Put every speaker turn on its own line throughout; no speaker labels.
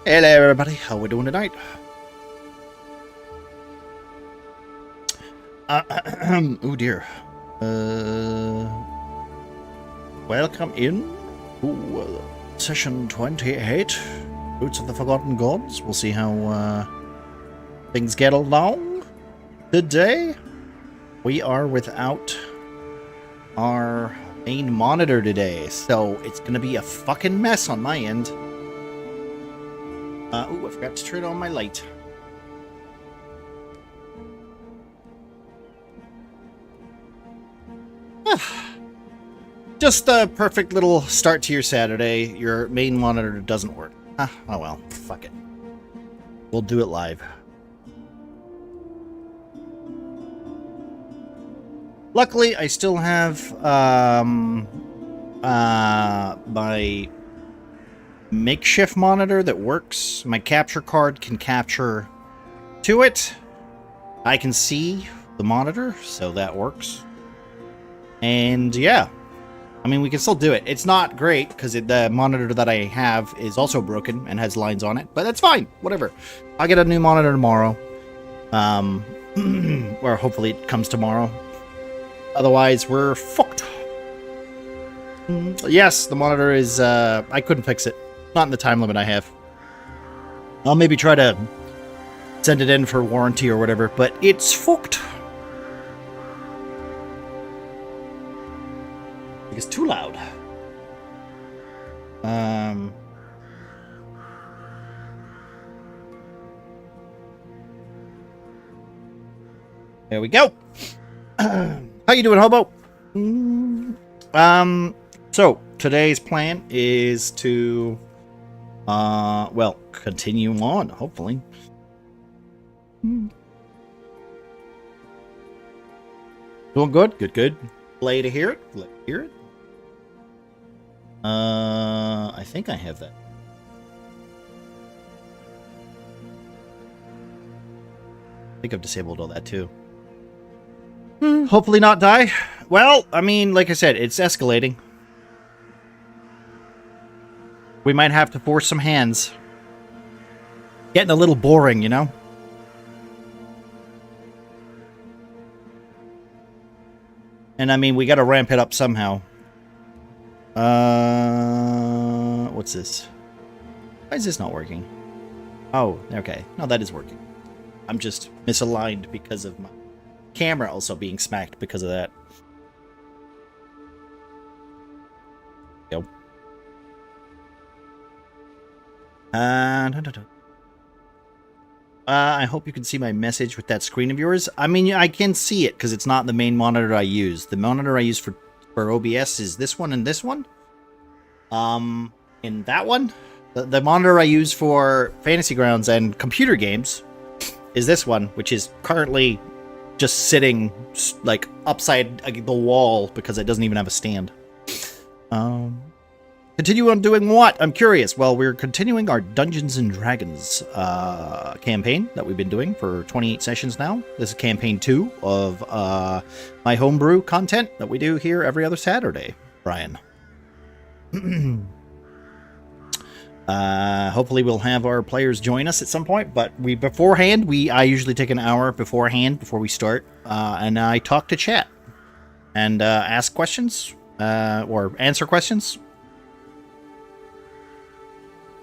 Hello everybody, how we doing tonight? Oh dear. Welcome in to session 28, Roots of the Forgotten Gods. We'll see how things get along. Today, we are without our main monitor today, so it's gonna be a fucking mess on my end. I forgot to turn on my light. Just a perfect little start to your Saturday. Your main monitor doesn't work. Oh well, fuck it. We'll do it live. Luckily, I still have my makeshift monitor that works. My capture card can capture to it. I can see the monitor, so that works. And yeah, I mean, we can still do it. It's not great because the monitor that I have is also broken and has lines on it, but that's fine. Whatever. I'll get a new monitor tomorrow. Or hopefully it comes tomorrow. Otherwise, we're fucked. Yes, the monitor is, I couldn't fix it. Not in the time limit I have. I'll maybe try to send it in for warranty or whatever, but it's fucked. It's too loud. There we go. How you doing, Hobo? So today's plan is to well, continue on, hopefully. Doing good? Good. Glad to hear it. Glad to hear it. I think I have that. I think I've disabled all that too. Hopefully not die. Well, I mean, like I said, it's escalating. We might have to force some hands. Getting a little boring, you know? And I mean, we gotta ramp it up somehow. What's this? Why is this not working? Oh, okay. No, that is working. I'm just misaligned because of my camera also being smacked because of that. Go. I hope you can see my message with that screen of yours. I mean, I can see it because it's not the main monitor I use. The monitor I use for OBS is this one and this one. In that one, the monitor I use for Fantasy Grounds and computer games is this one, which is currently just sitting like upside the wall because it doesn't even have a stand. Continue on doing what? I'm curious. Well, we're continuing our Dungeons and Dragons campaign that we've been doing for 28 sessions now. This is campaign 2 of my homebrew content that we do here every other Saturday, Brian. Hopefully we'll have our players join us at some point, but I usually take an hour beforehand before we start, and I talk to chat and ask questions or answer questions.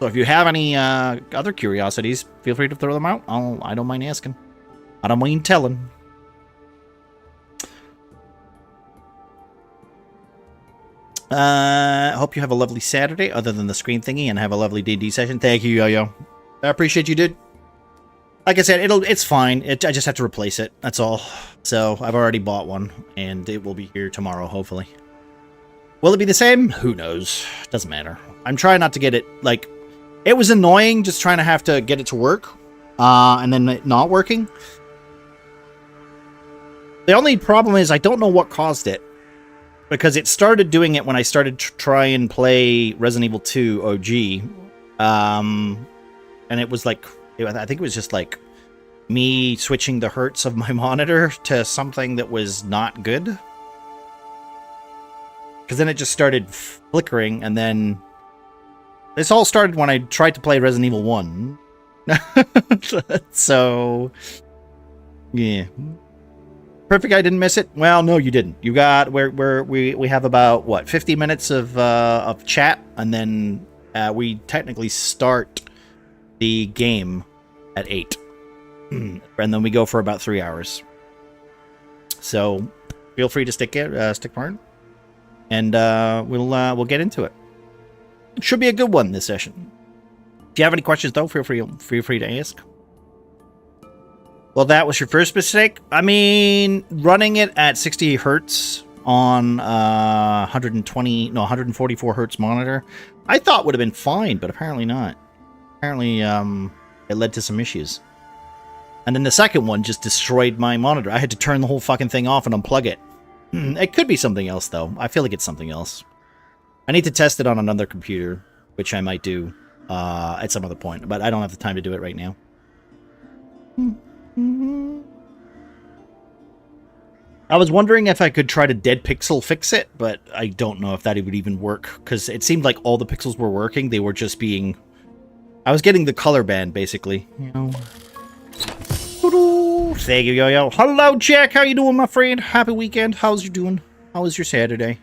So if you have any other curiosities, feel free to throw them out. I don't mind asking. I don't mind telling. Hope you have a lovely Saturday, other than the screen thingy, and have a lovely D&D session. Thank you, Yo-Yo. I appreciate you, dude. Like I said, it's fine. I just have to replace it. That's all. So I've already bought one, and it will be here tomorrow, hopefully. Will it be the same? Who knows? Doesn't matter. I'm trying not to get it, like... It was annoying just trying to have to get it to work, and then it not working. The only problem is I don't know what caused it. Because it started doing it when I started to try and play Resident Evil 2 OG. And it was like... I think it was just like me switching the hertz of my monitor to something that was not good. Because then it just started flickering, and then This all started when I tried to play Resident Evil 1. So, yeah. Perfect, I didn't miss it? Well, no, you didn't. You got, we have about, what, 50 minutes of chat, and then we technically start the game at 8. And then we go for about 3 hours. So, feel free to stick around, and we'll get into it. It should be a good one this session. If you have any questions, though, feel free to ask. Well, that was your first mistake. I mean, running it at 60 hertz on 144 hertz monitor, I thought would have been fine, but apparently not. Apparently, it led to some issues. And then the second one just destroyed my monitor. I had to turn the whole fucking thing off and unplug it. It could be something else, though. I feel like it's something else. I need to test it on another computer, which I might do at some other point, but I don't have the time to do it right now. I was wondering if I could try to dead pixel fix it, but I don't know if that would even work, because it seemed like all the pixels were working. They were just being... I was getting the color band, basically. You know. Thank you, Yo-Yo. Hello, Jack. How you doing, my friend? Happy weekend. How's you doing? How was your Saturday?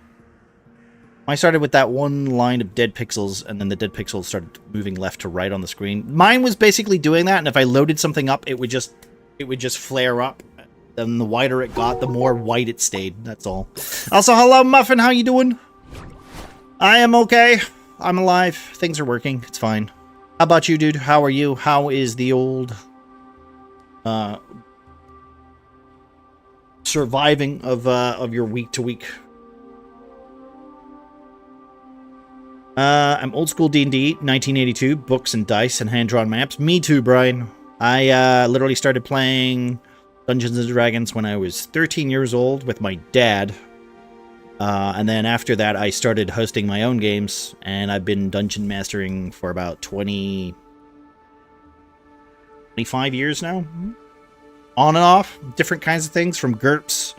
I started with that one line of dead pixels, and then the dead pixels started moving left to right on the screen. Mine was basically doing that, and if I loaded something up, it would just flare up. And the whiter it got, the more white it stayed. That's all. Also, hello, Muffin. How you doing? I am okay. I'm alive. Things are working. It's fine. How about you, dude? How are you? How is the old surviving of your week to week? I'm old school D&D, 1982, books and dice and hand-drawn maps. Me too, Brian. I literally started playing Dungeons & Dragons when I was 13 years old with my dad. And then after that, I started hosting my own games, and I've been dungeon mastering for about 25 years now. On and off, different kinds of things, from GURPS,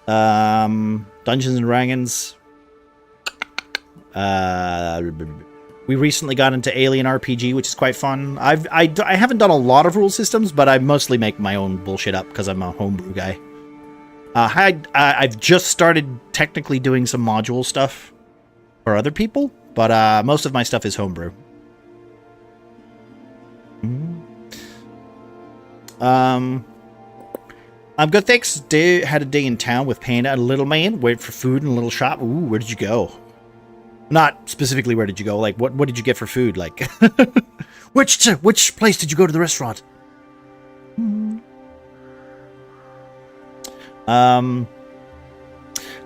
Dungeons & Dragons. We recently got into Alien RPG, which is quite fun. I haven't done a lot of rule systems, but I mostly make my own bullshit up because I'm a homebrew guy. I've just started technically doing some module stuff for other people, but most of my stuff is homebrew. I'm good, thanks. Had a day in town with Panda and Little Man. Waited for food in a little shop. Ooh, where did you go? Not specifically where did you go, like what did you get for food, like which place did you go to the restaurant?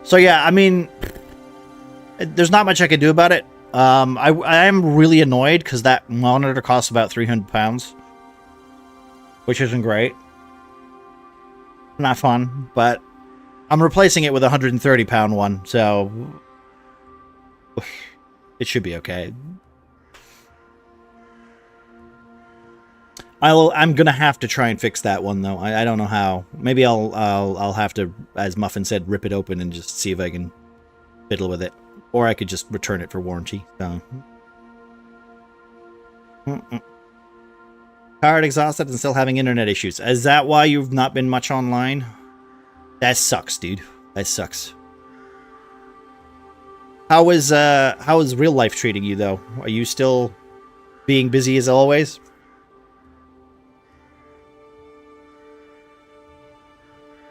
So yeah, I mean, there's not much I can do about it. I am really annoyed because that monitor costs about £300, which isn't great. Not fun, but I'm replacing it with a £130 one, so it should be okay. I'm gonna have to try and fix that one though. I don't know how. Maybe I'll have to, as Muffin said, rip it open and just see if I can fiddle with it, or I could just return it for warranty. So. Tired, exhausted, and still having internet issues. Is that why you've not been much online? That sucks, dude. That sucks. How is real life treating you, though? Are you still being busy as always?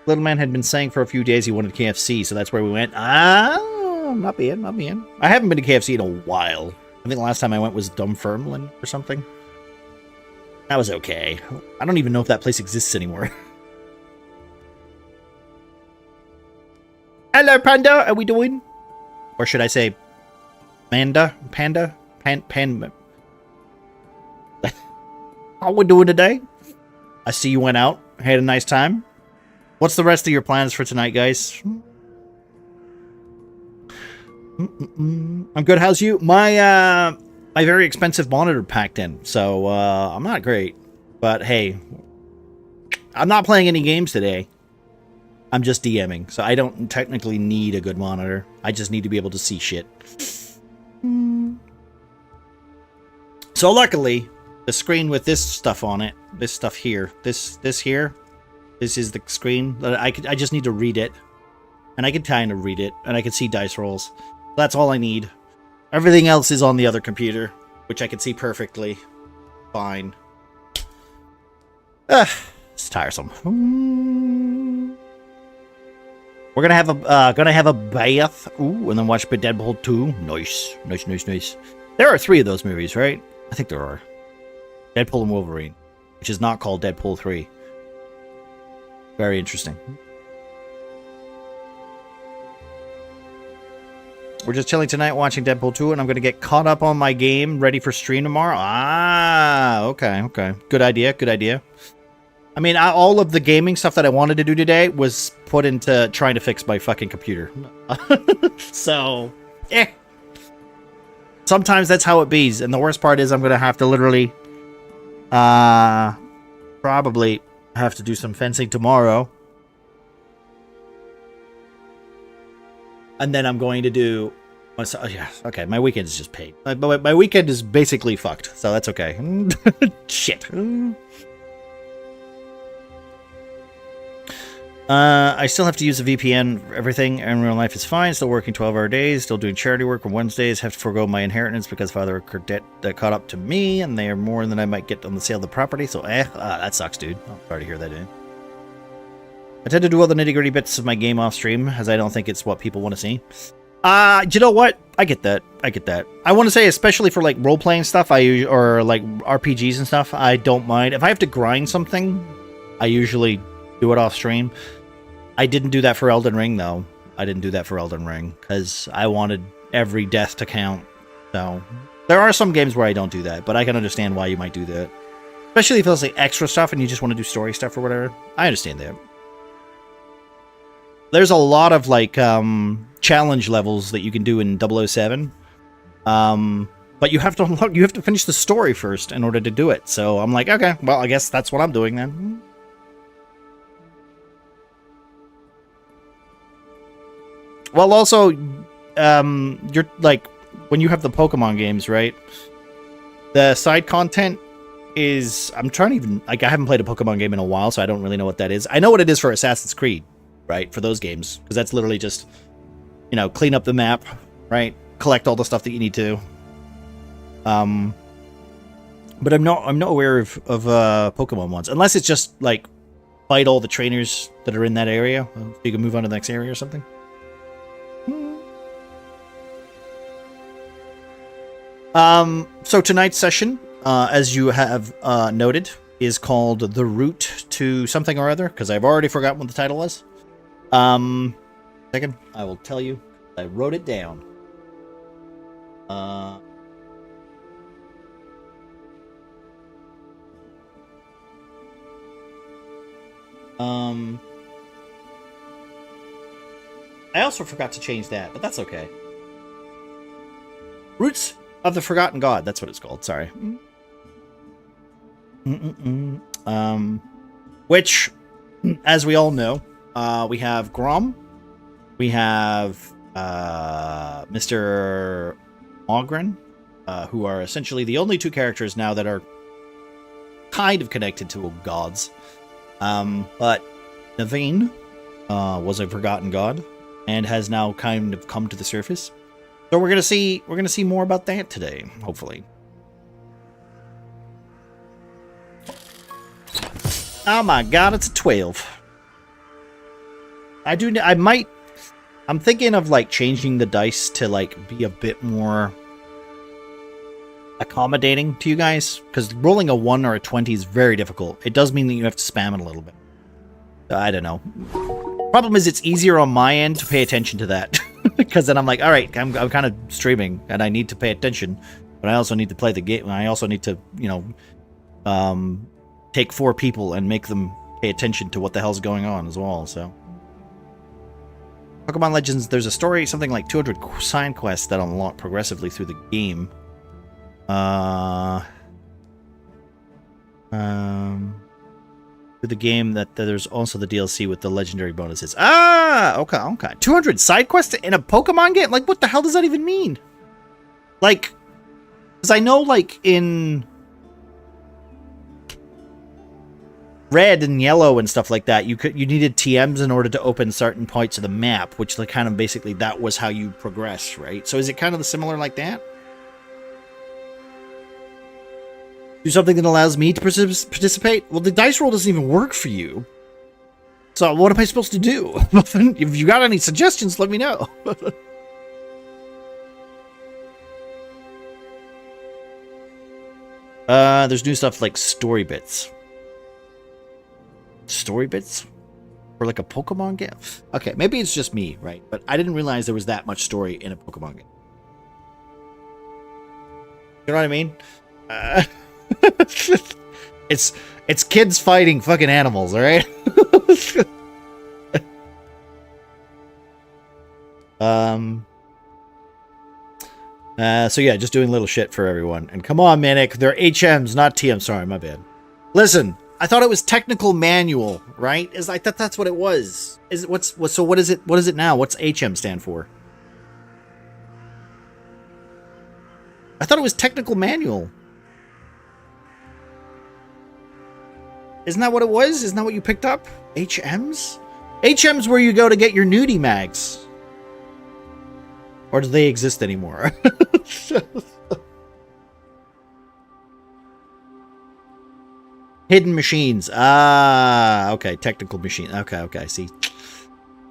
Little Man had been saying for a few days he wanted KFC, so that's where we went. Not being. I haven't been to KFC in a while. I think the last time I went was Dunfermline or something. That was okay. I don't even know if that place exists anymore. Hello, Panda. Are we doing? Or should I say, Panda? How we doing today? I see you went out, had a nice time. What's the rest of your plans for tonight, guys? I'm good. How's you? My very expensive monitor packed in, so I'm not great. But hey, I'm not playing any games today. I'm just DMing, so I don't technically need a good monitor. I just need to be able to see shit. So luckily, the screen with this stuff on it, this stuff here, this here, this is the screen. I just need to read it, and I can kind of read it, and I can see dice rolls. That's all I need. Everything else is on the other computer, which I can see perfectly fine. It's tiresome. We're gonna have a bath, ooh, and then watch Deadpool 2. Nice, nice, nice, nice. There are 3 of those movies, right? I think there are. Deadpool and Wolverine, which is not called Deadpool 3. Very interesting. We're just chilling tonight watching Deadpool 2, and I'm going to get caught up on my game, ready for stream tomorrow. Ah, okay, okay. Good idea, good idea. I mean, all of the gaming stuff that I wanted to do today was put into trying to fix my fucking computer. So, sometimes that's how it bees, and the worst part is I'm going to have to literally, probably have to do some fencing tomorrow. And then I'm going to do... yeah, okay, my weekend is just paid. My weekend is basically fucked, so that's okay. Shit. I still have to use a VPN for everything, and real life is fine. Still working 12-hour days, still doing charity work on Wednesdays. Have to forego my inheritance because father debt caught up to me, and they are more than I might get on the sale of the property. So, that sucks, dude. I'm sorry to hear that, dude. I tend to do all the nitty-gritty bits of my game off stream, as I don't think it's what people want to see. You know what? I get that. I get that. I want to say, especially for like role-playing stuff, or like RPGs and stuff, I don't mind. If I have to grind something, I usually do it off stream. I didn't do that for Elden Ring, though. I didn't do that for Elden Ring, because I wanted every death to count. So, there are some games where I don't do that, but I can understand why you might do that. Especially if it's like extra stuff and you just want to do story stuff or whatever. I understand that. There's a lot of like challenge levels that you can do in 007, but you have to finish the story first in order to do it. So I'm like, okay, well, I guess that's what I'm doing then. Well, also, you're like when you have the Pokemon games, right? The side content is I haven't played a Pokemon game in a while, so I don't really know what that is. I know what it is for Assassin's Creed. Right, for those games, because that's literally just, you know, clean up the map, right? Collect all the stuff that you need to. But I'm not aware of Pokemon ones, unless it's just like fight all the trainers that are in that area, so you can move on to the next area or something. So tonight's session, as you have noted, is called The Route to Something or Other, because I've already forgotten what the title was. Second, I will tell you. I wrote it down. I also forgot to change that, but that's okay. Roots of the Forgotten God. That's what it's called. Sorry. Which, as we all know, we have Grom, we have Mr. Ogren, who are essentially the only 2 characters now that are kind of connected to gods. But Nevan was a forgotten god and has now kind of come to the surface. So we're gonna see more about that today, hopefully. Oh my god, it's a 12. I'm thinking of like changing the dice to like be a bit more accommodating to you guys, because rolling a 1 or a 20 is very difficult. It does mean that you have to spam it a little bit. I don't know. Problem is, it's easier on my end to pay attention to that, because then I'm like, all right, I'm kind of streaming and I need to pay attention, but I also need to play the game. I also need to, you know, take 4 people and make them pay attention to what the hell's going on as well. So. Pokemon Legends, there's a story, something like 200 side quests that unlock progressively through the game. Through the game that there's also the DLC with the legendary bonuses. Ah, okay. 200 side quests in a Pokemon game? Like, what the hell does that even mean? Like, Because I know, like, in red and yellow and stuff like that, you needed TMs in order to open certain parts of the map, which like kind of basically that was how you progress, right? So is it kind of similar like that? Do something that allows me to participate? Well, the dice roll doesn't even work for you. So what am I supposed to do? If you got any suggestions, let me know. There's new stuff like story bits. Story bits? For like a Pokemon game? Okay, maybe it's just me, right? But I didn't realize there was that much story in a Pokemon game. You know what I mean? It's kids fighting fucking animals, alright? So yeah, just doing little shit for everyone. And come on, Manic, they're HMs, not TM. Sorry, my bad. Listen, I thought it was technical manual, right? I thought that's what it was. Is it so what is it? What is it now? What's HM stand for? I thought it was technical manual. Isn't that what it was? Isn't that what you picked up? HMs? HMs where you go to get your nudie mags. Or do they exist anymore? Hidden machines. Ah, okay. Technical machine. Okay. See,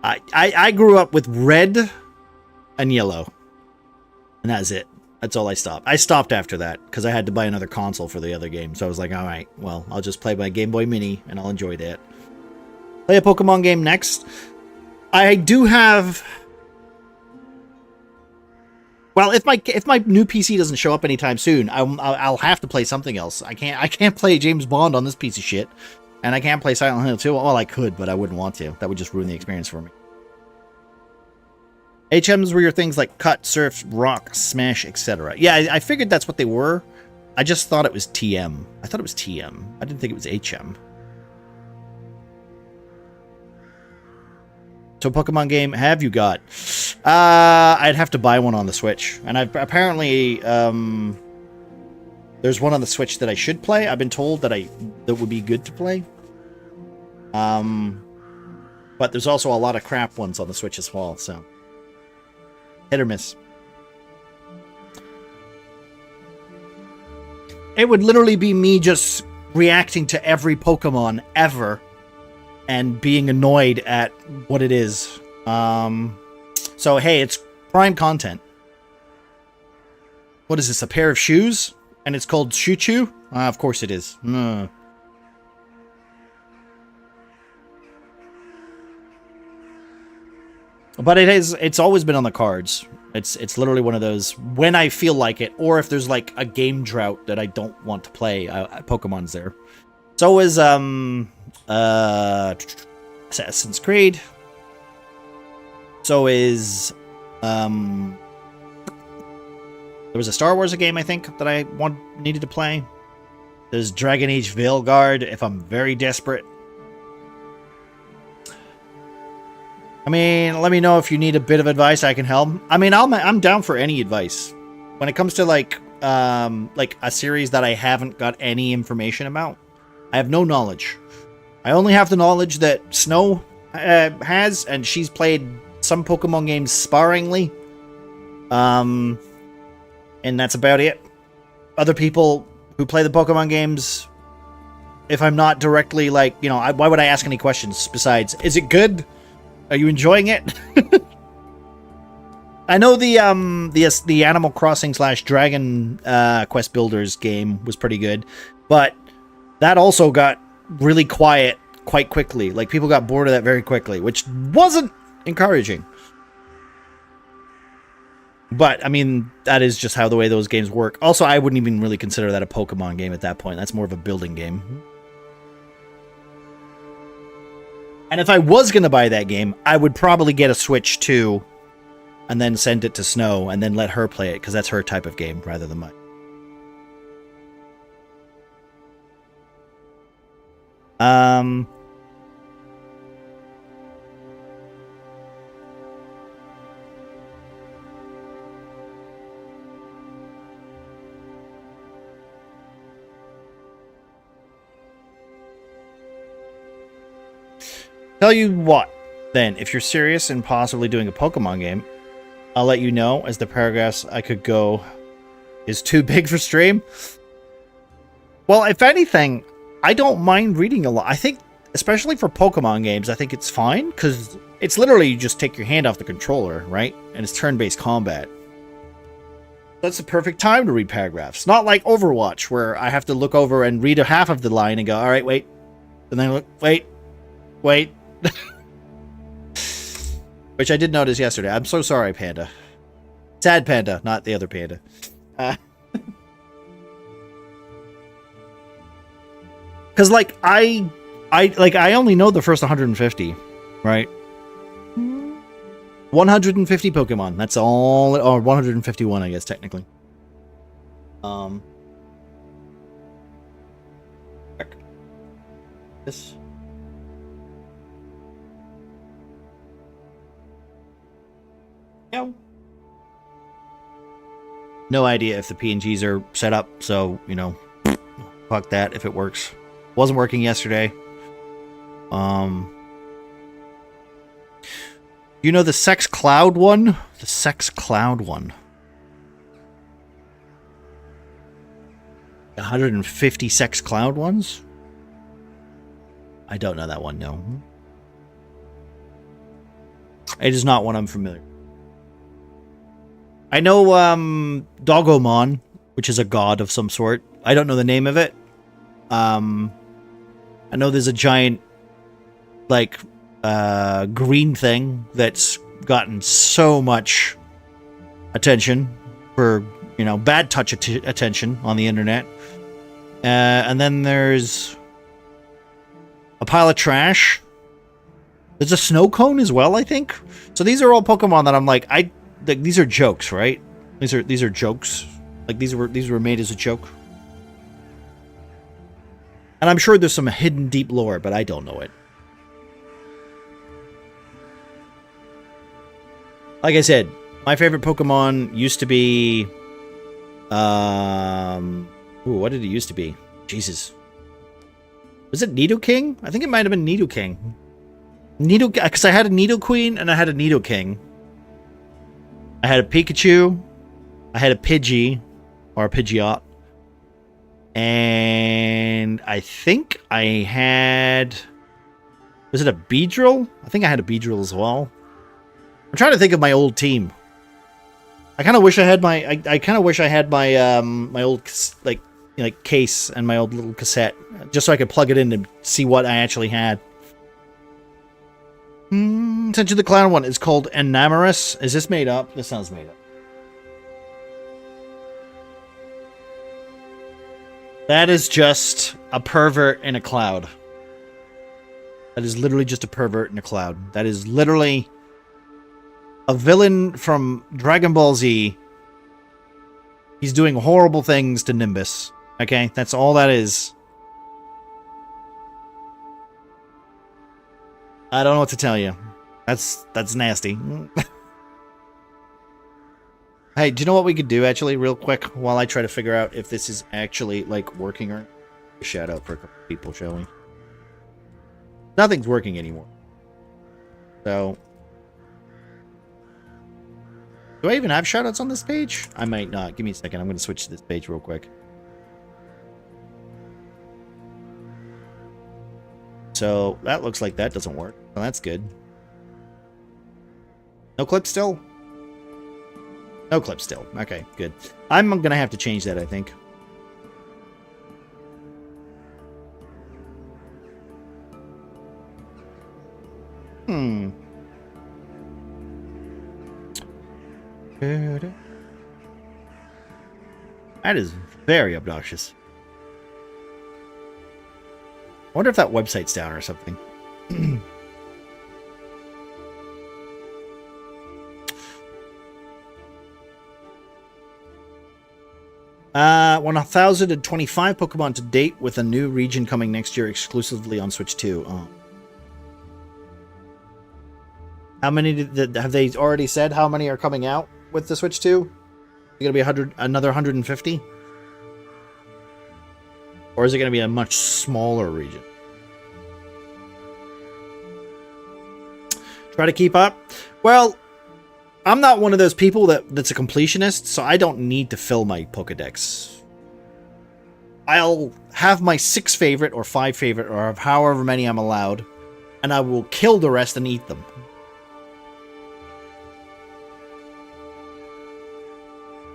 I grew up with red and yellow, and that's it. That's all I stopped. I stopped after that because I had to buy another console for the other game. So I was like, all right, well, I'll just play my Game Boy Mini and I'll enjoy that. Play a Pokemon game next. I do have. Well, if my new PC doesn't show up anytime soon, I'll have to play something else. I can't play James Bond on this piece of shit, and I can't play Silent Hill 2. Well, I could, but I wouldn't want to. That would just ruin the experience for me. HMs were your things like cut, surf, rock, smash, etc. Yeah, I figured that's what they were. I just thought it was TM. I thought it was TM. I didn't think it was HM. So Pokemon game have you got? I'd have to buy one on the Switch. And I've apparently there's one on the Switch that I should play. I've been told that that would be good to play. But there's also a lot of crap ones on the Switch as well, so hit or miss. It would literally be me just reacting to every Pokemon ever and being annoyed at what it is. So, hey, it's prime content. What is this, a pair of shoes? And it's called Shoo Choo? Of course it is. But it's always been on the cards. It's literally one of those, when I feel like it, or if there's like a game drought that I don't want to play, Pokemon's there. So is Assassin's Creed. So is there was a Star Wars game I think that I needed to play. There's Dragon Age Veilguard if I'm very desperate. I mean, let me know if you need a bit of advice. I can help. I mean, I'm down for any advice when it comes to like a series that I haven't got any information about. I have no knowledge. I only have the knowledge that Snow has, and she's played some Pokemon games sparingly. And that's about it. Other people who play the Pokemon games, if I'm not directly like, you know, why would I ask any questions besides, is it good? Are you enjoying it? I know the Animal Crossing / Dragon Quest Builders game was pretty good, but that also got really quiet quite quickly. Like, people got bored of that very quickly, which wasn't encouraging. But, I mean, that is just how the way those games work. Also, I wouldn't even really consider that a Pokemon game at that point. That's more of a building game. And if I was going to buy that game, I would probably get a Switch too, and then send it to Snow, and then let her play it, because that's her type of game, rather than mine. Tell you what, then, if you're serious in possibly doing a Pokemon game, I'll let you know, as the paragraphs I could go is too big for stream. Well, if anything, I don't mind reading a lot. I think, especially for Pokemon games, I think it's fine, because it's literally you just take your hand off the controller, right? And it's turn-based combat. That's the perfect time to read paragraphs. Not like Overwatch, where I have to look over and read a half of the line and go, all right, wait. And then look, wait. Which I did notice yesterday. I'm so sorry, Panda. Sad Panda, not the other Panda. Because, like, I only know the first 150, right? 150 Pokemon. That's all. Or 151, I guess, technically. This. No idea if the PNGs are set up, so, you know, fuck that if it works. Wasn't working yesterday. You know the Sex Cloud one? The Sex Cloud one. 150 Sex Cloud ones? I don't know that one, no. It is not one I'm familiar with. I know Doggomon, which is a god of some sort. I don't know the name of it. I know there's a giant, like, green thing that's gotten so much attention for, you know, bad touch attention on the internet. And then there's a pile of trash. There's a snow cone as well, I think. So these are all Pokemon that I'm like, these are jokes, right? These are jokes. Like these were made as a joke. And I'm sure there's some hidden deep lore, but I don't know it. Like I said, my favorite Pokemon used to be what did it used to be? Jesus. Was it Nidoking? I think it might have been Nidoking. Because I had a Nidoqueen and I had a Nidoking. I had a Pikachu, I had a Pidgey, or a Pidgeot, and I think I had... Was it a Beedrill? I think I had a Beedrill as well. I'm trying to think of my old team. I kind of wish I had my... I kind of wish I had my my old like case and my old little cassette, just so I could plug it in and see what I actually had. Sent you the clown one. It's called Enamorous. Is this made up? This sounds made up. That is just a pervert in a cloud. That is literally just a pervert in a cloud. That is literally a villain from Dragon Ball Z. He's doing horrible things to Nimbus. Okay? That's all that is. I don't know what to tell you. That's nasty. Hey, do you know what we could do, actually, real quick, while I try to figure out if this is actually, like, working or... A shout out for a couple people, shall we? Nothing's working anymore. So... Do I even have shoutouts on this page? I might not. Give me a second. I'm going to switch to this page real quick. So, that looks like that doesn't work. Well, that's good. No clip still? No clip still. Okay, good. I'm going to have to change that, I think. That is very obnoxious. I wonder if that website's down or something. 1,025 Pokemon to date, with a new region coming next year exclusively on Switch 2. Oh. How many have they already said? How many are coming out with the Switch 2? Is it going to be another 150? Or is it going to be a much smaller region? Try to keep up. Well, I'm not one of those people that's a completionist, so I don't need to fill my Pokedex. I'll have my 6 favorite or 5 favorite or however many I'm allowed, and I will kill the rest and eat them.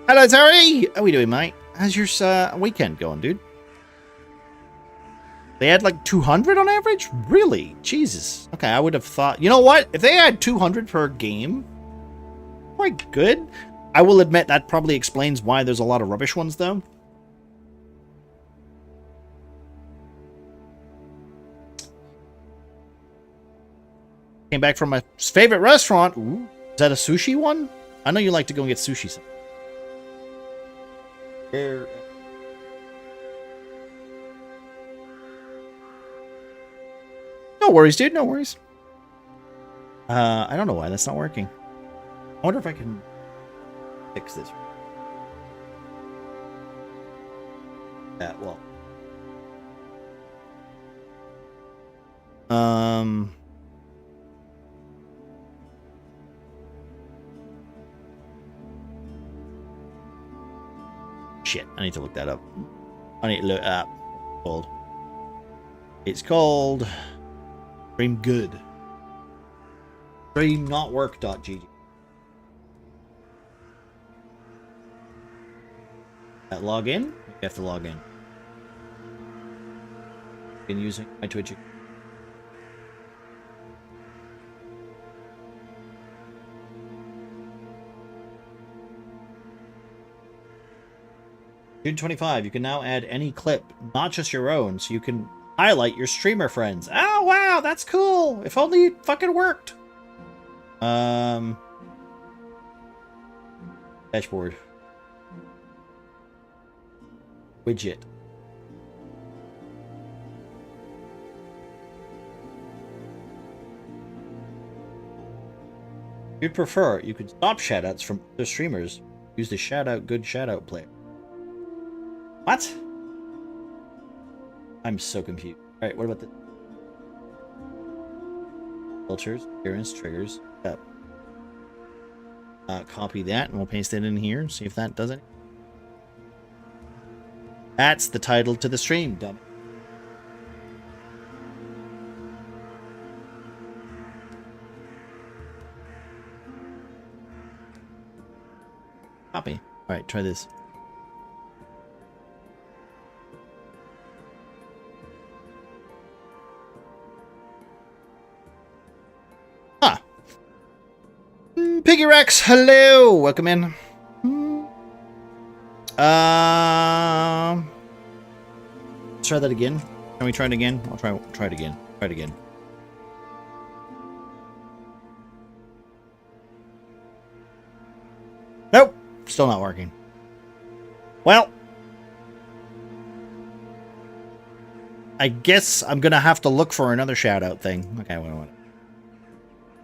Hello, Terry! How we doing, mate? How's your weekend going, dude? They had like 200 on average? Really? Jesus. Okay, I would have thought... You know what? If they had 200 per game, quite good. I will admit that probably explains why there's a lot of rubbish ones, though. Came back from my favorite restaurant. Ooh, is that a sushi one? I know you like to go and get sushi. There. No worries, dude. No worries. I don't know why that's not working. I wonder if I can fix this. Yeah, well. Shit, I need to look that up. I need to look it up. It's called Stream Good. Streamnotwork.gg. Log in? You have to log in. Been using my Twitch. June 25, you can now add any clip, not just your own, so you can highlight your streamer friends. Oh, wow, that's cool. If only it fucking worked. Dashboard. Widget. If you'd prefer, you could stop shoutouts from other streamers. Use the shoutout good shoutout player. What? I'm so confused. Alright, what about the filters, appearance, triggers? Yep. Copy that and we'll paste it in here and see if that does it. That's the title to the stream, dumb. Copy. Alright, try this. Piggy Rex, hello! Welcome in. Let's try that again. Can we try it again? I'll try it again. Try it again. Nope. Still not working. Well. I guess I'm gonna have to look for another shout-out thing. Okay, wait.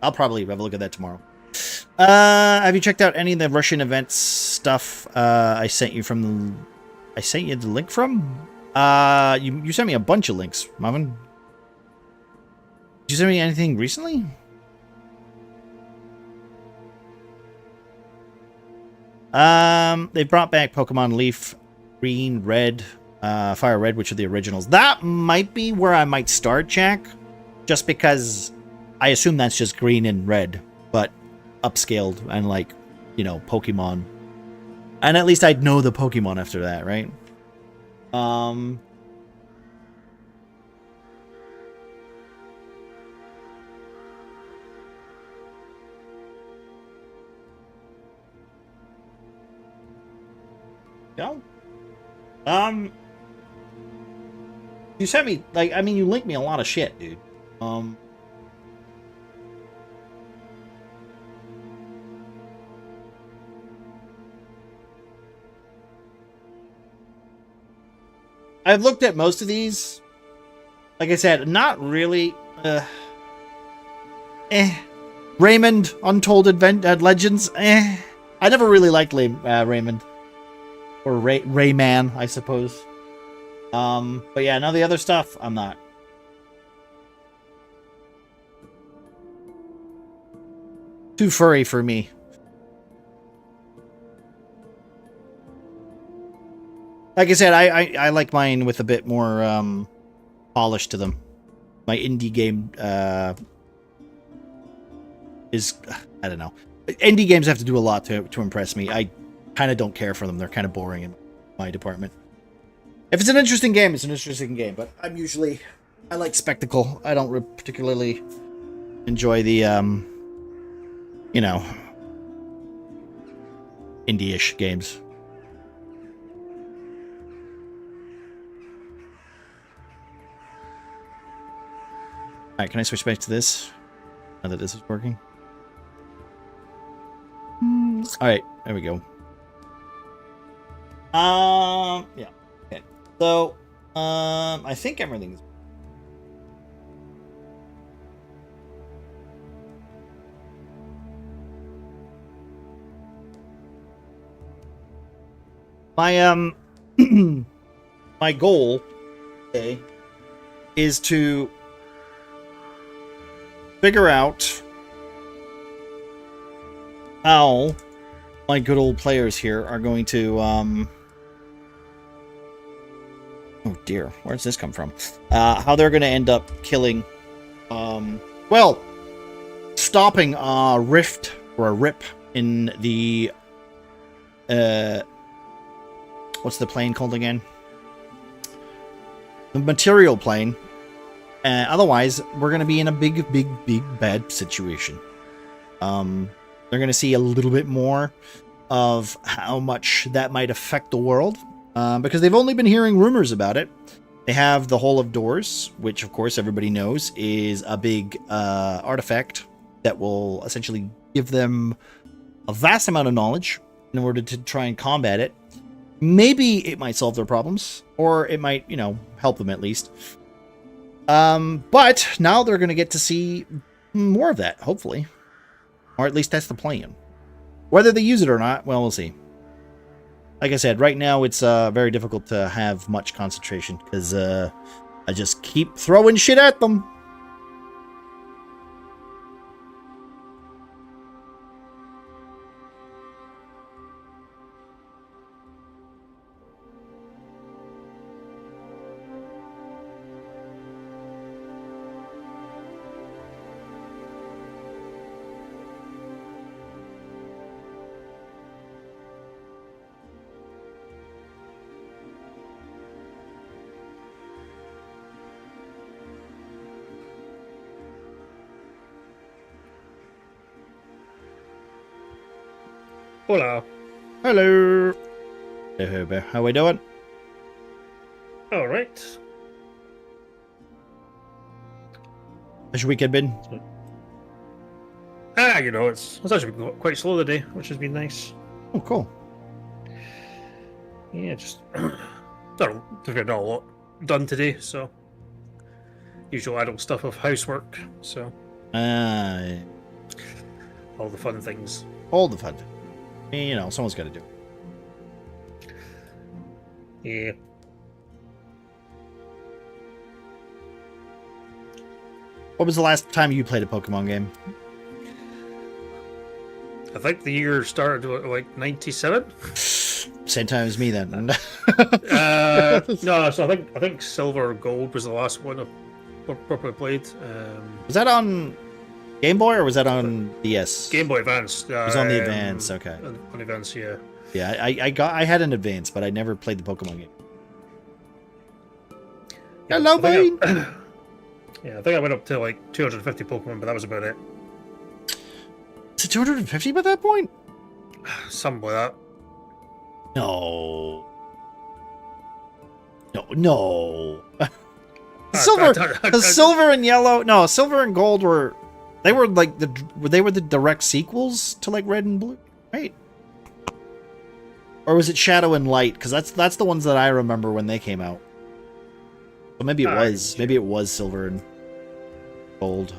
I'll probably have a look at that tomorrow. Have you checked out any of the Russian events stuff I sent you the link from? You sent me a bunch of links, Marvin. Did you send me anything recently? They brought back Pokemon Leaf, Green, Red, Fire Red, which are the originals. That might be where I might start, Jack. Just because I assume that's just Green and Red, but upscaled and like, you know, Pokemon. And at least I'd know the Pokemon after that, right? No. You sent me, like, I mean, you linked me a lot of shit, dude. I've looked at most of these. Like I said, not really. Raymond, Untold Legends. I never really liked Raymond. Or Rayman, I suppose. But yeah, now the other stuff, I'm not. too furry for me. Like I said, I like mine with a bit more polish to them. My indie game is, I don't know. Indie games have to do a lot to impress me. I kind of don't care for them. They're kind of boring in my department. If it's an interesting game, it's an interesting game. But I like spectacle. I don't particularly enjoy the, you know, indie-ish games. Alright, can I switch back to this? Now that this is working. Alright, there we go. Yeah. Okay. So, I think everything's... My, my goal, okay, is to figure out how my good old players here are going to, oh dear, where does this come from? How they're going to end up killing, well, stopping a rift or a rip in the, what's the plane called again? The material plane. Otherwise, we're going to be in a big bad situation. They're going to see a little bit more of how much that might affect the world, because they've only been hearing rumors about it. They have the Hole of Doors, which, of course, everybody knows is a big artifact that will essentially give them a vast amount of knowledge in order to try and combat it. Maybe it might solve their problems, or it might, you know, help them at least. But now they're going to get to see more of that, hopefully. Or at least that's the plan. Whether they use it or not, well, we'll see. Like I said, right now it's very difficult to have much concentration, because I just keep throwing shit at them.
Hola.
Hello. How we doing?
All right.
How's your weekend been?
You know, it's actually been quite slow today, which has been nice.
Oh, cool.
Yeah, just not a lot done today, so usual adult stuff of housework, so all the fun things.
All the fun. You know, someone's got to do it.
Yeah.
What was the last time you played a Pokemon game?
I think the year started at like 97.
Same time as me then.
No, so I think Silver or Gold was the last one I properly played.
Was that on Game Boy or was that on DS?
Game Boy Advance.
It was on the Advance, okay.
On Advance, yeah.
Yeah, I had an Advance, but I never played the Pokemon game.
Yeah,
Hello, Bane!
Yeah, I think I went up to like 250 Pokemon, but that was about it.
Is it 250 by that point?
Something like that.
No. No. Silver and Yellow. No, Silver and Gold were. They were like the direct sequels to like Red and Blue, right? Or was it Shadow and Light? Because that's the ones that I remember when they came out. But maybe it was. Maybe it was Silver and Gold.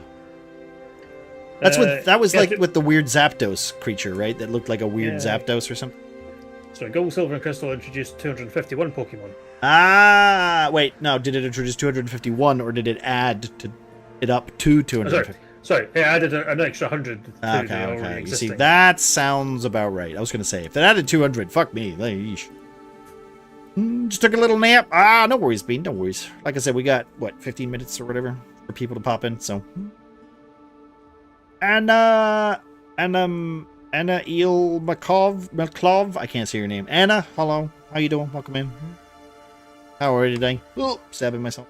That's what that was like with the weird Zapdos creature, right? That looked like a weird Zapdos or something.
So Gold, Silver, and Crystal introduced 251 Pokemon.
Ah, wait, no. Did it introduce 251, or did it add it up to 250?
Sorry, it added an extra 100 to the
Okay,
already
okay. You see,
existing.
that sounds about right. I was gonna say, if it added 200, fuck me. Yeesh. Just took a little nap. Ah, no worries, Bean. No worries. Like I said, we got, what, 15 minutes or whatever for people to pop in, so. Anna Eel Maklov. I can't say your name. Anna, hello. How you doing? Welcome in. How are you today? Oh, stabbing myself.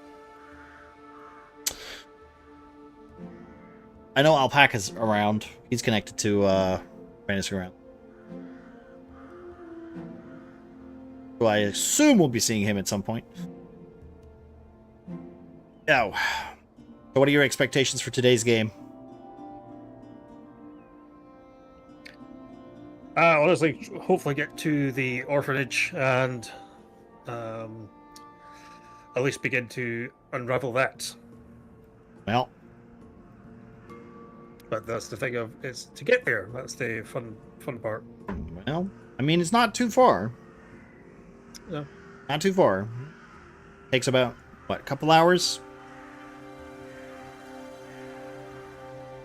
I know Alpaca's around. He's connected to Fantasy Ground. So I assume we'll be seeing him at some point. Now, so what are your expectations for today's game?
Honestly, hopefully get to the orphanage and at least begin to unravel that.
Well,
But that's the thing of it's to get there. That's the fun part.
well, I mean, it's not too far.
No.
Not too far. Takes about, what, a couple hours?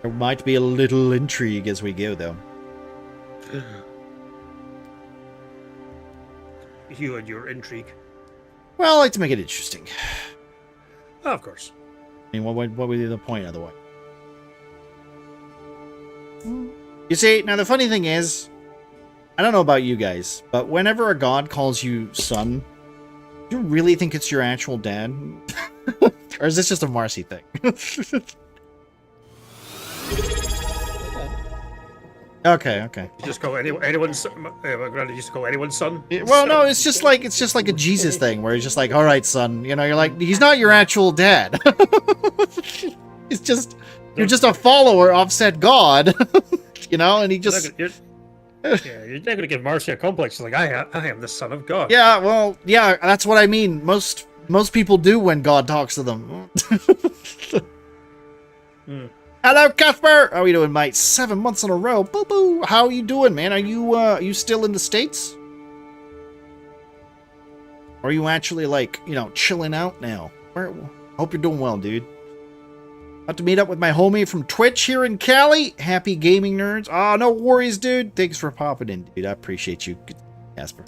There might be a little intrigue as we go, though.
You and your intrigue.
Well, I like to make it interesting.
Oh, of course.
I mean, what would be the point otherwise? You see, now the funny thing is, I don't know about you guys, but whenever a god calls you son, do you really think it's your actual dad? Or is this just a Marcy thing? Okay.
You just call anyone's. My granddad used to call anyone's son.
Well, no, it's just like a Jesus thing where he's just like, all right, son, you know, you're like, he's not your actual dad. It's just you're just a follower of said god, you know, and he just.
You're not gonna give Marcy a complex. She's like, I am the son of God.
Yeah, well, yeah, that's what I mean. Most people do when God talks to them. Hello, Cuthbert. How are you doing, mate? 7 months in a row. Boo boo. How are you doing, man? Are you still in the States? Or are you actually like, you know, chilling out now? Hope you're doing well, dude. About to meet up with my homie from Twitch here in Cali. Happy gaming nerds. Oh, no worries, dude. Thanks for popping in, dude. I appreciate you, Casper.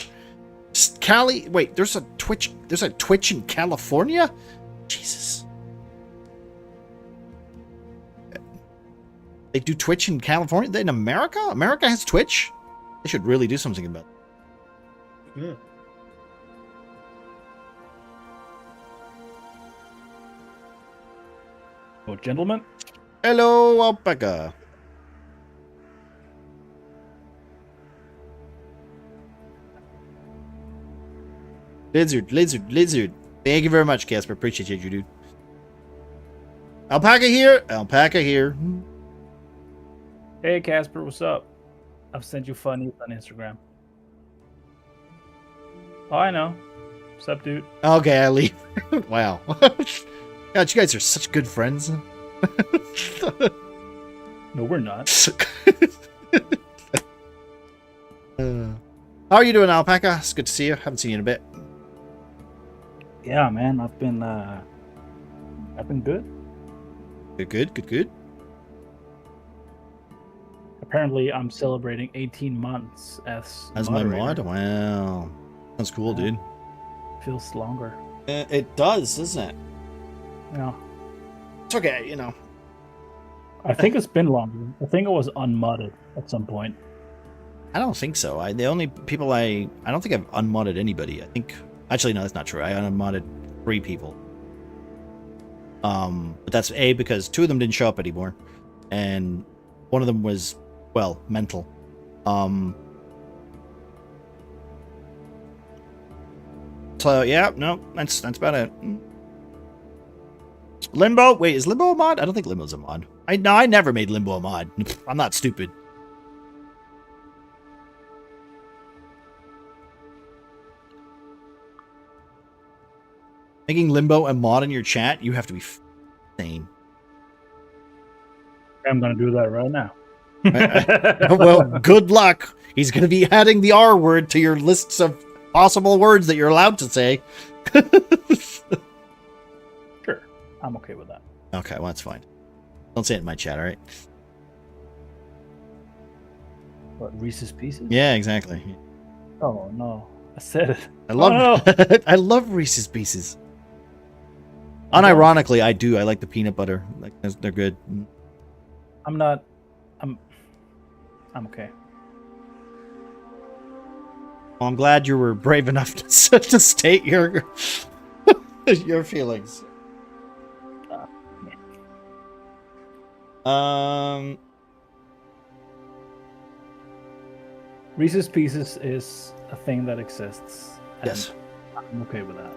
Cali? Wait, there's a Twitch in California? Jesus. They do Twitch in California? In America? America has Twitch? They should really do something about it.
Yeah.
Oh, gentlemen.
Hello, Alpaca. Lizard. Thank you very much, Casper. Appreciate you, dude. Alpaca here.
Hey, Casper, what's up? I've sent you funnies on Instagram. Oh, I know. What's up, dude?
Okay, I leave. Wow. God, you guys are such good friends.
No, we're not.
How are you doing, Alpaca? It's good to see you. Haven't seen you in a bit.
Yeah, man, I've been good.
Good.
Apparently, I'm celebrating 18 months as
my
moderator.
mod? Wow. That's cool, dude.
Feels longer.
It does, doesn't it?
Yeah.
It's okay, you know.
I think it's been longer. I think it was unmodded at some point.
I don't think so. The only people I don't think I've unmodded anybody. I think actually no, that's not true. I unmodded 3 people. But that's because 2 of them didn't show up anymore, and one of them was mental. So yeah, no, that's about it. Limbo? Wait, is Limbo a mod? I don't think Limbo's a mod. I never made Limbo a mod. I'm not stupid. Making Limbo a mod in your chat, you have to be insane.
I'm gonna do that right now.
Well, good luck. He's going to be adding the R word to your lists of possible words that you're allowed to say.
Sure, I'm okay with that.
Okay, well, that's fine. Don't say it in my chat, all right?
What, Reese's Pieces?
Yeah, exactly.
Oh no, I said it.
I love
no.
I love Reese's Pieces.
I don't.
Unironically, I do. I like the peanut butter. Like they're good.
I'm not. I'm okay.
Well, I'm glad you were brave enough to state your your feelings.
Reese's Pieces is a thing that exists. And
Yes.
I'm okay with that.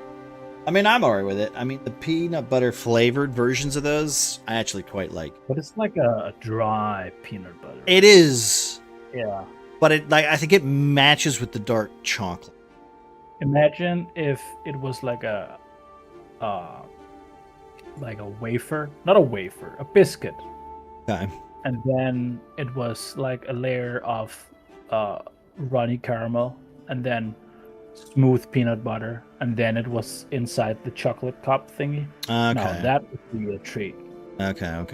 I mean, I'm alright with it. I mean, the peanut butter flavored versions of those, I actually quite like.
But it's like a dry peanut butter.
It is,
Yeah.
but I think it matches with the dark chocolate.
Imagine if it was like a wafer, not a wafer, a biscuit,
Okay.
and then it was like a layer of runny caramel, and then smooth peanut butter, and then it was inside the chocolate cup thingy.
Okay.
No, that would be a treat.
Okay.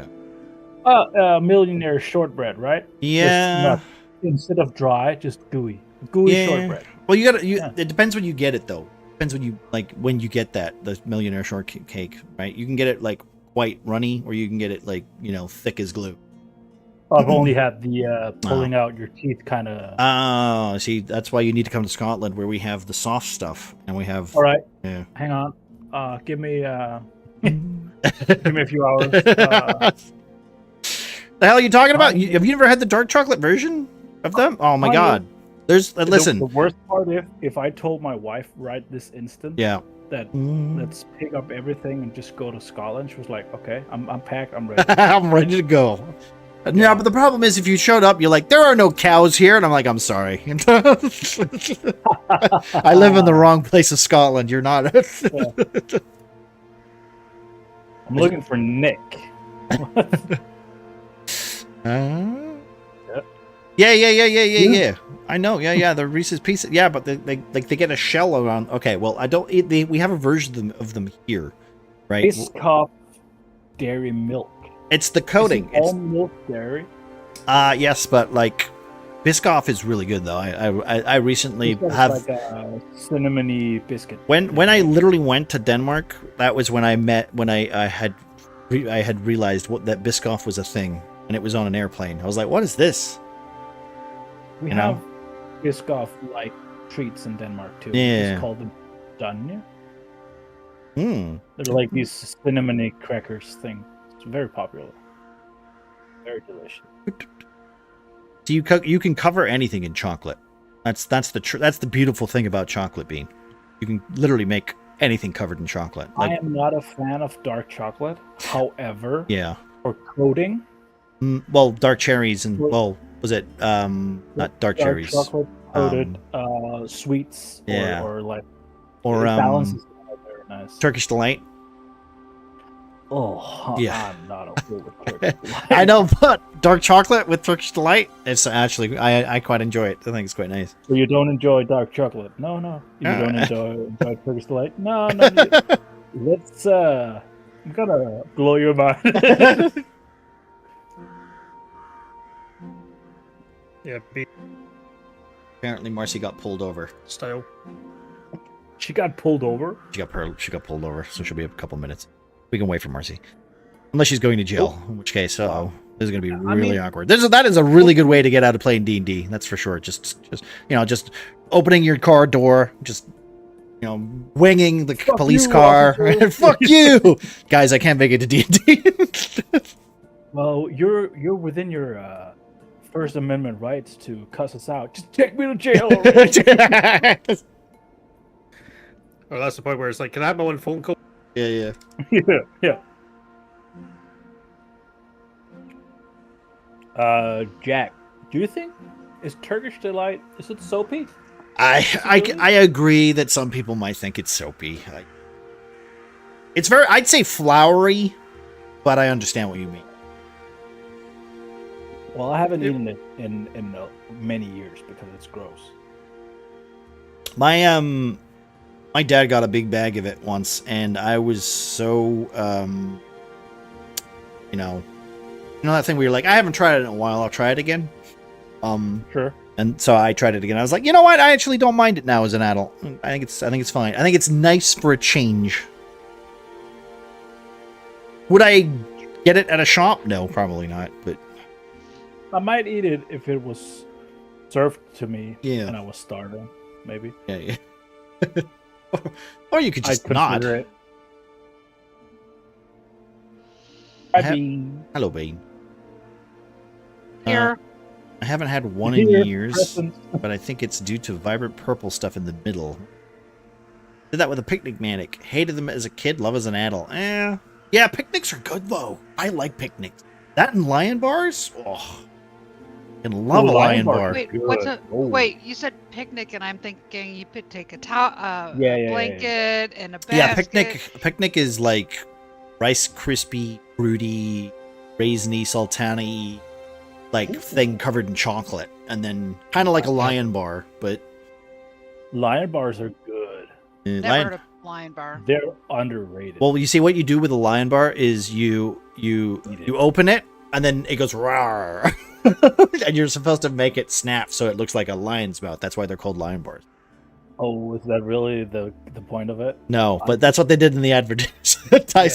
Millionaire shortbread, right?
Yeah.
Just instead of dry, just gooey shortbread.
Well, you gotta.
Yeah.
It depends when you get it, though. Depends when you get the millionaire shortcake, right? You can get it like quite runny, or you can get it like thick as glue.
I've only had the pulling out your teeth kind of.
Oh, see, that's why you need to come to Scotland, where we have the soft stuff, and we have.
All right,
Yeah.
hang on. Give me give me a few hours.
The hell are you talking about? Have you never had the dark chocolate version of them? Oh my god! There's listen.
The worst part, if I told my wife right this instant,
Yeah.
that let's pick up everything and just go to Scotland, she was like, "Okay, I'm packed, I'm ready."
I'm ready to go. Yeah, but the problem is, if you showed up, you're like, there are no cows here, and I'm like, I'm sorry. I live in the wrong place of Scotland. You're not.
I'm looking for Nick.
Yeah. I know. Yeah. The Reese's Pieces. Yeah, but they get a shell around. Okay, well, I don't. We have a version of them here, right?
Biscoff dairy milk.
It's the coating.
Is it all milk dairy?
Yes, but like Biscoff is really good though. I recently have
like a cinnamony biscuit.
When I literally went to Denmark, that was when I had realized that Biscoff was a thing, and it was on an airplane. I was like, "What is this?"
We have Biscoff like treats in Denmark too.
Yeah.
It's called the Dunje.
Hmm.
They're like these cinnamony crackers thing. It's very popular. Very delicious.
So you can cover anything in chocolate. That's the beautiful thing about chocolate bean. You can literally make anything covered in chocolate.
I am not a fan of dark chocolate. However,
yeah.
For coating.
Well, dark cherries and was it not dark cherries?
Chocolate coated sweets.
Yeah.
Or like.
Or
balances very nice.
Turkish delight.
Oh,
yeah.
I'm not okay with Turkish delight.
I know, but dark chocolate with Turkish delight, it's actually I quite enjoy it. I think it's quite nice.
So you don't enjoy dark chocolate? No. You don't enjoy Turkish delight? No. Let's I'm gonna blow your mind.
Yeah,
Apparently Marcy got pulled over.
style.
She got pulled over?
She got pulled over, so she'll be a couple minutes. We can wait for Marcy. Unless she's going to jail, in which case, this is going to be really awkward. That is a really good way to get out of playing D&D, that's for sure. Just opening your car door, just winging the police car. Fuck you! Guys, I can't make it to D&D.
Well, you're within your First Amendment rights to cuss us out. Just take me to jail already.
Well, that's the point where it's like, can I have my one phone call?
Yeah.
Yeah. Jack, do you think is Turkish delight, is it soapy?
I agree that some people might think it's soapy. It's I'd say floury, but I understand what you mean.
Well, I haven't eaten it in many years because it's gross.
My dad got a big bag of it once, and I was so You know that thing where you're like, I haven't tried it in a while. I'll try it again.
Sure.
And so I tried it again. I was like, you know what? I actually don't mind it now as an adult. I think it's fine. I think it's nice for a change. Would I get it at a shop? No, probably not. But
I might eat it if it was served to me and I was starving, maybe.
Yeah. Or you could just
I'd
not.
consider it.
Hello, Bean.
Here.
I haven't had one in years, but I think it's due to vibrant purple stuff in the middle. Did that with a picnic manic. Hated them as a kid, love as an adult. Yeah, picnics are good though. I like picnics. That and lion bars? Oh. I can love a lion bar.
Wait, wait, you said picnic, and I'm thinking you could take a blanket and a basket.
Yeah, picnic is like Rice Krispie, fruity, raisiny, sultana-y, like thing covered in chocolate, and then kind of like a lion bar, but
lion bars are good.
Never heard of lion bar.
They're underrated.
Well, you see, what you do with a lion bar is you open it, and then it goes rawr. And you're supposed to make it snap so it looks like a lion's mouth. That's why they're called lion bars.
Oh, is that really the point of it?
No, but that's what they did in the advertisements.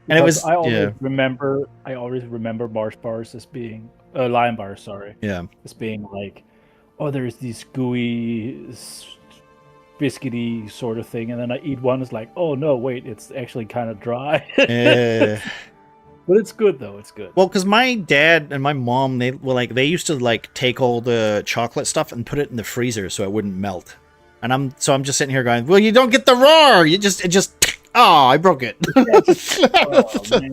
And it was
I always remember Mars bars as being lion bars, sorry.
Yeah.
As being like, oh, there's these gooey biscuity sort of thing, and then I eat one, it's like, oh no, wait, it's actually kind of dry. But it's good though. It's good.
Well, because my dad and my mom, they used to take all the chocolate stuff and put it in the freezer so it wouldn't melt. And I'm just sitting here going, well, you don't get the roar. I broke it.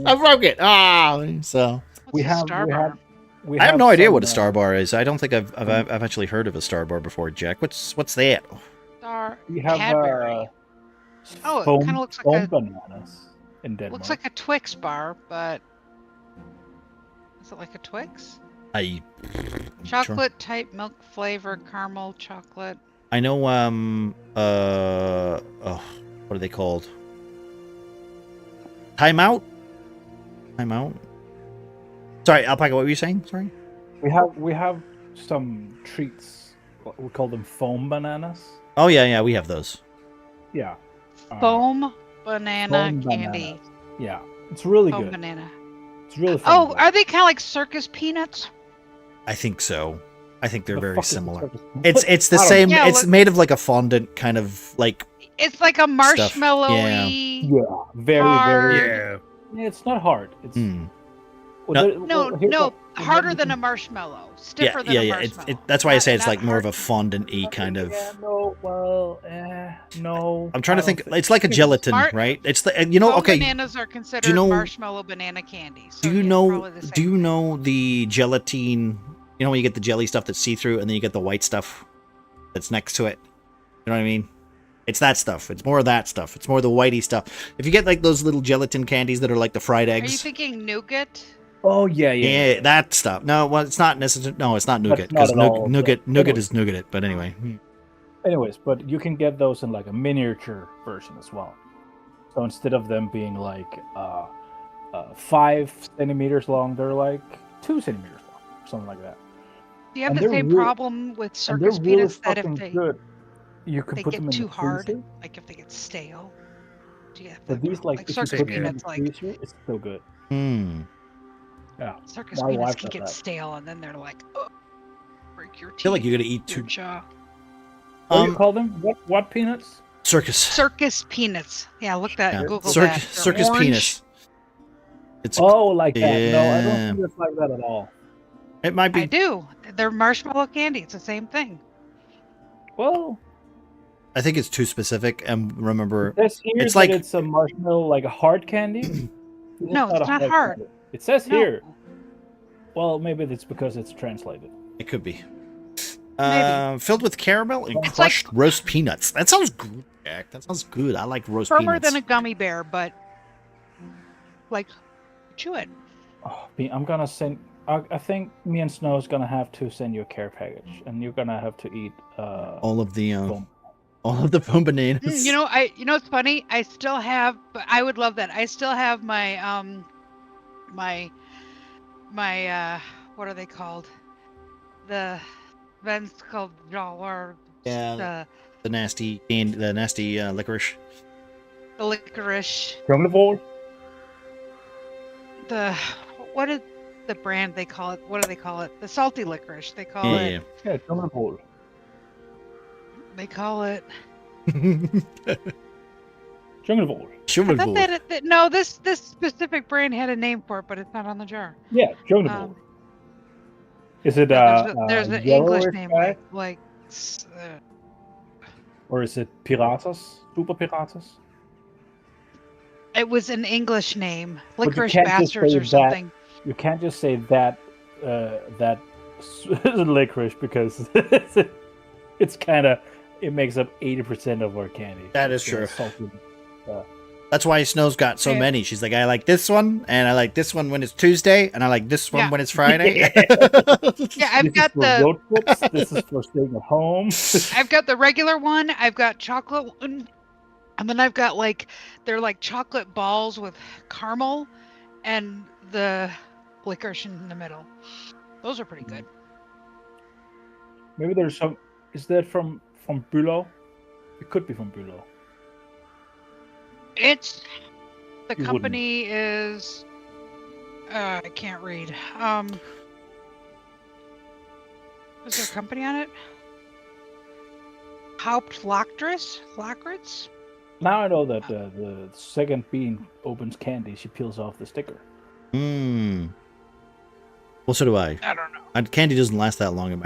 I broke it. So
we have
I have no idea what a Star Bar is. I don't think I've actually heard of a Star Bar before, Jack. What's that?
We have
Cadbury. It kind of looks like
bananas. In Denmark.
Looks like a Twix bar, but is it like a Twix? Chocolate type milk flavor, caramel chocolate.
I know. What are they called? Timeout. Sorry, Alpaca. What were you saying? Sorry.
We have some treats. We call them foam bananas.
Oh yeah, we have those.
Yeah.
Foam banana candy.
Yeah, it's really
foam
good.
Banana.
It's really fun.
Oh, are they kind of like circus peanuts?
I think so. I think they're very similar.
It's
It's the same. Yeah, it's made of like a fondant kind of like.
It's like a marshmallowy.
Yeah, very.
Yeah.
It's not hard. It's
no, harder than a marshmallow. Stiffer than a marshmallow.
That's why I say it's like more of a fondant-y kind of.
Yeah, no.
I'm trying to think. It's like a gelatin, right? It's the okay.
Bananas are considered marshmallow banana candy. So
do you know the gelatine? You know when you get the jelly stuff that's see-through, and then you get the white stuff that's next to it. You know what I mean? It's that stuff. It's more of that stuff. It's more the whitey stuff. If you get like those little gelatin candies that are like the fried eggs.
Are you thinking nougat?
Oh yeah,
that stuff. No, well, it's not necessarily. No, it's not nougat because nougat is nougat. But anyway.
Anyways, but you can get those in like a miniature version as well. So instead of them being like 5 centimeters long, they're like 2 centimeters long, something like that.
Do you have the same problem with circus peanuts that if they
good. You can put
get
them in
too
the
hard,
freezer.
like if they get stale? Do you have
But these like
circus peanuts,
it's still good. Yeah.
Circus peanuts can get stale, and then they're like, break your teeth.
I feel like you're gonna eat two.
What do you call them? What peanuts?
Circus.
Circus peanuts. Yeah, look that. Google that.
Circus peanuts. It's
like that. No, I don't think it's like that at all.
It might be.
I do. They're marshmallow candy. It's the same thing.
Well,
I think it's too specific. And remember,
it's like it's a marshmallow, like a hard candy.
No, it's not hard.
Candy. It says here. Well, maybe it's because it's translated.
It could be. Filled with caramel and crushed roast peanuts. That sounds good, Jack. That sounds good. I like roast peanuts.
Firmer than a gummy bear, but like chew it.
Oh, I'm gonna send. I think me and Snow's gonna have to send you a care package, and you're gonna have to eat
all of the foam bananas.
You know, it's funny. I still have, but I would love that. I still have my my what are they called? The Svenska dollar.
Yeah. The nasty licorice.
The licorice.
Kronenbourg?
What is the brand they call it? What do they call it? The salty licorice. They call it.
Yeah, Kronenbourg.
They call it.
Kronenbourg.
I thought that no, this specific brand had a name for it, but it's not on the jar.
Yeah, Kronenbourg. Is it
there's an English name like
or is it Piratas? Super Piratas?
It was an English name, Licorice Bastards or something.
You can't just say that that licorice because it's kind of it makes up 80% of our candy.
That is true. That's why Snow's got so many. She's like, I like this one, and I like this one when it's Tuesday, and I like this one when it's Friday.
Yeah, I've got the
road trips. This is for staying at home.
I've got the regular one. I've got chocolate one. And then I've got they're like chocolate balls with caramel and the licorice in the middle. Those are pretty good.
Maybe there's some. Is that from Bülow? It could be from Bülow.
It's the company is I can't read. Is there a company on it? Hauptlacritz?
Now I know that the second bean opens candy, she peels off the sticker.
Well, so do I.
I don't know.
Candy doesn't last that long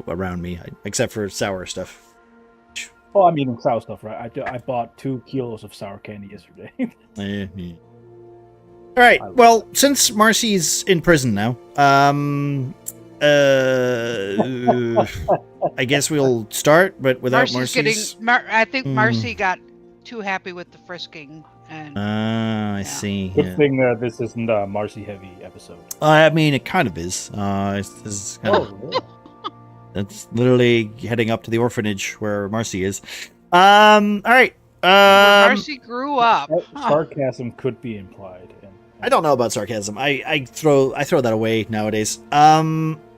around me, except for sour stuff.
Oh, I mean sour stuff, right? I bought 2 kilos of sour candy yesterday.
All right. Well, since Marcy's in prison now, I guess we'll start, but without Marcy's.
I think Marcy got too happy with the frisking. And
I see.
Good thing this isn't a Marcy heavy episode.
I mean, it kind of is. It's kind of, that's literally heading up to the orphanage where Marcy is. All right.
Marcy grew up.
Sarcasm could be implied.
I don't know about sarcasm. I throw that away nowadays.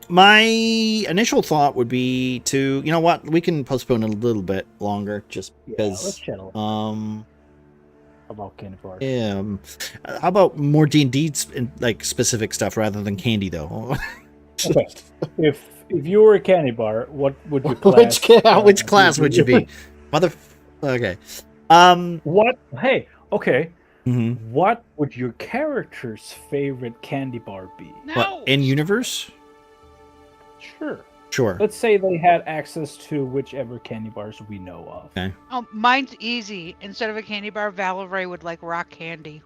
My initial thought would be to, you know what, we can postpone it a little bit longer, just because.
Let's channel. About candy bars.
Yeah. How about more D&D specific stuff rather than candy, though?
Okay. If you were a candy bar, what would you class?
Which class would you be? Okay.
What? Hey. Okay.
Mm-hmm.
What would your character's favorite candy bar be?
No.
What, in universe?
Sure. Let's say they had access to whichever candy bars we know of.
Okay.
Oh, mine's easy. Instead of a candy bar, Valerie would like rock candy.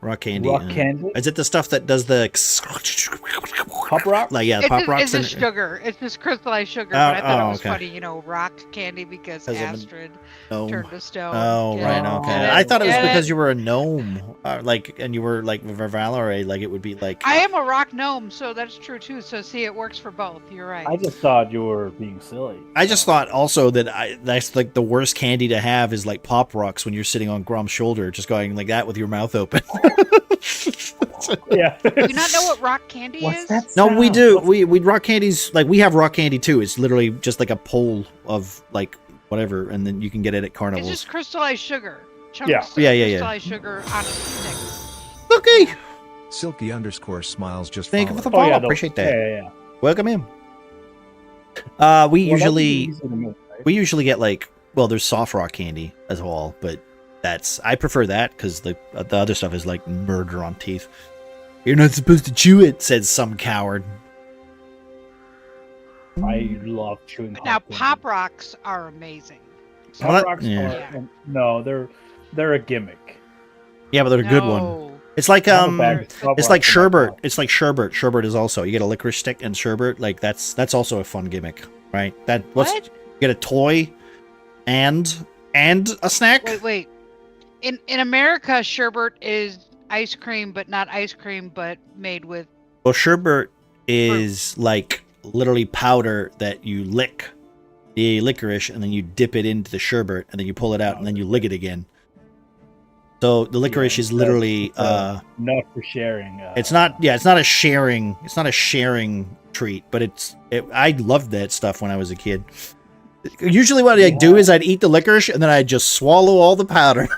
Rock candy.
Candy?
Is it the stuff that does the
Pop rock?
Pop rocks.
It's just sugar. It's just crystallized sugar. But I thought it was funny, rock candy because Astrid turned to stone.
Oh, right. Okay. I thought it was because you were a gnome, and you were like Valerie, it would be like.
I am a rock gnome, so that's true too. So see, it works for both. You're right.
I just thought you were being silly.
I just thought also that that's like the worst candy to have is like pop rocks when you're sitting on Grom's shoulder, just going like that with your mouth open.
Yeah.
Do you not know what rock candy is?
No, we do. We rock candies, we have rock candy too. It's literally just like a pole of whatever, and then you can get it at carnivals.
It's just crystallized sugar. Chunks
yeah.
Crystallized sugar on a stick.
Okay.
Silky_smiles just
Thank you for the follow. Appreciate that.
Yeah.
Welcome in. We usually get there's soft rock candy as well, but I prefer that because the other stuff is like murder on teeth. You're not supposed to chew it, says some coward.
I love chewing.
Now pop rocks are amazing.
Pop rocks are they're a gimmick.
Yeah, but they're a good one. It's like it's like sherbet. It's like sherbet. Sherbet is also, you get a licorice stick and sherbet. That's also a fun gimmick, right? You get a toy and a snack.
Wait. In America, sherbet is ice cream, but not ice cream, but made with.
Well, sherbet is like literally powder that you lick the licorice and then you dip it into the sherbet and then you pull it out and then you lick it again. So the licorice is literally
not for sharing.
it's not a sharing treat, but I loved that stuff when I was a kid. Usually what I'd do is I'd eat the licorice and then I'd just swallow all the powder.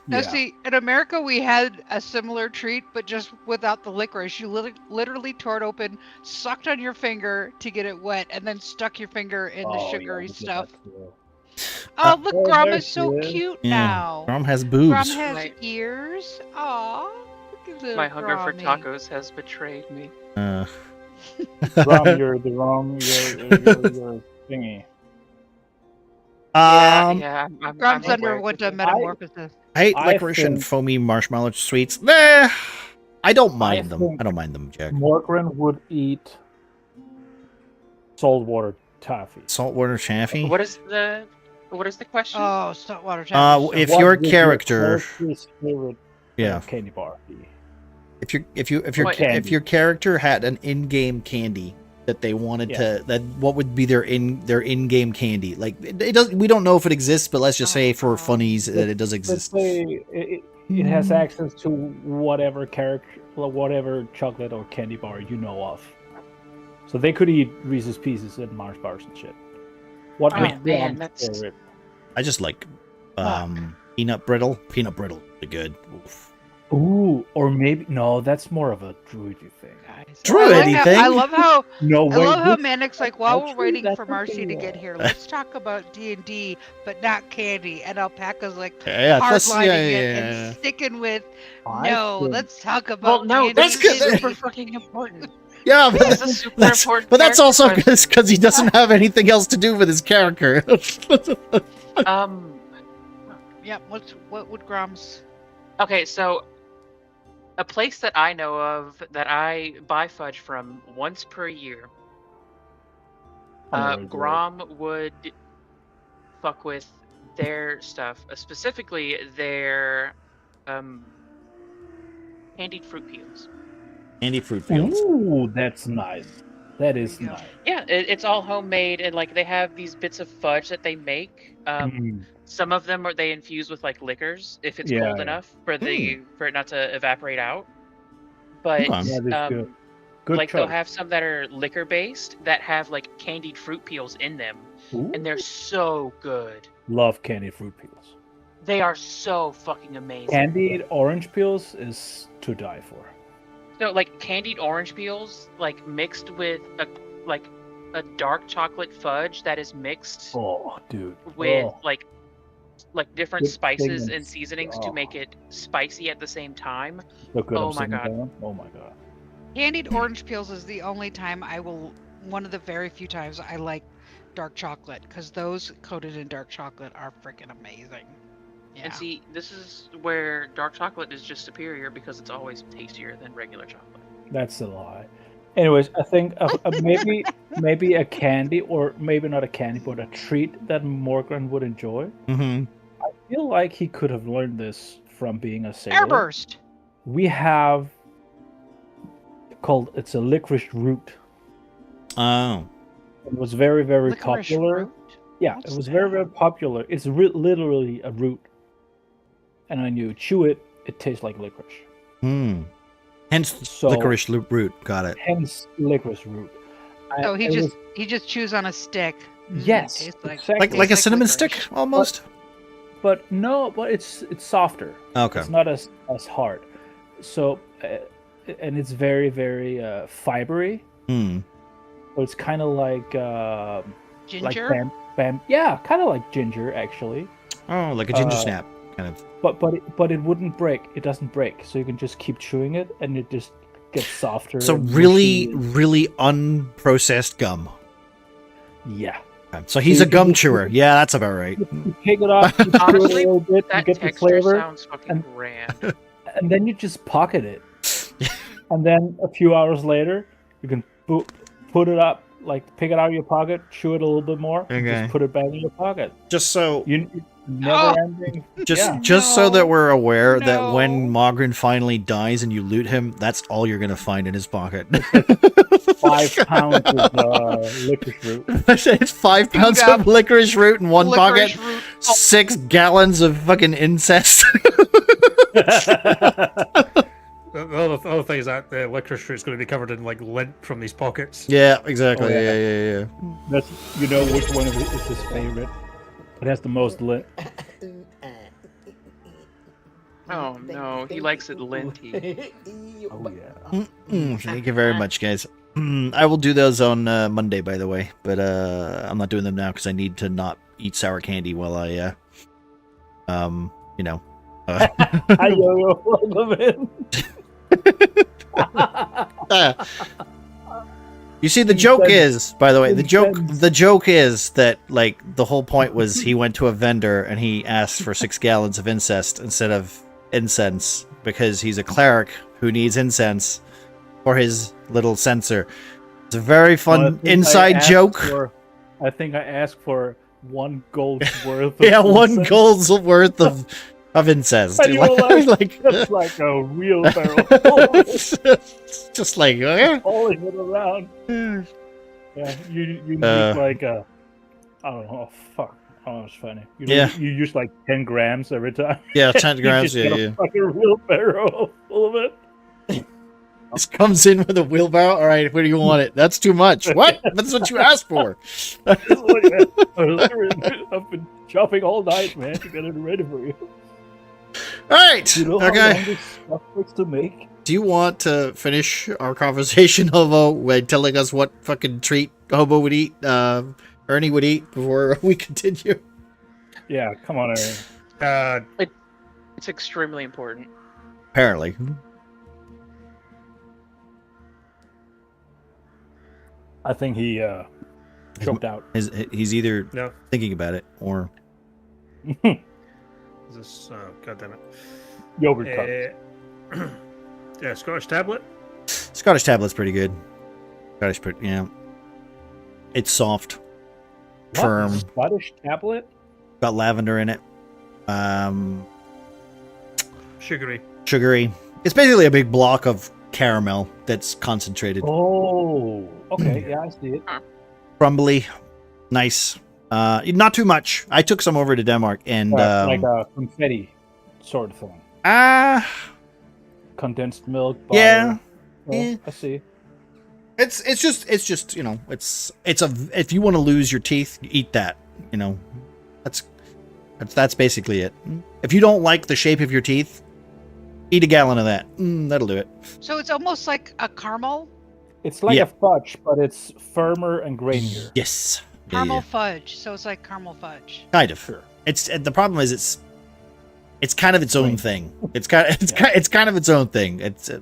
Now, see, in America, we had a similar treat, but just without the licorice. You literally tore it open, sucked on your finger to get it wet, and then stuck your finger in the sugary stuff. Oh, look, Grom is so cute now.
Grom has boobs.
Grom has ears. Aw, look at little
My hunger for
Grommy.
tacos has betrayed me.
Grom, you're the wrong. You're thingy.
Yeah, I'm
Grom's
aware.
underwent a metamorphosis.
I hate licorice and foamy marshmallow sweets. Nah, I don't mind them. I don't mind them, Jack.
Morgren would eat saltwater taffy.
Saltwater taffy?
What is the question?
Oh, saltwater taffy.
If your character,
favorite candy bar be?
if your character had an in-game candy that they wanted to, what would be their in-game candy? Like it does. We don't know if it exists, but let's just say for funnies that it does exist.
Let's say it has access to whatever character, whatever chocolate or candy bar you know of. So they could eat Reese's Pieces and Mars bars and shit. What favorite?
I just like peanut brittle. Peanut brittle, is good. Oof.
Ooh, or maybe no, that's more of a druidy thing.
Druidy thing.
I love how
no.
I love how Manic's like, while we're waiting for Marcy to get here, let's talk about D&D, but not candy. And Alpaca's like hardlining it and sticking with let's talk about.
Well, no,
that's good.
Super fucking important.
Yeah, but that's also because he doesn't have anything else to do with his character.
Yeah. What would Grom's?
Okay, so a place that I know of that I buy fudge from once per year. Grom would fuck with their stuff, specifically their candied fruit peels.
Candied fruit peels.
Ooh, that's nice. That is nice.
Yeah, it's all homemade, and like they have these bits of fudge that they make. Some of them they infuse with like liquors if it's cold enough for it not to evaporate out. But
good
they'll have some that are liquor based that have like candied fruit peels in them, and they're so good.
Love candied fruit peels.
They are so fucking amazing.
Candied orange peels is to die for.
So like candied orange peels, like mixed with a dark chocolate fudge that is mixed.
Oh, dude.
With like different spices and seasonings to make it spicy at the same time. Oh my god.
Oh my god.
Candied orange peels is the only time one of the very few times I like dark chocolate, because those coated in dark chocolate are freaking amazing. Yeah.
And see, this is where dark chocolate is just superior because it's always tastier than regular chocolate.
That's a lie. Anyways, I think maybe a candy, or maybe not a candy, but a treat that Morgan would enjoy.
Mm-hmm.
I feel like he could have learned this from being a sailor.
Airburst.
We have it's a licorice root.
Oh.
It was very, very
Licorice
popular.
root?
Yeah,
What's
it was
that?
very, very popular. It's literally a root. And when you chew it, it tastes like licorice.
Hence licorice root. Got it.
Hence licorice root.
So he just chews on a stick.
Yes,
Tastes
exactly.
Like a cinnamon
licorice.
stick almost.
But it's softer.
Okay.
It's not as hard. So and it's very, very fibery. So it's kind of like
Ginger.
Yeah, kind of like ginger actually.
Oh, like a ginger snap kind of.
But it wouldn't break. It doesn't break. So you can just keep chewing it, and it just gets softer.
So
and
really,
mushy.
really unprocessed gum.
Yeah.
So he's a gum chewer. Yeah, that's about right.
You take it off, you chew it
Honestly,
a little bit, you
that
get the
texture
flavor,
sounds fucking grand.
and then you just pocket it. And then a few hours later, you can put it up, like pick it out of your pocket, chew it a little bit more, and
Okay.
just put it back in your pocket.
Just so
never ending.
Just so that we're aware that
No.
when Mogren finally dies and you loot him, that's all you're gonna find in his pocket.
5 pounds of licorice root.
It's 5 pounds
up.
of licorice root in one
Licorice
pocket.
root.
6 gallons of fucking incest.
The other thing is that the licorice root is going to be covered in like lint from these pockets.
Yeah, exactly.
Oh, yeah.
Yeah.
That's which one is his favorite. It has the most lit.
Oh no, he likes it linty.
Oh yeah.
Thank you very much, guys. I will do those on Monday, by the way, but I'm not doing them now because I need to not eat sour candy while I, you know.
Hi, Yo-Yo. Welcome in.
You see, the joke is, by the way, the joke is that like the whole point was he went to a vendor and he asked for 6 gallons of incest instead of incense because he's a cleric who needs incense for his little censer. It's a very fun inside joke.
I think I asked for 1 gold's worth.
Yeah, 1 gold's worth of incest.
And you were like, that's like a wheelbarrow.
Just like, eh?
Hauling it around. Yeah, you need like a, I don't know, fuck. Oh, it's funny. You use like 10 grams every time.
Yeah, 10 grams.
You just get a fucking wheelbarrow full of it.
This comes in with a wheelbarrow. All right, where do you want it? That's too much. What? That's what you asked for.
I've been shopping all night, man, to get it ready for you.
All right.
You know how long this stuff takes to make?
Do you want to finish our conversation, Hobo, by telling us what fucking treat Hobo would eat, Ernie would eat before we continue?
Yeah, come on, Ernie.
It's extremely important.
Apparently.
I think he choked out.
He's either thinking about it or...
Is this, God damn it.
Yogurt cup.
Yeah, Scottish tablet.
Scottish tablet's pretty good. Yeah. It's soft.
What?
Firm.
Scottish tablet?
Got lavender in it.
Sugary.
It's basically a big block of caramel that's concentrated.
Oh, okay. Yeah, I see it.
Crumbly. Nice. Not too much. I took some over to Denmark and
like a confetti sort of thing. Condensed milk. Butter.
Yeah.
I see.
It's just it's a if you want to lose your teeth, eat that. That's basically it. If you don't like the shape of your teeth, eat a gallon of that. That'll do it.
So it's almost like a caramel.
It's like a fudge, but it's firmer and grainier.
Yes.
Caramel fudge. So it's like caramel fudge.
Kind of.
Sure.
It's the problem is it's kind of its own thing. It's kind of its own thing. It's
just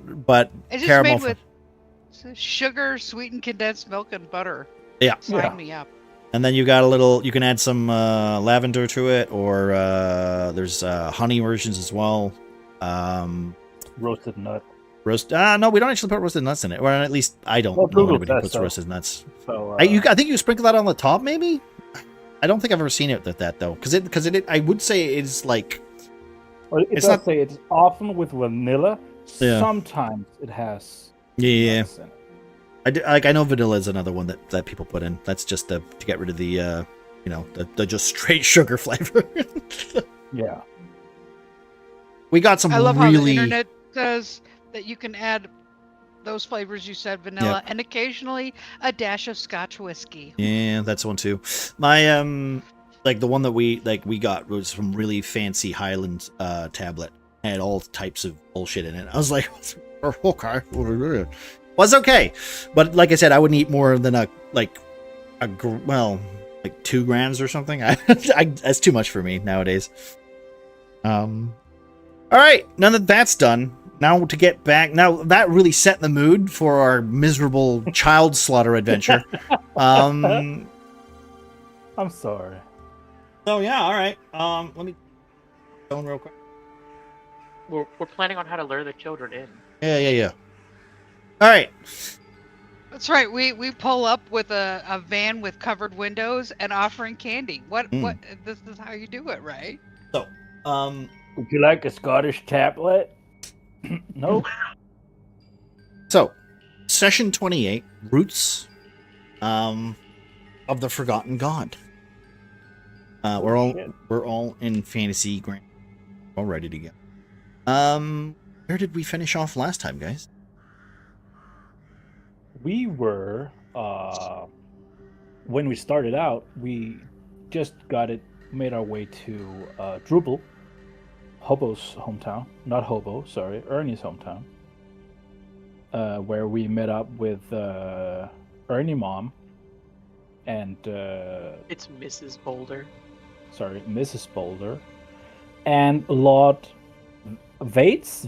caramel
made with sugar, sweetened condensed milk, and butter.
Yeah.
Sign me up.
And then you got a little. You can add some lavender to it, or there's honey versions as well.
Roasted nut.
No, we don't actually put roasted nuts in it, or at least I don't know anybody who puts roasted nuts.
So,
I think you sprinkle that on the top, maybe. I don't think I've ever seen it with that though, because it I would say it's like.
Well, it's not say it's often with vanilla.
Yeah.
Sometimes it has.
Yeah.
nuts in it.
I know vanilla is another one that people put in. That's just to get rid of the the just straight sugar flavor.
Yeah.
We got some
I love
really.
how the internet says that you can add those flavors you said, vanilla, and occasionally a dash of Scotch whiskey.
Yeah, that's one too. My like the one that we got was from really fancy Highland tablet. Had all types of bullshit in it. I was like, okay, was okay, but like I said, I wouldn't eat more than like 2 grams or something. That's too much for me nowadays. All right, now that that's done, now to get back. Now that really set the mood for our miserable child slaughter adventure.
I'm sorry.
So yeah, all right. Let me phone real quick.
We're planning on how to lure the children in.
Yeah. All right.
That's right. We pull up with a van with covered windows and offering candy. What this is how you do it, right?
So,
Would you like a Scottish tablet? No.
So, session 28, Roots of the Forgotten God. We're all in fantasy grand, all ready to go. Where did we finish off last time, guys?
We were when we started out, we just made our way to Drupal, Hobo's hometown. Not Hobo, sorry, Ernie's hometown. Where we met up with Ernie Mom and
It's Mrs. Boulder.
Sorry, Mrs. Boulder and Lord Vats,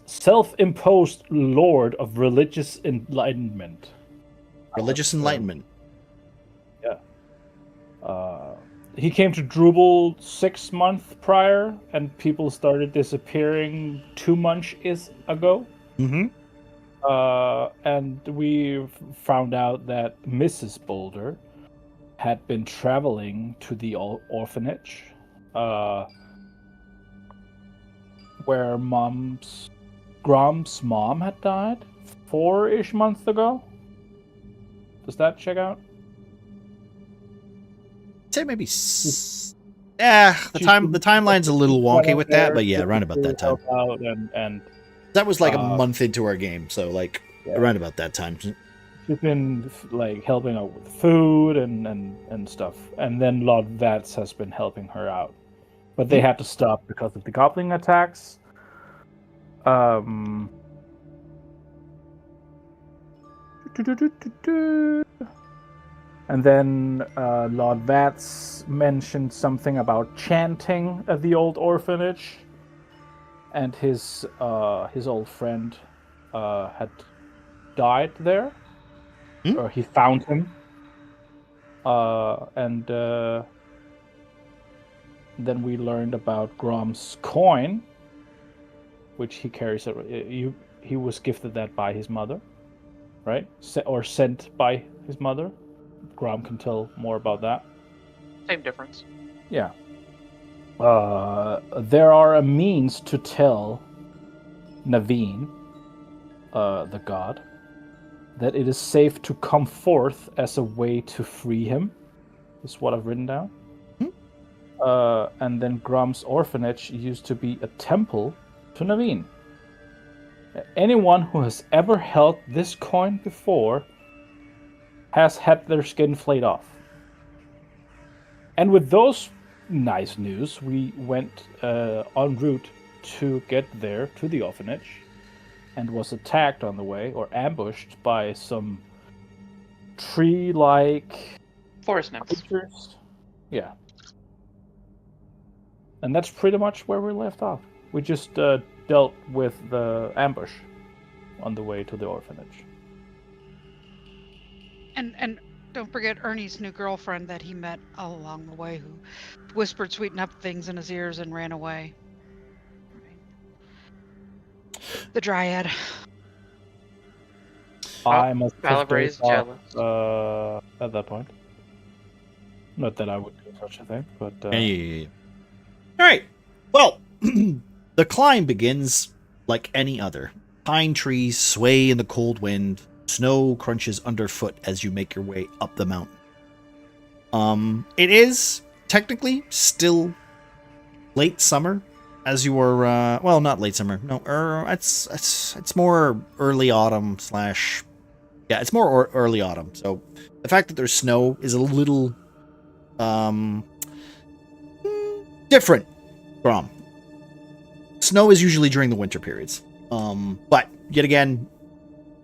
self-imposed Lord of Religious Enlightenment.
Religious Enlightenment.
Yeah. He came to Drupal 6 months prior, and people started disappearing 2 months ago.
Mm-hmm.
And we found out that Mrs. Boulder had been traveling to the orphanage, where Grom's mom had died 4-ish months ago. Does that check out?
Say maybe. The timeline's a little wonky with that, but yeah, around about that time.
Out and
that was like a month into our game, so like around about that time.
She's been like helping out with food and stuff, and then Lord Vats has been helping her out, but they had to stop because of the goblin attacks. And then Lord Vats mentioned something about chanting at the old orphanage, and his old friend had died there, or he found him, and then we learned about Grom's coin, which he carries. He was gifted that by his mother, right? Or sent by his mother. Grom can tell more about that.
Same difference.
Yeah. There are a means to tell Nevan, the god, that it is safe to come forth as a way to free him. Is what I've written down. And then Grom's orphanage used to be a temple to Nevan. Anyone who has ever held this coin before has had their skin flayed off. And with those nice news, we went en route to get there to the orphanage, and was attacked on the way, or ambushed by some tree-like
forest nymphs.
Creatures. Yeah. And that's pretty much where we left off. We just dealt with the ambush on the way to the orphanage.
And don't forget Ernie's new girlfriend that he met all along the way, who whispered sweet enough things in his ears and ran away. The Dryad.
I must
Valivre's jealous.
At that point. Not that I would do such a thing, but...
Yeah. All right. Well, the climb begins like any other. Pine trees sway in the cold wind. Snow crunches underfoot as you make your way up the mountain. It is technically still late summer, as you were. Well, not late summer. No, it's more early autumn / yeah, it's more early autumn. So the fact that there's snow is a little different from. Snow is usually during the winter periods. But yet again,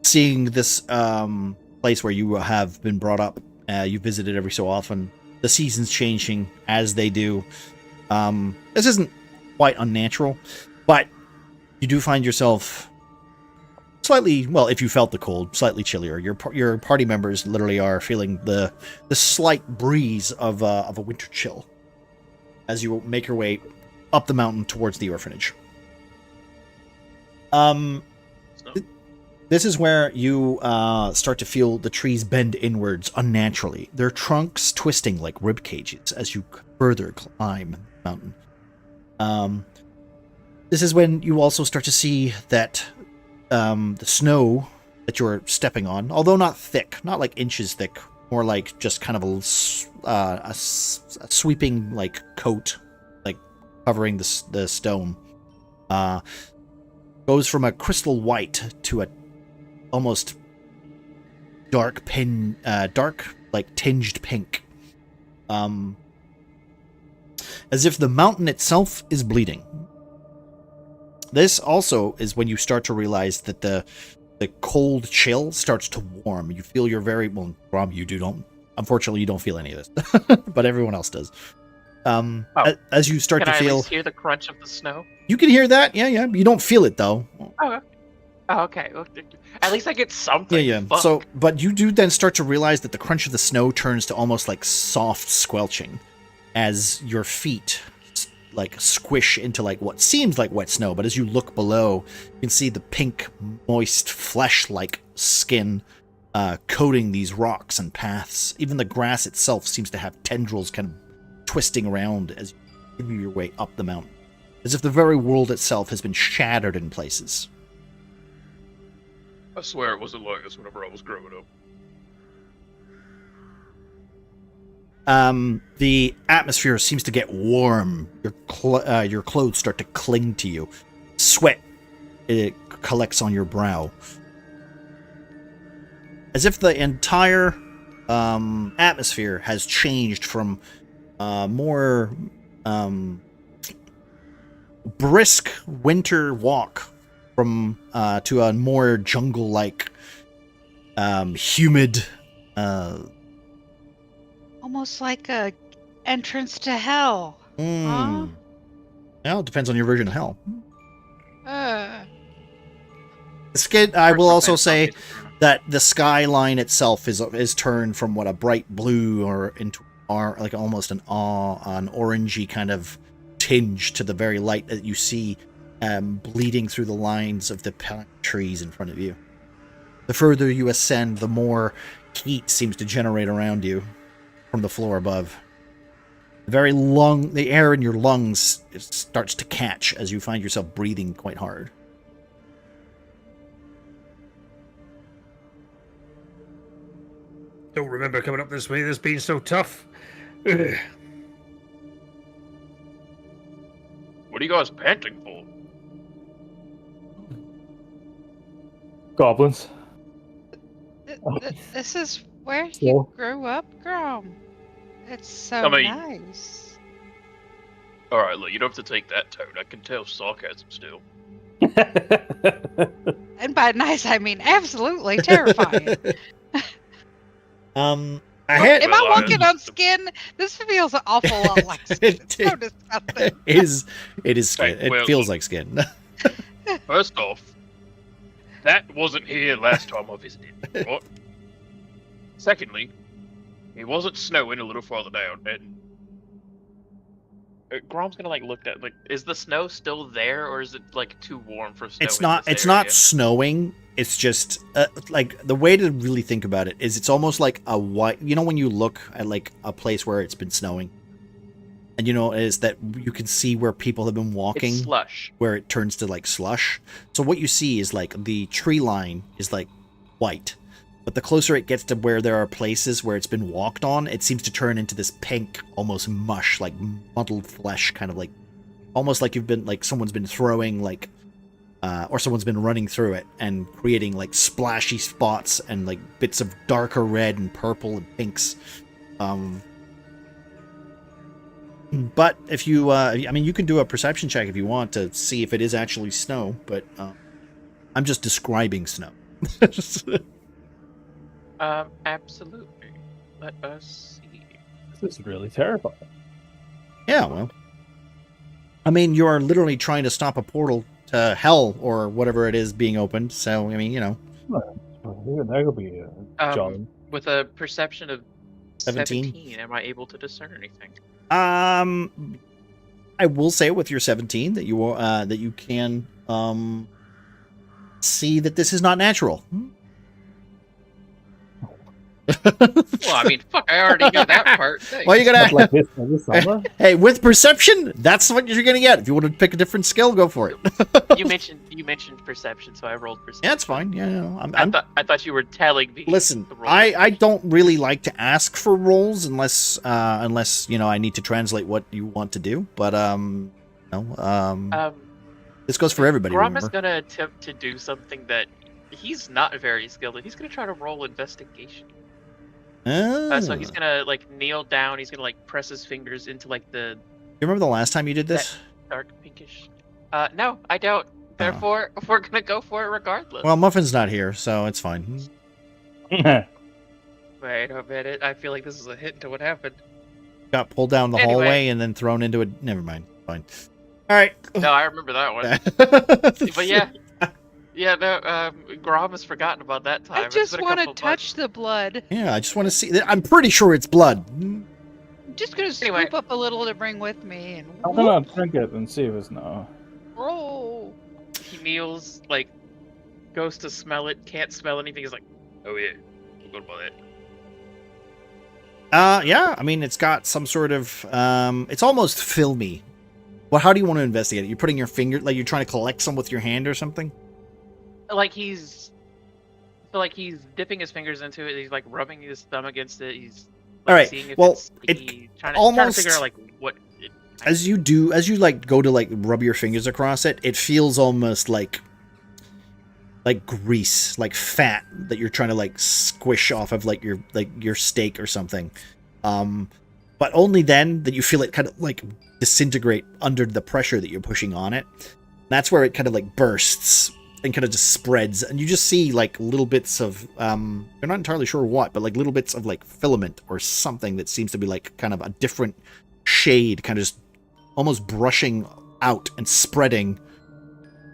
seeing this place where you have been brought up, you visited every so often, the seasons changing as they do. This isn't quite unnatural, but you do find yourself slightly, well, if you felt the cold, slightly chillier. Your party members literally are feeling the slight breeze of a winter chill as you make your way up the mountain towards the orphanage. This is where you start to feel the trees bend inwards unnaturally, their trunks twisting like rib cages as you further climb the mountain. This is when you also start to see that the snow that you're stepping on, although not thick, not like inches thick, more like just kind of a sweeping like coat, like covering the stone, goes from a crystal white to a almost dark like tinged pink, as if the mountain itself is bleeding. This also is when you start to realize that the cold chill starts to warm. You feel you're very well, Rob. Unfortunately, you don't feel any of this, but everyone else does. As you start to feel,
can I at least hear the crunch of the snow?
You can hear that. Yeah. You don't feel it though.
Oh, okay. At least I get something.
Yeah.
Fuck.
So, but you do then start to realize that the crunch of the snow turns to almost like soft squelching, as your feet like squish into like what seems like wet snow, but as you look below, you can see the pink, moist, flesh-like skin coating these rocks and paths. Even the grass itself seems to have tendrils kind of twisting around as you continue your way up the mountain, as if the very world itself has been shattered in places.
I swear it wasn't like this whenever I was growing up.
The atmosphere seems to get warm. Your clothes start to cling to you. Sweat collects on your brow. As if the entire atmosphere has changed from more brisk winter walk to a more jungle-like, humid,
almost like a entrance to hell. Huh?
Well, it depends on your version of hell.
Uh,
Skid, I will also say that the skyline itself is turned from what a bright blue or into like almost an orangey kind of tinge to the very light that you see bleeding through the lines of the pine trees in front of you. The further you ascend, the more heat seems to generate around you from the floor above. The air in your lungs starts to catch as you find yourself breathing quite hard.
Don't remember coming up this way. This being so tough. Ugh.
What are you guys panting for?
Goblins.
This is where you
Yeah.
grew up, Grom. It's so
I mean-
nice.
Alright, look, you don't have to take that tone. I can tell sarcasm still.
And by nice, I mean absolutely terrifying.
I
Am
had
I walking on skin? This feels an awful lot like skin. It's so disgusting.
it is skin.
Okay,
It
well,
feels like skin.
First off, that wasn't here last time I visited. Right? Secondly, it wasn't snowing a little farther down, and
Grom's gonna look at is the snow still there, or is it too warm for snow?
It's not. It's not snowing. It's just like the way to really think about it is it's almost like a white. You know when you look at like a place where it's been snowing, and you know is that you can see where people have been walking,
It's slush.
where it turns to like slush. So what you see is like the tree line is like white, but the closer it gets to where there are places where it's been walked on, it seems to turn into this pink, almost mush, like muddled flesh, kind of like almost like you've been like someone's been throwing like. Or someone's been running through it and creating like splashy spots and like bits of darker red and purple and pinks. But if you, I mean, you can do a perception check if you want to see if it is actually snow, but I'm just describing snow.
Absolutely. Let us see.
This is really terrifying.
Yeah, well. I mean, you're literally trying to stop a portal to hell or whatever it is being opened, so, I mean, you know.
That could be John.
With a perception of
17?
17, am I able to discern anything?
I will say with your 17 that you can see that this is not natural.
Well, I mean, fuck, I already got that part. Thanks.
Well, you gotta
Like this summer?
hey, with perception, that's what you're gonna get. If you want to pick a different skill, go for it.
You mentioned perception, so I rolled perception.
Yeah, that's fine. Yeah, no,
I thought you were telling me.
Listen,
to roll
I don't really like to ask for rolls unless I need to translate what you want to do. But this goes for everybody.
Grom is
Remember?
gonna attempt to do something that he's not very skilled in. He's gonna try to roll investigation. So he's gonna like kneel down. He's gonna like press his fingers into like the
You remember the last time you did this?
dark pinkish. No, I don't. Therefore, we're gonna go for it regardless.
Well, Muffin's not here, so it's fine.
Wait a minute. I feel like this is a hint to what happened.
Got pulled down the
Anyway.
hallway and then thrown into a. Never mind. Fine. All right.
No, I remember that one. But yeah, no. Grom has forgotten about that time.
I
It's
just
been a
want to
couple
touch the blood.
Yeah, I just want to see. I'm pretty sure it's blood.
I'm just gonna scoop
Anyway.
up a little to bring with me and
I'm gonna drink it and see if it's no.
roll.
months. He kneels, like, goes to smell it, can't smell anything. He's like,
Oh yeah, forgot about that.
Yeah. I mean, it's got some sort of. It's almost filmy. Well, how do you want to investigate it? You're putting your finger, like you're trying to collect some with your hand or something.
like he's dipping his fingers into it. He's like rubbing his thumb against it. He's like,
All right,
seeing if
well,
it's
it
sticky, trying to
almost-
figure out like what.
As you like go to like rub your fingers across it, it feels almost like grease, like fat that you're trying to like squish off of like your steak or something. But only then that you feel it kind of like disintegrate under the pressure that you're pushing on it. That's where it kind of like bursts and kind of just spreads, and you just see like little bits of you're not entirely sure what, but like little bits of like filament or something that seems to be like kind of a different shade, kind of just almost brushing out and spreading.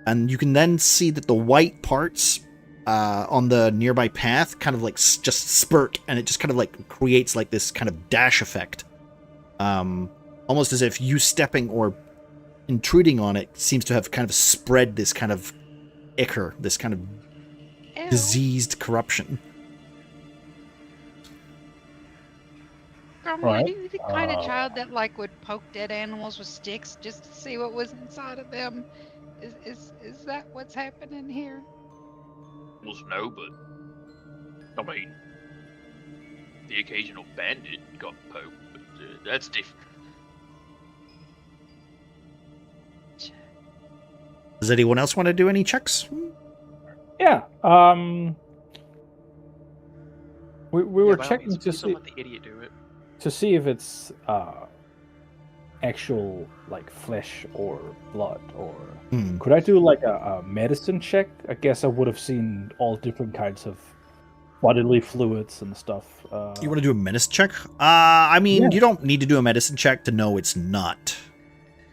And you can then see that the white parts on the nearby path kind of like just spurt, and it just kind of like creates like this kind of dash effect. Almost as if you stepping or intruding on it seems to have kind of spread this kind of ichor, this kind of
Ew.
diseased corruption.
Grandma,
Right.
are you the kind of child that like would poke dead animals with sticks just to see what was inside of them? Is that what's happening here?
Well, no, but I mean, the occasional bandit got poked, but that's different.
Does anyone else want to do any checks?
Yeah. We were
by all
checking
means,
to
please don't
see
let the idiot do it.
if it's actual like flesh or blood, or could I do like a medicine check? I guess I would have seen all different kinds of bodily fluids and stuff.
You want to do a medicine check? I mean,
Yeah.
you don't need to do a medicine check to know it's not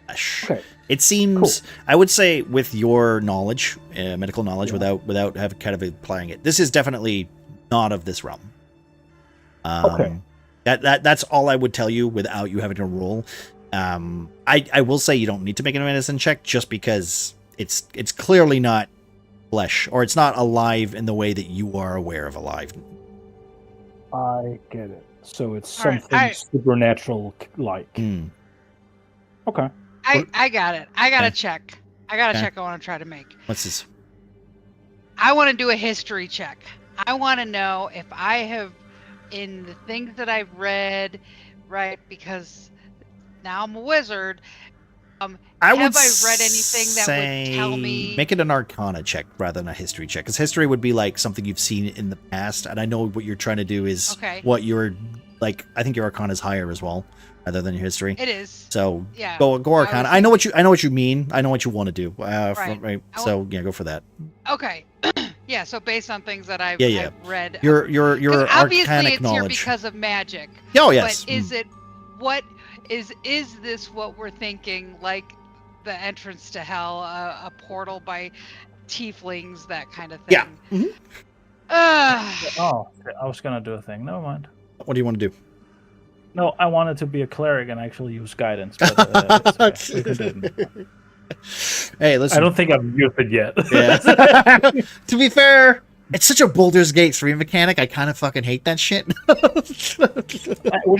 flesh.
Okay.
It seems, I would say, with your knowledge, medical knowledge,
Yeah.
without having kind of applying it, this is definitely not of this realm.
Okay.
That's all I would tell you without you having to roll. I will say you don't need to make a medicine check just because it's clearly not flesh, or it's not alive in the way that you are aware of alive.
I get it. So it's
All right,
something supernatural like. Okay.
I got it. I got a
Okay.
check. I got a
Okay.
check I want to try to make.
What's this?
I want to do a history check. I want to know if I have, in the things that I've read, right? Because now I'm a wizard. Have I read anything that would tell me?
Make it an Arcana check rather than a history check, because history would be like something you've seen in the past, and I know what you're trying to do is
Okay.
what you're like. I think your Arcana is higher as well, rather than your history.
It is.
So
Yeah.
go Arcana.
was
I know what you mean. I know what you want to do.
Right.
Right.
I
So yeah, go for that.
Okay. Yeah. So based on things that I've,
Yeah.
I've read,
Your
'cause obviously
Arcanic
it's here
knowledge.
because of magic.
Oh yes.
But is it what is this what we're thinking, like the entrance to hell, a portal by tieflings, that kind of thing?
Yeah. Mhm.
Oh, I was gonna do a thing. Never mind.
What do you want to do?
No, I wanted to be a cleric and actually use guidance, but it's okay. We can do it.
Hey, listen.
I don't think I've used it yet.
Yeah. To be fair, it's such a Baldur's Gate 3 mechanic. I kind of fucking hate that shit.
Which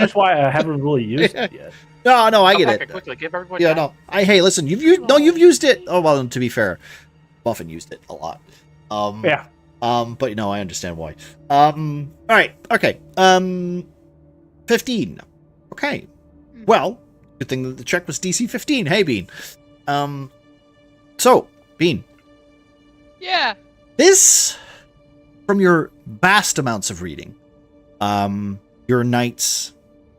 is why I haven't really used it yet.
No, I get
Back
it.
quickly, give everyone
Yeah,
time.
no. Hey, listen, you've used it. Oh well, to be fair, Buffin used it a lot.
Yeah.
But I understand why. All right, okay. 15. Okay. Well, good thing that the check was DC 15. Hey, Bean. So, Bean.
Yeah.
This, from your vast amounts of reading, your nights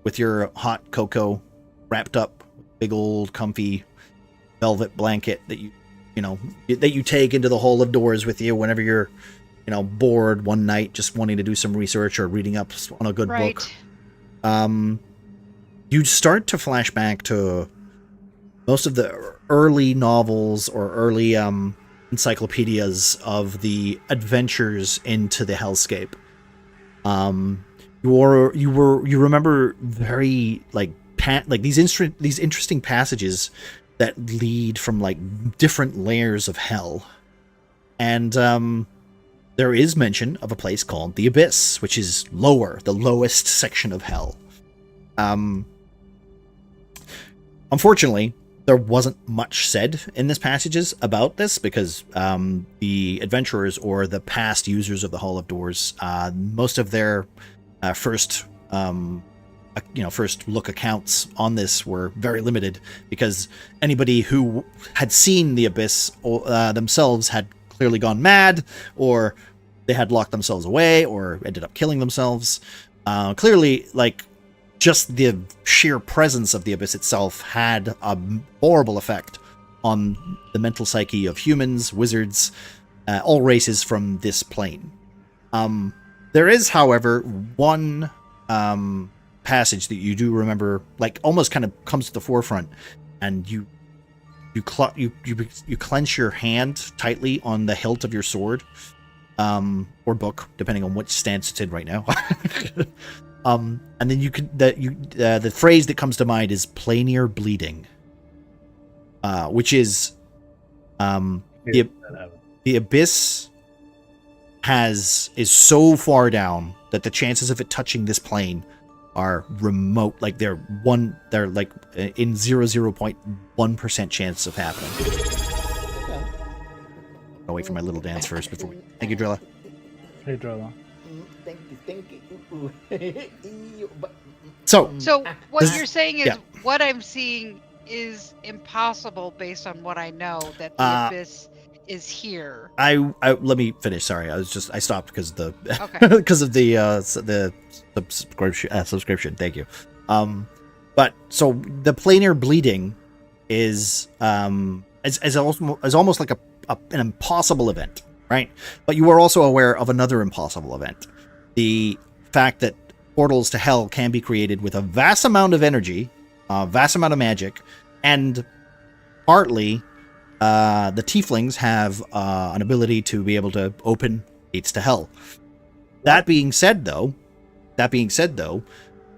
with your hot cocoa wrapped up, big old comfy velvet blanket that you take into the hall of doors with you whenever you're, bored one night, just wanting to do some research or reading up on a good book. You start to flash back to most of the early novels or early encyclopedias of the adventures into the hellscape. You remember very these interesting passages that lead from different layers of hell, and there is mention of a place called the Abyss, which is the lowest section of hell. Unfortunately, there wasn't much said in these passages about this because the adventurers or the past users of the Hall of Doors, most of their first look accounts on this were very limited because anybody who had seen the Abyss themselves had clearly gone mad, or they had locked themselves away, or ended up killing themselves. Clearly, just the sheer presence of the Abyss itself had a horrible effect on the mental psyche of humans, wizards, all races from this plane. There is, however, one passage that you do remember, almost kind of comes to the forefront, and you clench your hand tightly on the hilt of your sword, or book, depending on which stance it's in right now. And then the phrase that comes to mind is planar bleeding, which is the Abyss is so far down that the chances of it touching this plane are remote. They're in 0.1% chance of happening. I'll wait for my little dance first before we... Thank you, Drilla.
Hey, Drilla.
Thank you.
So
what you're saying is
yeah.
what I'm seeing is impossible based on what I know, that the Abyss is here.
I let me finish. Sorry, I stopped because of the
Okay.
because of the subscription. Thank you. But so the planar bleeding is almost like an impossible event, right? But you are also aware of another impossible event: the fact that portals to hell can be created with a vast amount of energy, a vast amount of magic, and partly the tieflings have an ability to be able to open gates to hell. That being said, though,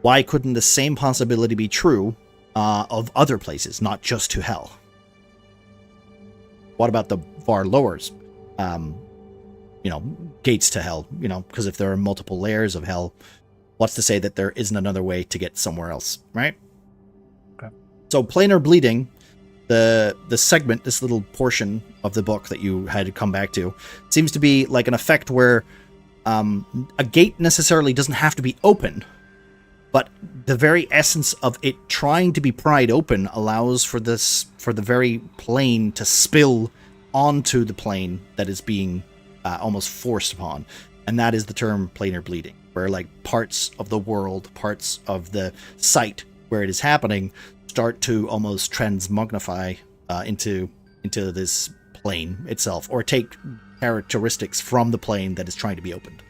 why couldn't the same possibility be true of other places, not just to hell? What about the far lowers? Gates to hell, because if there are multiple layers of hell, what's to say that there isn't another way to get somewhere else, right?
Okay.
So planar bleeding, the segment, this little portion of the book that you had to come back to, seems to be like an effect where a gate necessarily doesn't have to be open, but the very essence of it trying to be pried open allows for the very plane to spill onto the plane that is being almost forced upon. And that is the term planar bleeding, where parts of the world, parts of the site where it is happening start to almost transmogrify into this plane itself, or take characteristics from the plane that is trying to be opened.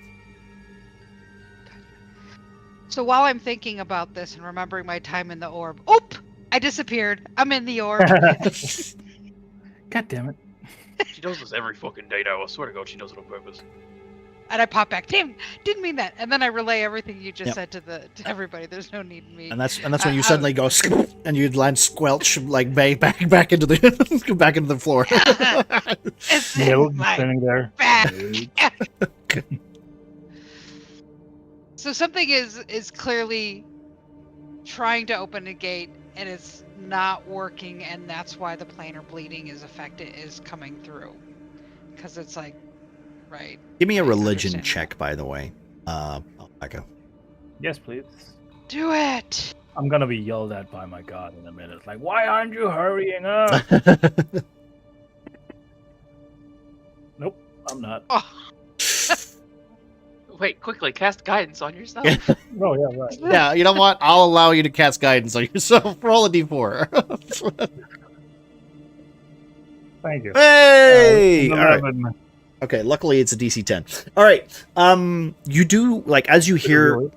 So while I'm thinking about this and remembering my time in the orb, I disappeared. I'm in the orb.
God damn it.
She does this every fucking day now. I swear to God, she does it on purpose.
And I pop back. Damn, didn't mean that. And then I relay everything you just
Yep.
said to everybody. There's no need in me.
And that's when you suddenly go and you land squelch like back into the back into the floor.
It's
Neil
in my
standing there.
back. So something is clearly trying to open a gate and it's not working, and that's why the planar bleeding is coming through. Because it's like, right.
Give me a
right,
religion
understandable.
check, by the way. Alpaca.
Yes, please.
Do it.
I'm gonna be yelled at by my god in a minute. Like, why aren't you hurrying up? Nope, I'm not.
Oh,
Wait, quickly cast guidance on yourself.
Oh yeah, right.
Yeah, you know what? I'll allow you to cast guidance on yourself. Roll a d4.
Thank you.
Hey! All right.
11.
Okay, luckily it's a DC 10. All right. You do like as you hear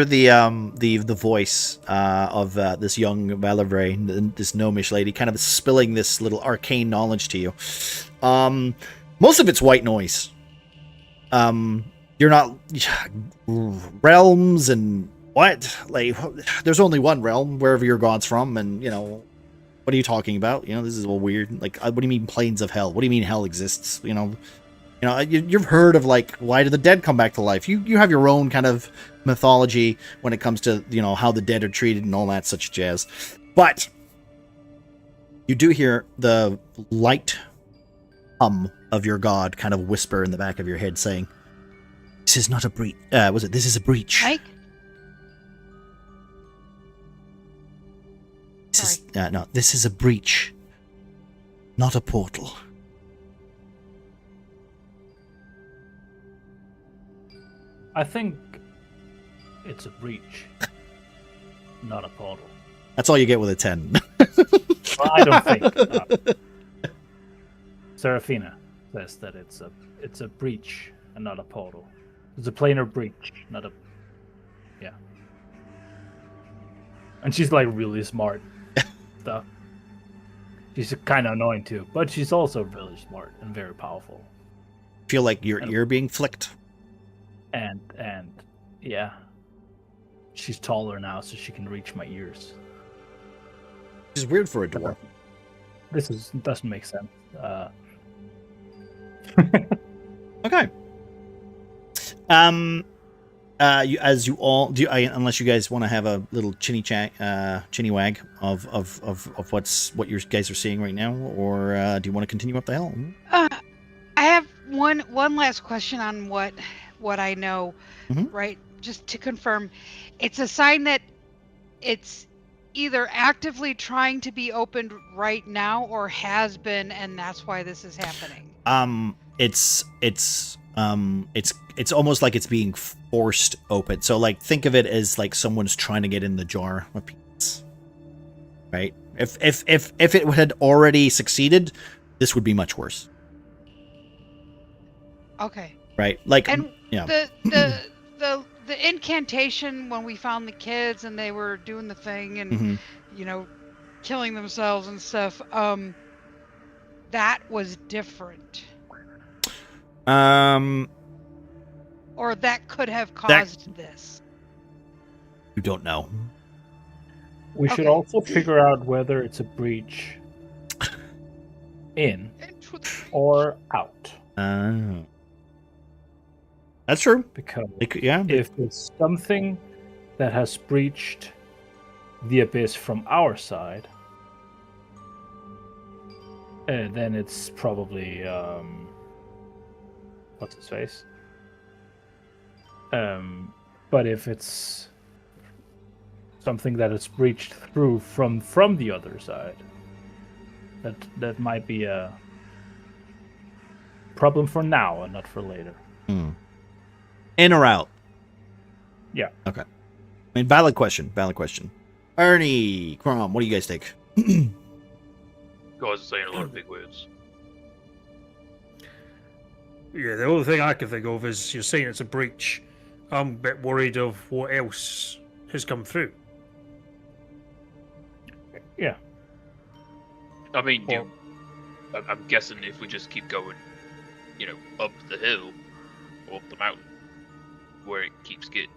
the voice of this young Valavray, this gnomish lady, kind of spilling this little arcane knowledge to you. Most of it's white noise. You're not realms and what? Like, there's only one realm wherever your god's from, and what are you talking about? This is all weird. Like, what do you mean planes of hell? What do you mean hell exists? You've heard of like, why do the dead come back to life? You have your own kind of mythology when it comes to how the dead are treated and all that such jazz. But you do hear the light hum of your god kind of whisper in the back of your head, saying, "This is not a breach. This is a breach."
Mike?
This is a breach, not a portal.
I think it's a breach, not a portal.
That's all you get with a 10.
Well, I don't think. Serafina says that it's a breach and not a portal. It's a planar breach, not a. Yeah. And she's like really smart stuff. She's kind of annoying too, but she's also really smart and very powerful.
Feel like your ear being flicked.
And yeah, she's taller now, so she can reach my ears.
Which is weird for a dwarf.
This doesn't make sense.
Okay. Unless you guys want to have a little chinny wag of what you guys are seeing right now, or do you want to continue up the hill?
I have one last question on what I know, right? Just to confirm, it's a sign that it's either actively trying to be opened right now or has been, and that's why this is happening.
It's almost like it's being forced open. So like think of it as like someone's trying to get in the jar of peanuts. Right? If it had already succeeded, this would be much worse.
Okay.
Right? Like,
and
yeah.
The incantation when we found the kids and they were doing the thing and killing themselves and stuff, that was different. Or that could have caused this.
You don't know.
We should also figure out whether it's a breach in or out.
That's true.
Because
yeah,
if it's something that has breached the abyss from our side, then it's probably what's his face? But if it's something that is breached through from the other side, that might be a problem for now and not for later.
In or out?
Yeah.
Okay. I mean, valid question. Ernie, Crom, what do you guys think?
Guys are saying a lot of big words.
Yeah, the only thing I can think of is you're saying it's a breach. I'm a bit worried of what else has come through.
Yeah.
I mean, I'm guessing if we just keep going, up the hill, up the mountain, where it keeps getting,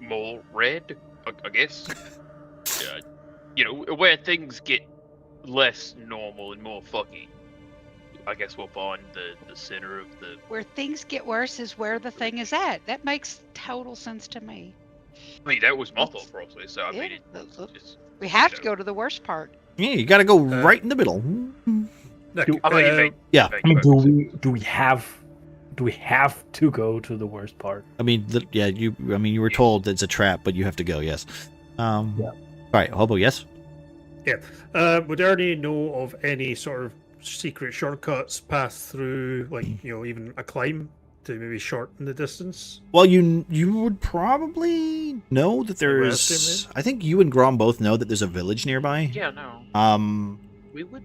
more red, I guess. Where things get less normal and more foggy. I guess we'll find the center of the...
Where things get worse is where the thing is at. That makes total sense to me.
I mean, that was my thought process, so I mean, it's...
We have to go to the worst part.
Yeah, you got to go right in the middle. Yeah.
I mean, do we have to go to the worst part?
I mean, you were told it's a trap, but you have to go. Yes.
Yeah.
All right, Hobo. Yes.
Yeah. Would Ernie know of any sort of secret shortcuts passed through, like even a climb to maybe shorten the distance?
Well, you would probably know that there's. I think you and Grom both know that there's a village nearby.
Yeah, no. We would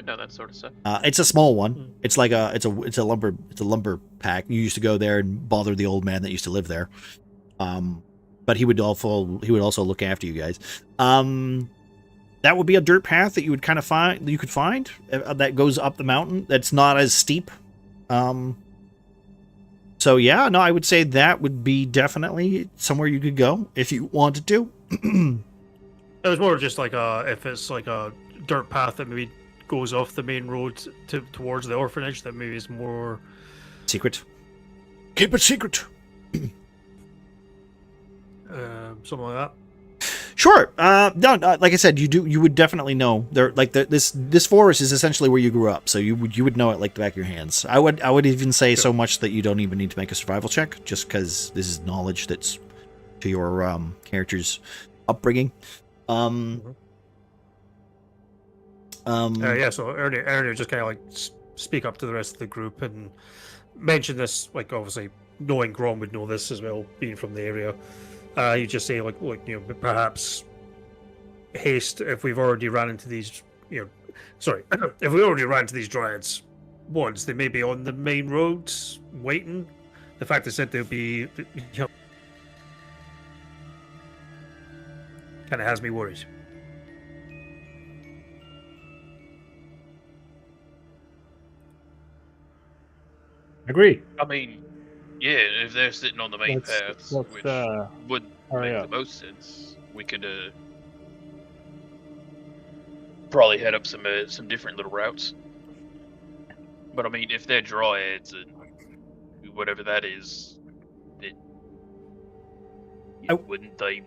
know that sort of stuff.
It's a small one. It's like it's a lumber pack. You used to go there and bother the old man that used to live there. But he would also look after you guys. That would be a dirt path that you would kind of find. You could find that goes up the mountain. That's not as steep. So yeah, no, I would say that would be definitely somewhere you could go if you wanted to.
It was more just like if it's like a dirt path that maybe goes off the main road towards the orphanage, that maybe is more
secret. Keep it secret.
Something like that.
Sure. No, like I said, you would definitely know. This forest is essentially where you grew up, so you would know it like the back of your hands. I would even say so much that you don't even need to make a survival check, just because this is knowledge that's to your character's upbringing.
Yeah. So Ernie just kind of like speak up to the rest of the group and mention this. Like obviously, knowing Grom would know this as well, being from the area. You just say like, look, perhaps haste if we've already ran into these, if we already ran into these dryads once, they may be on the main roads waiting. The fact they said they'll be, kind of has me worried.
Agree.
I mean, yeah, if they're sitting on the main paths, which would make the most sense, we could probably head up some different little routes. But I mean, if they're dryads and whatever that is, then wouldn't they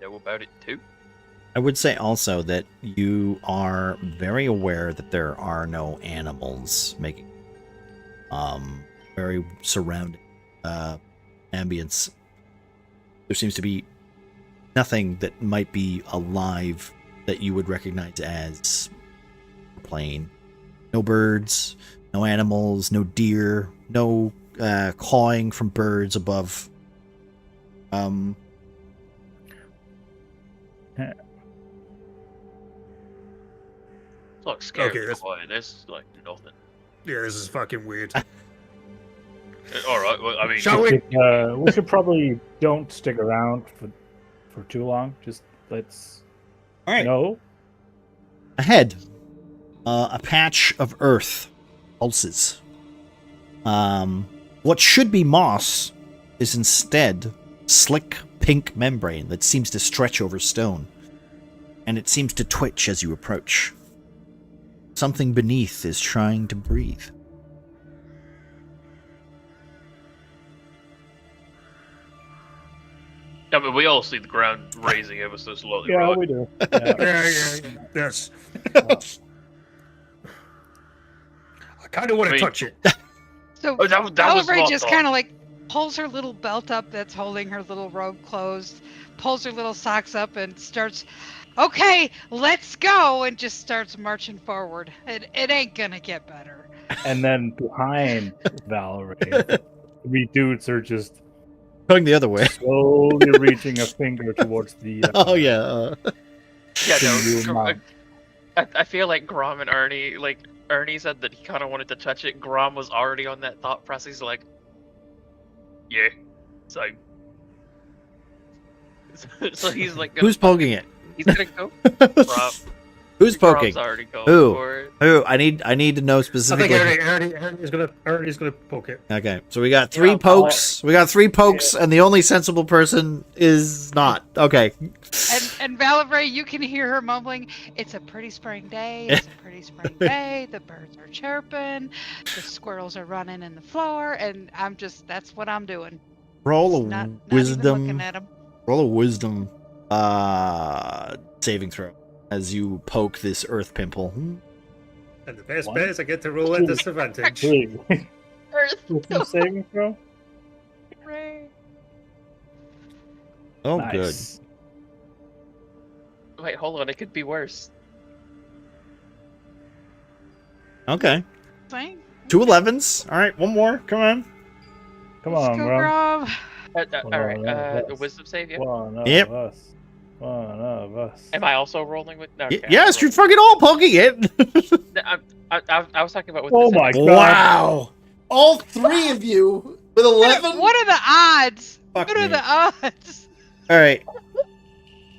know about it too?
I would say also that you are very aware that there are no animals making very surrounding ambience. There seems to be nothing that might be alive that you would recognize as plain. No birds, no animals, no deer, no cawing from birds above.
It's like scary. There's like nothing.
Yeah, this is fucking weird.
All right. Well, I mean,
shall we?
We should probably don't stick around for too long. Just let's.
All right.
No.
Ahead, a patch of earth pulses. What should be moss is instead slick pink membrane that seems to stretch over stone, and it seems to twitch as you approach. Something beneath is trying to breathe.
I mean, we all see the ground raising ever so slowly,
Yeah,
right?
we do.
Yeah. Yes. I kind of want to touch it.
So
Oh, that was
Valerie
my
just
thought.
kind of like pulls her little belt up that's holding her little robe closed, pulls her little socks up and starts, okay, let's go, and just starts marching forward. It ain't gonna get better.
And then behind Valerie, 3 dudes are just
Going the other way.
slowly reaching a finger towards the.
Oh yeah.
Yeah,
You
no.
mom.
I feel like Grom and Ernie, like Ernie said that he kind of wanted to touch it. Grom was already on that thought process. He's like,
Yeah. So
so he's like,
Who's poking it?
He's gonna go.
Grom,
Who's poking?
Rob's already going
Who?
for it.
Who? I need to know
I think
specifically.
Ernie's gonna poke it.
Okay, so we got three
Yeah,
pokes. We got 3 pokes, and the only sensible person is not. Okay.
And Valerie, you can hear her mumbling, "It's a pretty spring day. It's a pretty spring day. The birds are chirping. The squirrels are running in the floor." And that's what I'm doing.
Roll a
Not
wisdom.
even looking at them.
Roll a wisdom. Saving throw as you poke this earth pimple.
And the best bet is I get to roll at disadvantage.
Earth.
Wisdom saving throw.
Hooray.
Oh,
Nice.
Wait, hold on. It could be worse.
good. Okay.
Same.
2 11s. All right, one more. Come on.
Come
Let's
on,
go,
bro.
Rob.
All right.
that's-
The wisdom save. Yeah.
One of
Yep.
us. One of us.
Am I also rolling with? No, okay,
Yes,
I'm
you're fucking all poking it.
I was talking about with.
Oh
the
my
second-
God.
Wow! All 3 of you with 11?
What are the odds?
Fuck
What are
me.
the odds?
All right.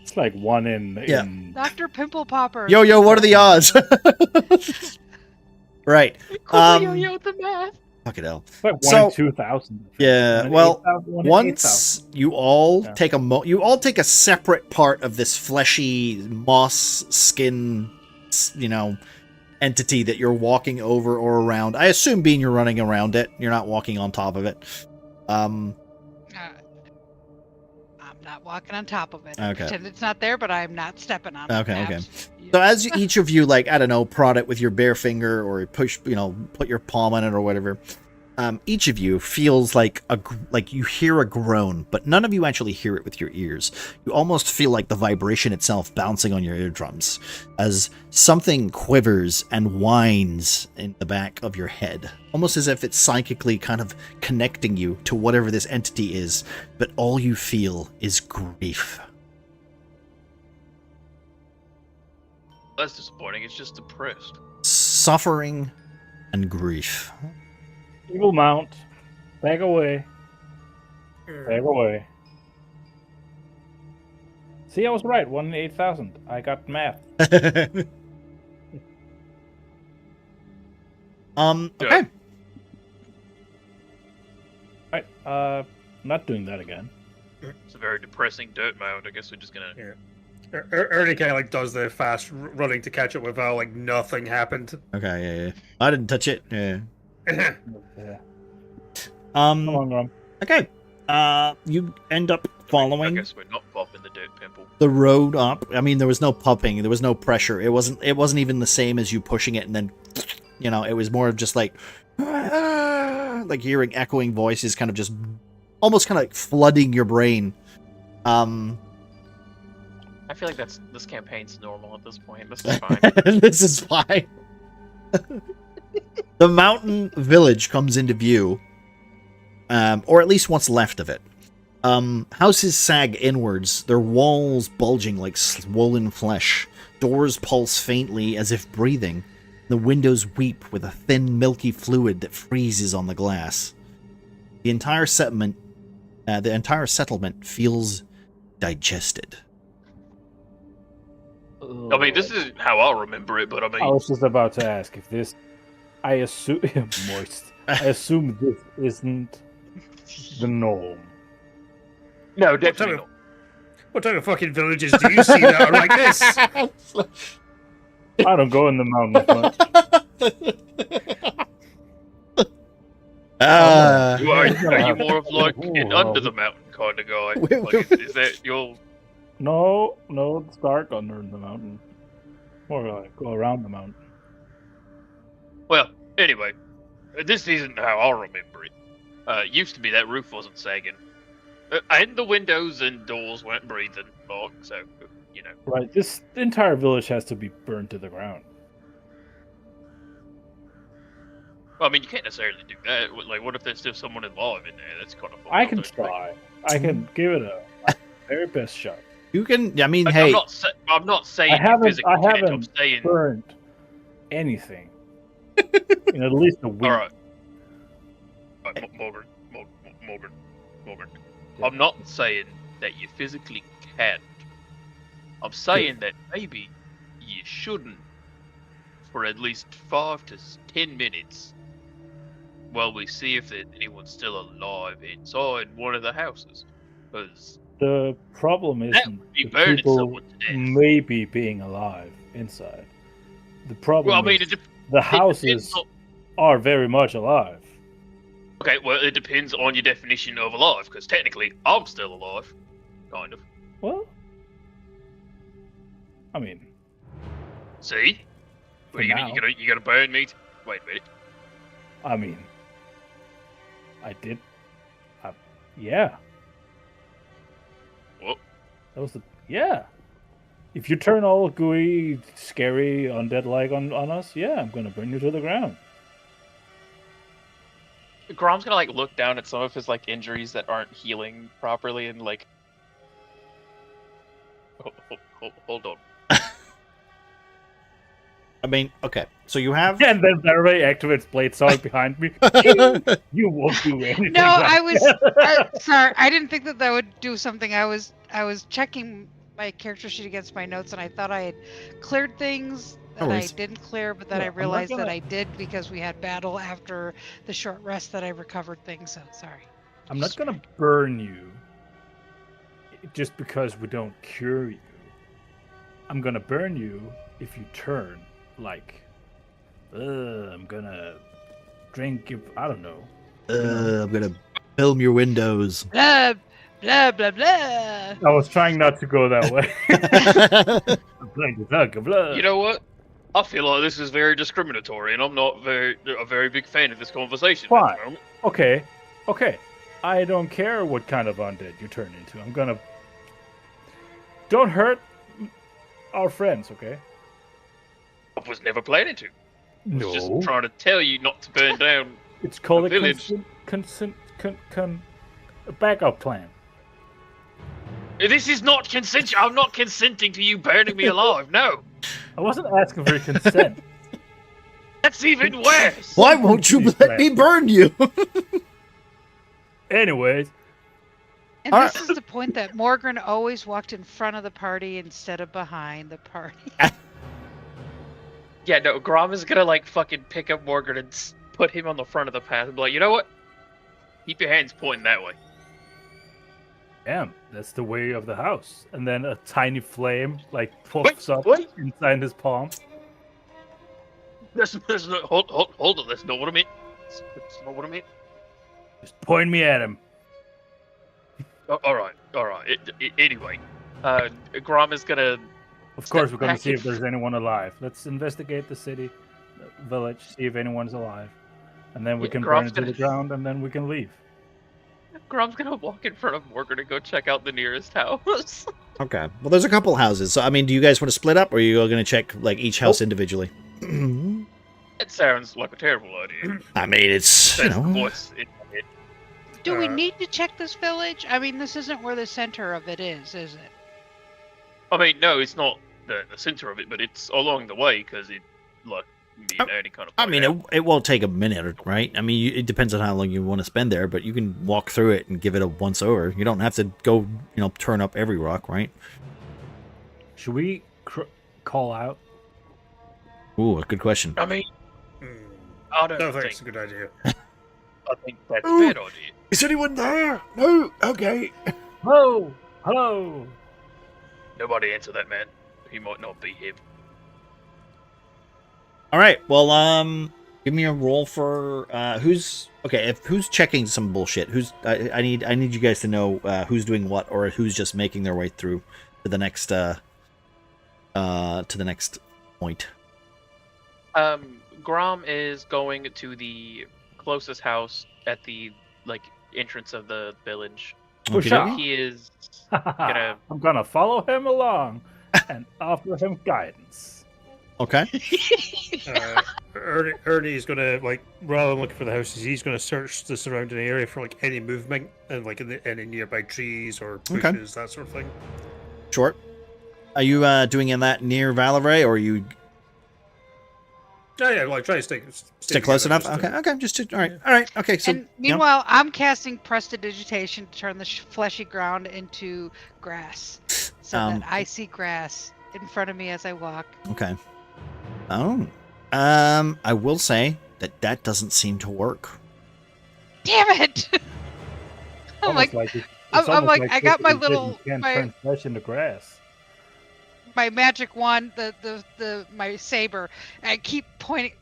It's like 1 in.
Yeah.
Dr. Pimple Popper.
Yo, what are the odds? Right.
Yo, the math.
Fucking hell.
It's like 1
So-
in 2,000.
Yeah,
One in
well,
8,000, 1 in 8,000.
Once you all
Yeah.
take you all take a separate part of this fleshy moss skin, entity that you're walking over or around. I assume being you're running around it, you're not walking on top of it.
I'm not walking on top of it. I
Okay.
pretend it's not there, but I'm not stepping on it.
Okay. So as each of you, like, I don't know, prod it with your bare finger or push, put your palm on it or whatever, each of you feels like you hear a groan, but none of you actually hear it with your ears. You almost feel like the vibration itself bouncing on your eardrums as something quivers and whines in the back of your head, almost as if it's psychically kind of connecting you to whatever this entity is, but all you feel is grief.
That's disappointing. It's just depressed.
Suffering and grief.
Evil mount. Back away. Back away. See, I was right. 1 in 8,000. I got math.
Okay.
Yeah.
Right. Not doing that again.
It's a very depressing dirt mound. I guess we're just gonna.
Yeah. Ernie kind of like does the fast running to catch up with Val, like nothing happened.
Okay, yeah. I didn't touch it. Yeah.
Yeah. Come on, Ron.
Okay. You end up
I
following
guess we're not popping the dirt pimple.
the road up. I mean, there was no pumping. There was no pressure. It wasn't even the same as you pushing it and then, it was more of just like hearing echoing voices kind of just almost kind of like flooding your brain.
I feel like this campaign's normal at this point. This is fine.
This is fine. The mountain village comes into view, or at least what's left of it. Houses sag inwards, their walls bulging like swollen flesh. Doors pulse faintly as if breathing. The windows weep with a thin, milky fluid that freezes on the glass. The entire settlement feels digested.
I mean, this is how I'll remember it, but I mean,
I was just about to ask if this. I assume moist. I assume this isn't the norm.
no, definitely not.
What type of fucking villages do you see that are like this?
I don't go in the mountains much.
Are you more of like an under the mountain kind of guy? Like, is that your?
No, it's dark under the mountain. More like go around the mountain.
Well, anyway, this isn't how I remember it. Used to be that roof wasn't sagging, and the windows and doors weren't breathing, like, so
Right, this entire village has to be burned to the ground.
Well, I mean, you can't necessarily do that. Like, what if there's still someone alive in there? That's kind of.
I can try. I can give it a very best shot.
You can. I mean,
I'm
hey.
I'm not saying
I
you
haven't
physically can't. I'm
haven't
saying.
burned anything in at least a week.
All right. Morgan. I'm not saying that you physically can't. I'm saying that maybe you you shouldn't for at least 5 to 10 minutes while we see if there's anyone still alive inside one of the houses. Because
The problem
that
isn't
would be
the
burning
people
someone to death.
maybe being alive inside. The problem
Well, I mean,
is the houses are very much alive.
Okay, well, it depends on your definition of alive, because technically, I'm still alive. Kind of.
Well, I mean,
See?
For
What,
now.
you gonna burn me? Wait a minute.
I mean, I did. Yeah.
What?
That was yeah. If you turn all gooey, scary, undead-like on us, yeah, I'm gonna burn you to the ground.
Grom's gonna like look down at some of his like injuries that aren't healing properly and like.
Hold on.
I mean, okay. So you have.
And then Barry activates Blade Sword behind me. You won't do anything.
No,
like
I was
that.
sorry. I didn't think that would do something. I was checking my character sheet against my notes, and I thought I had cleared things
No
that I
worries.
didn't clear, but then
Yeah,
I
I'm not
realized that
gonna-
I did because we had battle after the short rest that I recovered things. So sorry.
I'm not gonna burn you just because we don't cure you. I'm gonna burn you if you turn like, I'm gonna drink you. I don't know.
I'm gonna film your windows.
Blah blah blah blah.
I was trying not to go that way. I'm playing the thug of blood.
You know what? I feel like this is very discriminatory, and I'm not a very big fan of this conversation.
Fine.
At the moment.
Okay. I don't care what kind of undead you turn into. I'm gonna. Don't hurt our friends, okay?
I was never planning to. I was just
No.
trying to tell you not to burn down.
It's called
The
a
village.
a backup plan.
This is not consent. I'm not consenting to you burning me alive. No,
I wasn't asking for consent.
that's even worse.
Why won't you let me burn you?
Anyways,
And
All
this is the point that Morgan always walked in front of the party instead of behind the party.
Yeah, no, Grom is gonna like fucking pick up Morgan and put him on the front of the path and be like, you know what?
Keep your hands pointing that way.
damn, that's the way of the house. And then a tiny flame like puffs up
what?
inside his palm.
That's not, hold on. That's not what I meant. That's not what I meant.
Just point me at him.
All right. Anyway,
Grom is gonna.
Of course, we're going to
back
see
in
if there's anyone alive. Let's investigate the city, the village, see if anyone's alive. And then we
Yeah,
can burn
Grom's
it to the
gonna-
ground, and then we can leave.
Grom's gonna walk in front of Morgan and go check out the nearest house.
Okay. Well, there's a couple houses. So, I mean, do you guys want to split up, or are you all going to check like each house individually?
it sounds like a terrible idea.
I mean, it's you
That's the
know.
voice in my head.
Do we
Uh,
need to check this village? I mean, this isn't where the center of it is it?
I mean, no, it's not the center of it, but it's along the way because it like me and Ernie kind of.
I mean, it won't take a minute, right? I mean, it depends on how long you want to spend there, but you can walk through it and give it a once over. You don't have to go, turn up every rock, right?
Should we call out?
Ooh, a good question.
I mean,
Hmm.
I
I
don't
don't think
think.
it's a good idea.
I think that's a bad idea.
Is anyone there? No. Okay.
Hello.
Nobody answer that man. He might not be him.
All right. Well, give me a roll for who's okay. If who's checking some bullshit, I need you guys to know who's doing what or who's just making their way through to the next point.
Grom is going to the closest house at the entrance of the village.
Push
Okay.
up.
He is gonna.
I'm gonna follow him along and offer him guidance.
Okay.
Ernie's gonna rather than looking for the houses, he's gonna search the surrounding area for any movement and any nearby trees or
Okay.
bushes, that sort of thing.
Short. Are you doing that near Valerie, or are you
Yeah, try to stay
close
together,
enough?
just to-
Okay. Just all right. Okay. So
And meanwhile, I'm casting prestidigitation to turn the fleshy ground into grass, so
Um,
that I see grass in front of me as I walk.
Okay. Oh. I will say that doesn't seem to work.
Damn it! I'm like, I'm like, I got my little
turn flesh into grass.
My magic wand, my saber. And I keep pointing,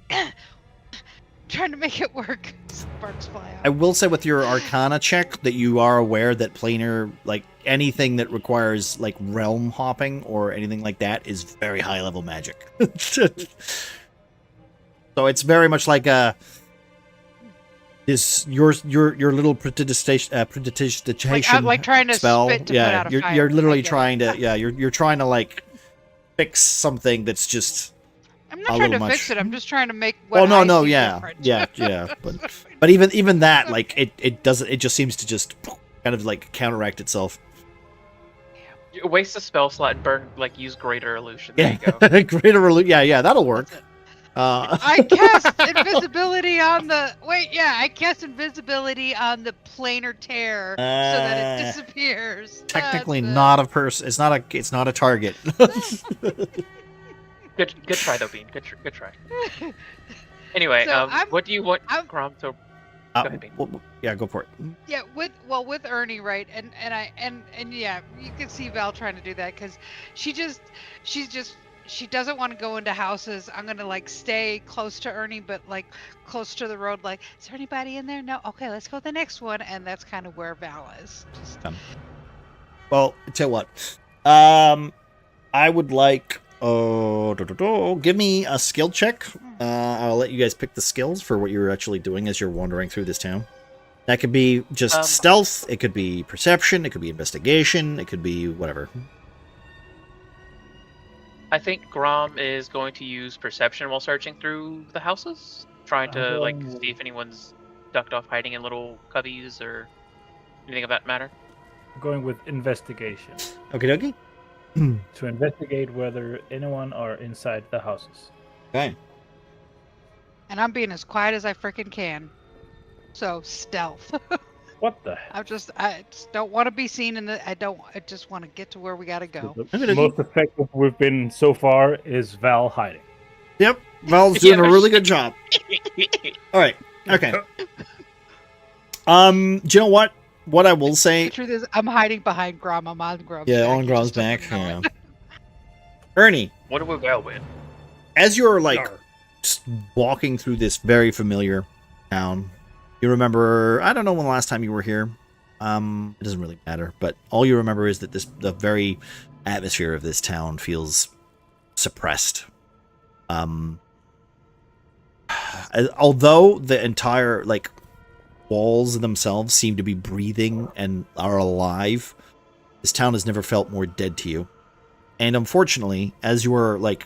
trying to make it work. Sparks fly out.
I will say with your Arcana check that you are aware that planar, like anything that requires like realm hopping or anything like that, is very high level magic. So it's very much like your little prestidigitation
like trying to
spell.
spit to put out a fire.
You're literally trying to you're trying to like fix something that's just.
I'm not trying to fix it. I'm just trying to make.
Yeah. But even that, like it doesn't. It just seems to just kind of like counteract itself.
Waste a spell slot and burn, like use Greater Illusion.
Yeah,
There you go.
Greater Illusion. Yeah, that'll work.
I cast invisibility on the. I cast invisibility on the planar tear so that it disappears.
Technically, not a person. It's not a target.
Good try though, Bean. Good try. Anyway,
So
what do you want, Grom? So go ahead, Bean.
Yeah, go for it.
Yeah, with Ernie, right? And yeah, you can see Val trying to do that because she doesn't want to go into houses. I'm gonna like stay close to Ernie, but like close to the road. Like, is there anybody in there? No. Okay, let's go to the next one. And that's kind of where Val is.
Well, tell you what. I would like. Give me a skill check. I'll let you guys pick the skills for what you're actually doing as you're wandering through this town. That could be just stealth. It could be perception. It could be investigation. It could be whatever.
I think Grom is going to use perception while searching through the houses, trying to like see if anyone's ducked off hiding in little cubbies or anything of that matter.
I'm going with investigation.
Okie dokie.
To investigate whether anyone are inside the houses.
Okay.
And I'm being as quiet as I freaking can. So stealth.
What the?
I just don't want to be seen in the. I just want to get to where we gotta go.
The most effective we've been so far is Val hiding.
Yep, Val's doing a really good job. All right. Okay. Do you know what? What I will say.
The truth is, I'm hiding behind Grom. I'm on Grom's
back.
Yeah,
on Grom's back. Yeah. Ernie.
What do we Val win?
As you're like just walking through this very familiar town, you remember. I don't know when the last time you were here. It doesn't really matter. But all you remember is that the very atmosphere of this town feels suppressed. Although the entire like walls themselves seem to be breathing and are alive, this town has never felt more dead to you. And unfortunately, as you are like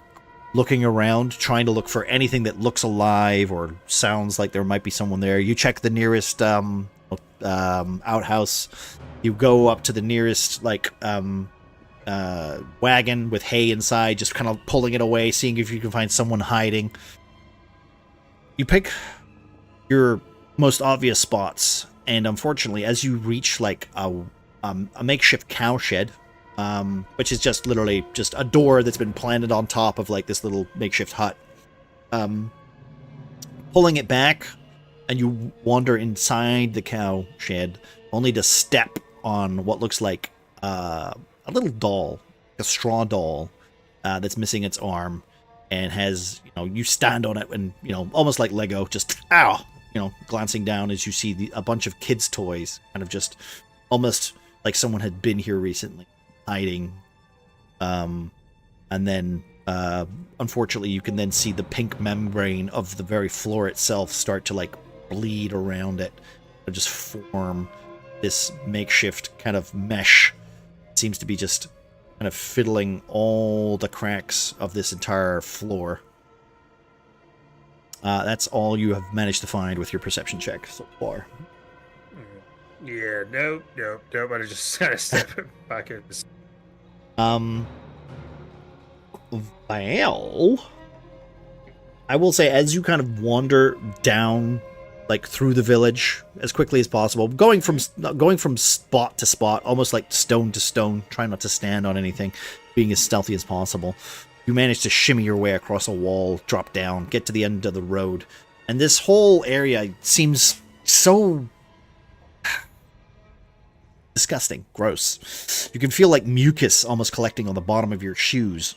looking around, trying to look for anything that looks alive or sounds like there might be someone there, you check the nearest outhouse. You go up to the nearest like wagon with hay inside, just kind of pulling it away, seeing if you can find someone hiding. You pick your most obvious spots, and unfortunately, as you reach like a makeshift cowshed, which is just literally just a door that's been planted on top of like this little makeshift hut, pulling it back, and you wander inside the cowshed, only to step on what looks like a little doll, a straw doll, that's missing its arm, and has, you stand on it and, almost like Lego, just, ow, glancing down as you see a bunch of kids' toys, kind of just almost like someone had been here recently, hiding. And then, unfortunately, you can then see the pink membrane of the very floor itself start to, like, bleed around it, and just form this makeshift kind of mesh. It seems to be just kind of fiddling all the cracks of this entire floor. That's all you have managed to find with your perception check so far.
Yeah, nope. I just kind of step back in.
Well, I will say, as you kind of wander down, like through the village as quickly as possible, going from spot to spot, almost like stone to stone, trying not to stand on anything, being as stealthy as possible. You manage to shimmy your way across a wall, drop down, get to the end of the road, and this whole area seems so disgusting, gross. You can feel like mucus almost collecting on the bottom of your shoes.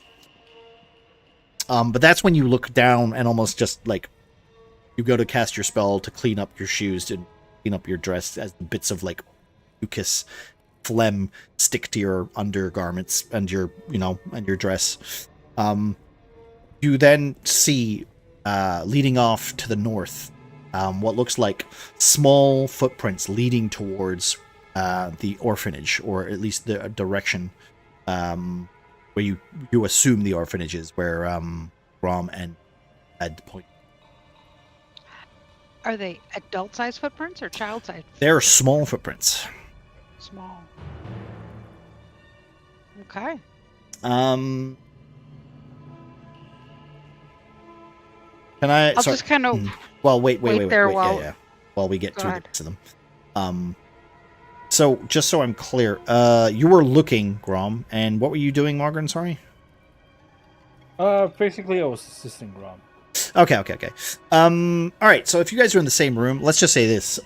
But that's when you look down and almost just like you go to cast your spell to clean up your shoes and clean up your dress as the bits of like mucus phlegm stick to your undergarments and your and your dress. You then see leading off to the north what looks like small footprints leading towards the orphanage, or at least the direction where you assume the orphanage is, where Rom and Ed point.
Are they adult-sized footprints or child-sized?
They're small footprints.
Small. Okay.
Can I?
I'll just kind of.
Well, wait.
there while-
Yeah. While we get
Go
to the
ahead.
rest of them. So just so I'm clear, you were looking, Grom, and what were you doing, Margaret? Sorry.
Basically, I was assisting Grom.
Okay. All right. So if you guys are in the same room, let's just say this.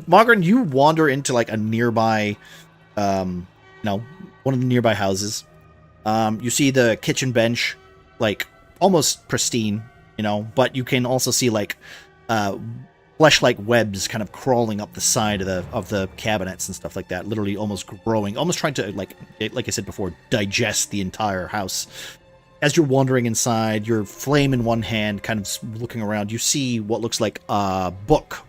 Margaret, you wander into like a nearby, one of the nearby houses. You see the kitchen bench, like almost pristine, but you can also see like flesh-like webs kind of crawling up the side of the cabinets and stuff like that, literally almost growing, almost trying to like I said before, digest the entire house. As you're wandering inside, your flame in one hand, kind of looking around, you see what looks like a book,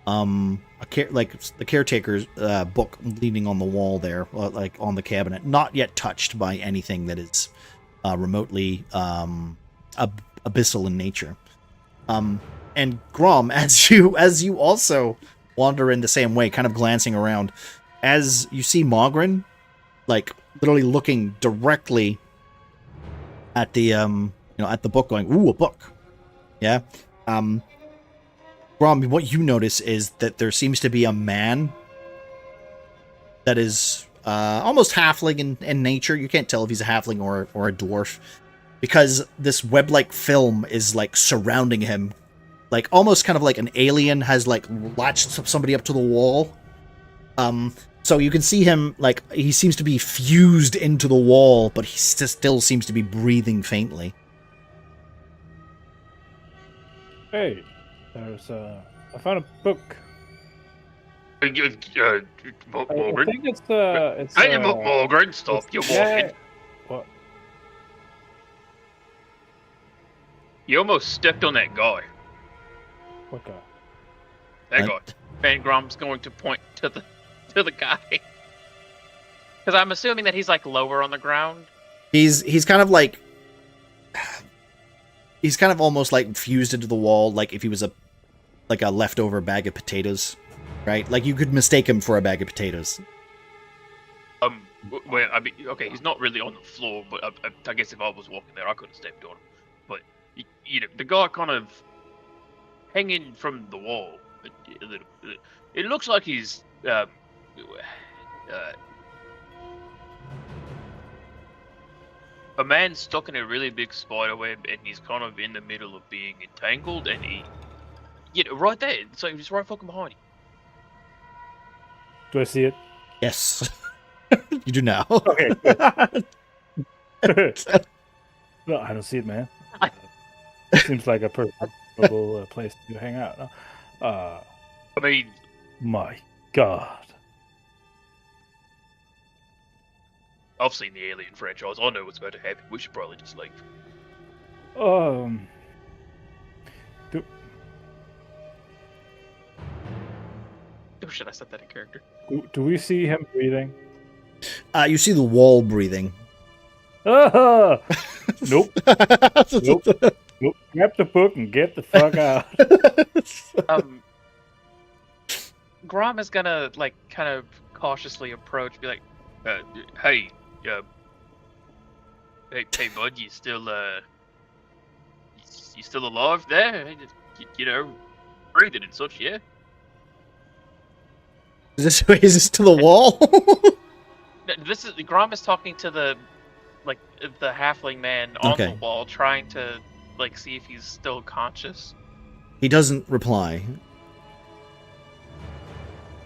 like the caretaker's book leaning on the wall there, like on the cabinet, not yet touched by anything that is remotely abyssal in nature. And Grom, as you also wander in the same way, kind of glancing around, as you see Mogren, like literally looking directly at the at the book, going, "Ooh, a book." Yeah. Grom, what you notice is that there seems to be a man that is almost halfling in nature. You can't tell if he's a halfling or a dwarf, because this web-like film is like surrounding him. Like, almost kind of like an alien has, like, latched somebody up to the wall. So you can see him, like, he seems to be fused into the wall, but he still seems to be breathing faintly.
Hey, there's I found a book. I
Morgan.
think it's
Hey, Morgan, stop! You're walking.
What?
You almost stepped on that guy.
What guy?
That guy.
Van Grom's going to point to the guy. Because I'm assuming that he's like lower on the ground.
He's kind of like, he's kind of almost like fused into the wall, like if he was a leftover bag of potatoes, right? Like you could mistake him for a bag of potatoes.
Well, I mean, okay, he's not really on the floor, but I guess if I was walking there, I could have stepped on him. But the guy kind of hanging from the wall a little bit. It looks like he's a man stuck in a really big spider web, and he's kind of in the middle of being entangled, and right there, so he's right fucking behind you.
Do I see it?
Yes. You do now.
Okay. No, I don't see it, man. Seems like a perfect place to hang out.
I mean,
my God.
I've seen the Alien franchise. I know what's about to happen. We should probably just leave.
Oh shit! I said that in character.
Do we see him breathing?
You see the wall breathing.
Nope. Nope. Nope. Grab the book and get the fuck out.
Grom is gonna like kind of cautiously approach, be like,
hey, bud, you still alive there? Breathing and such, yeah.
Is this to the wall?
This is Grom is talking to the halfling man on
Okay.
the wall, trying to see if he's still conscious.
He doesn't reply.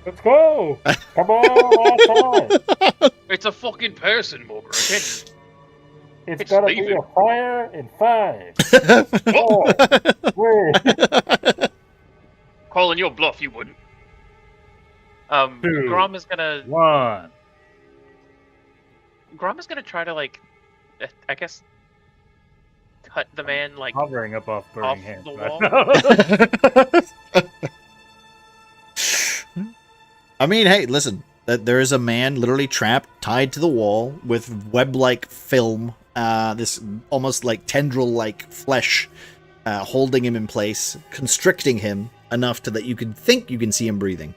Let's go! Come on, outside!
It's a fucking person, Morgan.
It's
It's
gotta
leaving.
be a fire in 5, 4, 3.
Calling your bluff, you wouldn't.
2,
Grom is gonna
1.
try to I guess cut the man
Hovering above burning
off
hands.
the
Right
wall.
I mean, hey, listen. There is a man literally trapped, tied to the wall with web-like film, this almost like tendril-like flesh, holding him in place, constricting him enough that you can think you can see him breathing.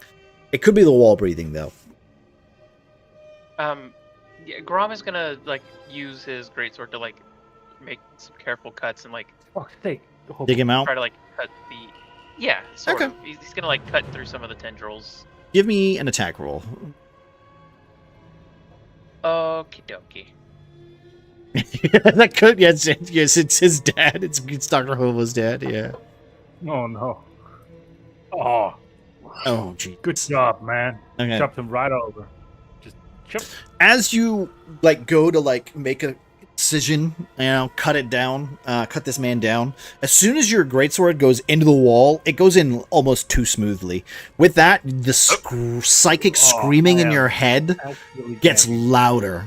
It could be the wall breathing, though.
Yeah, Grom is gonna use his greatsword to make some careful cuts and
Fuck's sake.
Dig him out.
try to cut the. Yeah, sort
Okay.
of. He's gonna cut through some of the tendrils.
Give me an attack roll.
Okie dokie.
That could, yes, it's his dad. It's Dr. Hobo's dad, yeah.
Oh, no. Oh,
Oh, gee.
good job, man.
Okay.
Jumped him right over. Just jump.
As you go to make a incision, cut it down, cut this man down. As soon as your greatsword goes into the wall, it goes in almost too smoothly. With that, the psychic screaming in
man.
your head
That's really
gets
damaging.
louder.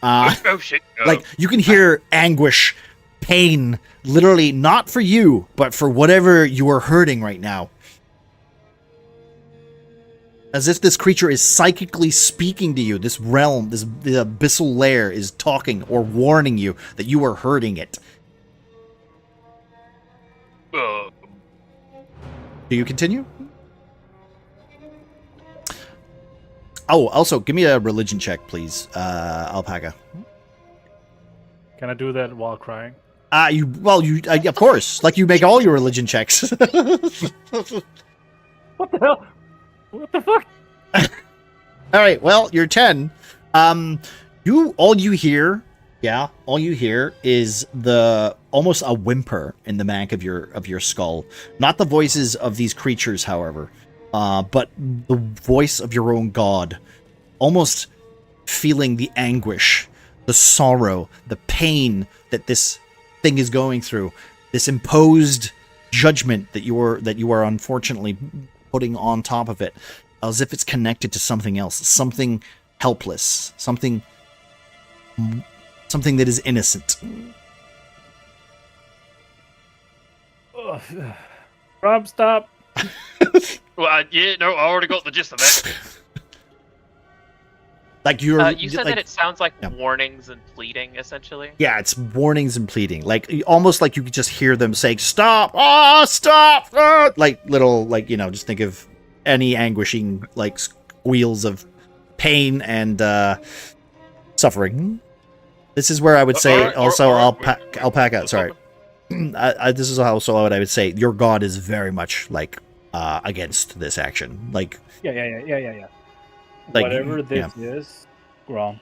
Oh shit!
You can hear anguish, pain, literally not for you, but for whatever you are hurting right now. As if this creature is psychically speaking to you. This realm, the abyssal lair is talking or warning you that you are hurting it. Do you continue? Oh, also, give me a religion check, please, Alpaca.
Can I do that while crying?
Of course, you make all your religion checks.
What the hell? What the fuck?
All right, well, you're 10. All you hear is almost a whimper in the back of your skull. Not the voices of these creatures, however, but the voice of your own god, almost feeling the anguish, the sorrow, the pain that this thing is going through, this imposed judgment that you are unfortunately putting on top of it, as if it's connected to something else, something helpless, something that is innocent.
Rob, stop.
Well, I already got the gist of that.
You
said that it sounds like warnings and pleading, essentially.
Yeah, it's warnings and pleading. Almost like you could just hear them saying, "Stop! Oh, stop!" Just think of any anguishing, squeals of pain and suffering. This is where I would say Alpaca. Sorry. This is also what I would say. Your god is very much against this action.
Yeah. Whatever this is, Grom,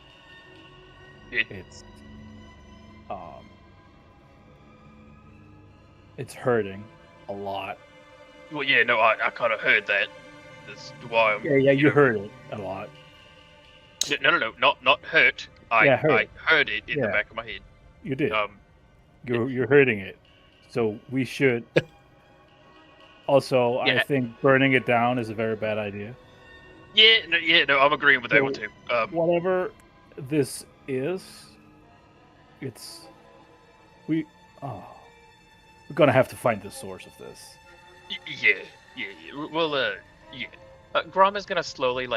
it's hurting a lot.
Well, yeah, no, I kind of heard that. That's why I'm...
Yeah, you heard it a lot.
No, not hurt. I heard it in the back of my head.
You did. You're hurting it, so we should. Also, I think burning it down is a very bad idea.
No, I'm agreeing with that one too.
Whatever this is, we're gonna have to find the source of this.
Yeah. Well, Grom is gonna slowly,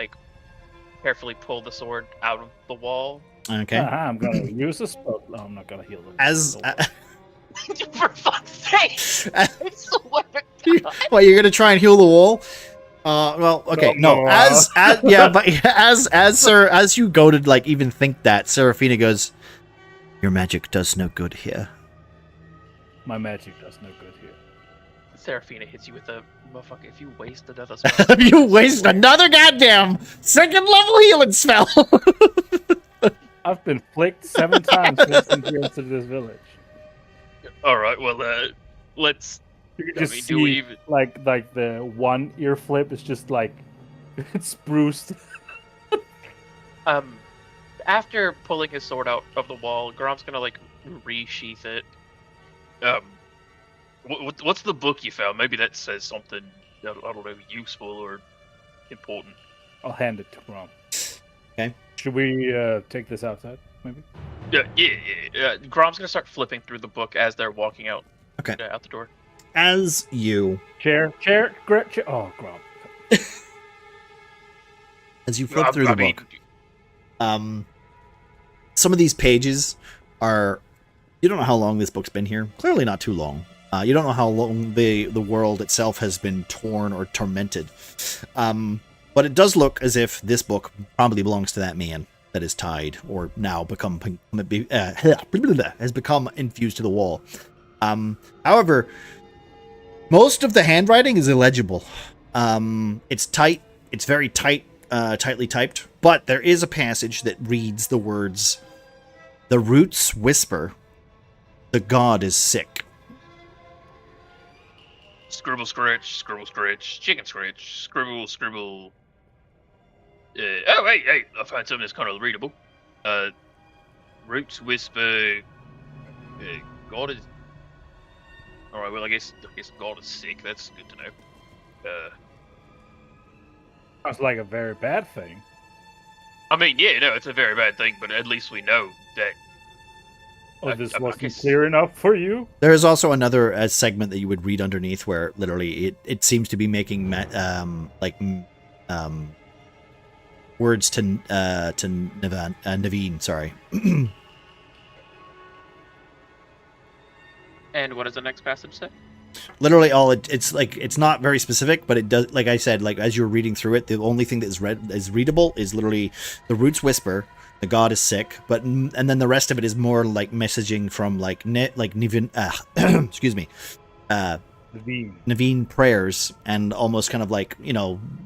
carefully pull the sword out of the wall.
Okay.
I'm gonna use a spell. No, I'm not gonna heal them.
For fuck's sake! I swear to God.
Well, you're gonna try and heal the wall. Well, okay, no. As you go to even think that, Seraphina goes, "Your magic does no good here."
My magic does no good here.
Seraphina hits you with a motherfucker. If you waste another spell,
You waste another goddamn second level healing spell.
I've been flicked 7 times since we entered this village.
All right, well, let's.
You can
I
just
mean, do we
see
even?
like the one ear flip is just like it's bruised.
After pulling his sword out of the wall, Grom's gonna like resheath it. What's the book you found? Maybe that says something. I don't know, useful or important.
I'll hand it to Grom.
Okay.
Should we take this outside, maybe?
Yeah. Grom's gonna start flipping through the book as they're walking out.
Okay.
Out the door.
As you
Chair. Oh, Grom.
As you flip through the book, some of these pages are. You don't know how long this book's been here. Clearly not too long. You don't know how long the world itself has been torn or tormented. But it does look as if this book probably belongs to that man that is tied or now has become infused to the wall. However, most of the handwriting is illegible. It's tight. It's very tight, tightly typed. But there is a passage that reads the words, "The roots whisper, the god is sick."
Scribble, scratch, chicken scratch, scribble, scribble. Hey, I found something that's kind of readable. Roots whisper, God is... Alright, well, I guess God is sick. That's good to know.
Sounds like a very bad thing.
I mean, yeah, no, it's a very bad thing, but at least we know that...
Oh, this wasn't clear enough for you?
There is also another segment that you would read underneath where literally it seems to be making words to Nevan, Nevan, sorry.
And what does the next passage say?
Literally all it's not very specific, but it does, like I said, like as you're reading through it, the only thing that is readable is literally the roots whisper, the god is sick, and then the rest of it is more like messaging from Nevan, excuse me, Nevan prayers and almost kind of like,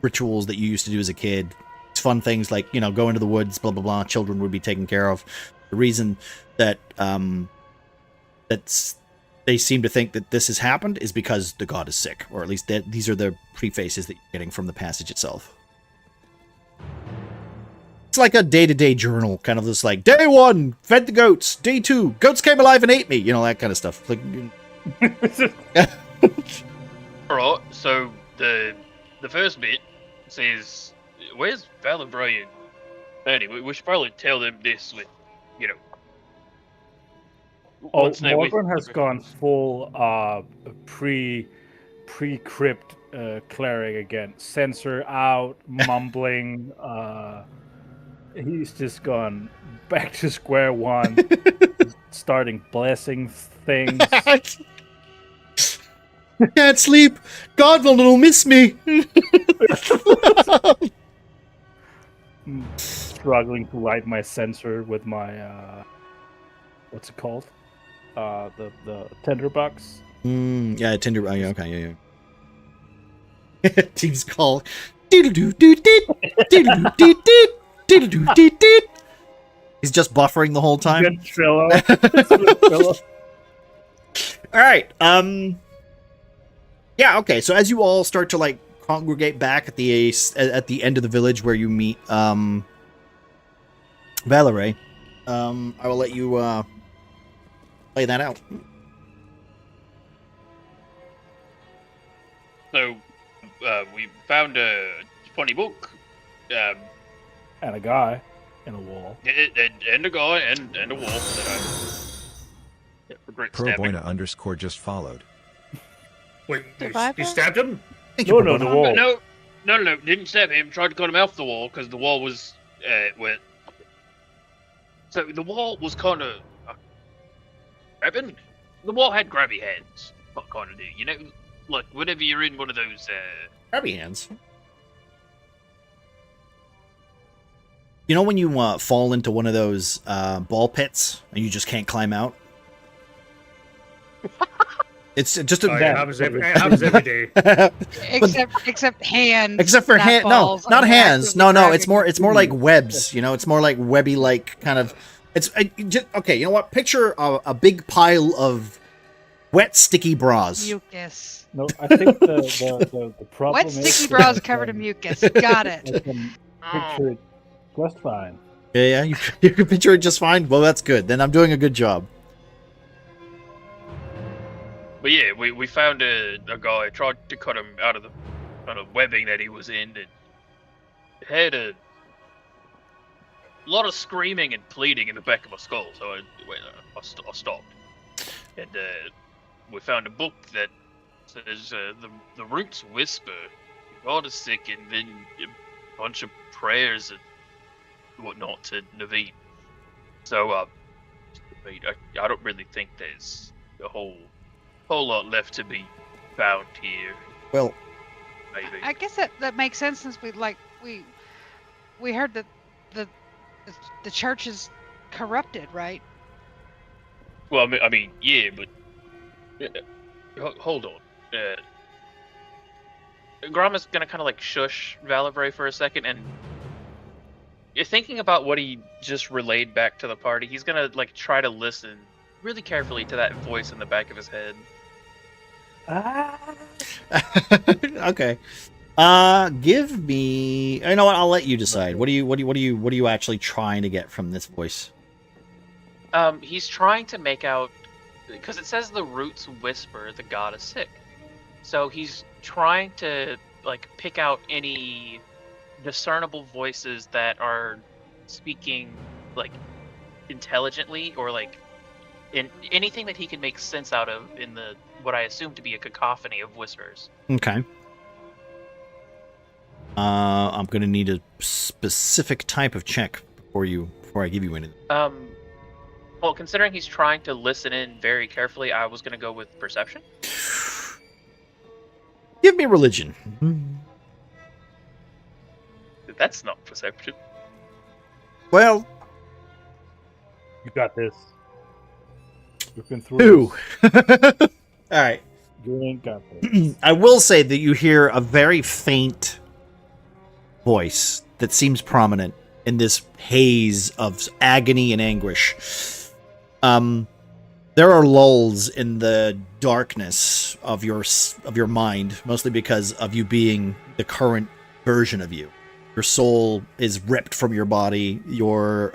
rituals that you used to do as a kid. It's fun things like, go into the woods, blah blah blah, children would be taken care of. The reason that they seem to think that this has happened is because the god is sick, or at least these are the prefaces that you're getting from the passage itself. It's like a day-to-day journal, kind of just like, day 1, fed the goats. Day 2, goats came alive and ate me. That kind of stuff. Like,
Alright, so the first bit says, where's Val and Brian? Anyway, we should probably tell them this with,
Morgan has gone full pre-crypt cleric again. Censor out, mumbling. He's just gone back to square one, starting blessing things.
Can't sleep. God will miss me.
Struggling to light my censer with my what's it called? The tinderbox.
Yeah, tinder. Oh, yeah, okay, yeah. Team's call. He's just buffering the whole time. All right. Yeah. Okay. So as you all start to like congregate back at the end of the village where you meet Valerie, I will let you play that out.
So, we found a funny book.
And a guy in a wall.
And a guy and a wall that I regret stabbing.
Perboina _ just followed.
Wait,
Survivor?
you stabbed him?
No, the wall.
No, didn't stab him. Tried to cut him off the wall because the wall was wet. So the wall was kind of grabbing. The wall had grabby hands. What kind of do? Like whenever you're in one of those
grabby hands. When you fall into one of those ball pits and you just can't climb out? It's just a,
It happens every day.
Except hands.
Except for
not
no,
balls,
not
and
hands.
actively
No,
grabbing
it's more like webs. You know, it's more like webby, like kind of. It's okay. You know what? Picture a big pile of wet, sticky bras.
mucus.
No, I think the problem
Wet
is
sticky
that
bras covered in mucus. Got
I
it.
can picture it just fine.
Yeah, you can picture it just fine. Well, that's good. Then I'm doing a good job.
But yeah, we found a guy, tried to cut him out of the kind of webbing that he was in, and had a lot of screaming and pleading in the back of my skull, so I stopped. And we found a book that says the roots whisper, God is sick, and then a bunch of prayers and whatnot to Nevan. So, I don't really think there's a whole lot left to be found here.
Well,
Maybe.
I guess that makes sense since we heard that the church is corrupted, right?
Well, I mean, yeah, but hold on. Grama's gonna kind of like shush Valivray for a second, and you're thinking about what he just relayed back to the party. He's gonna like try to listen really carefully to that voice in the back of his head.
okay. Give me. You know what? I'll let you decide. What are you actually trying to get from this voice?
He's trying to make out, because it says the roots whisper the god is sick. So he's trying to like pick out any discernible voices that are speaking like intelligently, or like in anything that he can make sense out of in the what I assume to be a cacophony of whispers.
Okay. I'm gonna need a specific type of check before I give you anything.
Well, considering he's trying to listen in very carefully, I was gonna go with perception.
Give me religion.
That's not perception.
Well,
You got this. You've been through
two.
this.
All right.
You ain't got this.
I will say that you hear a very faint voice that seems prominent in this haze of agony and anguish. There are lulls in the darkness of your mind, mostly because of you being the current version of you. Your soul is ripped from your body. Your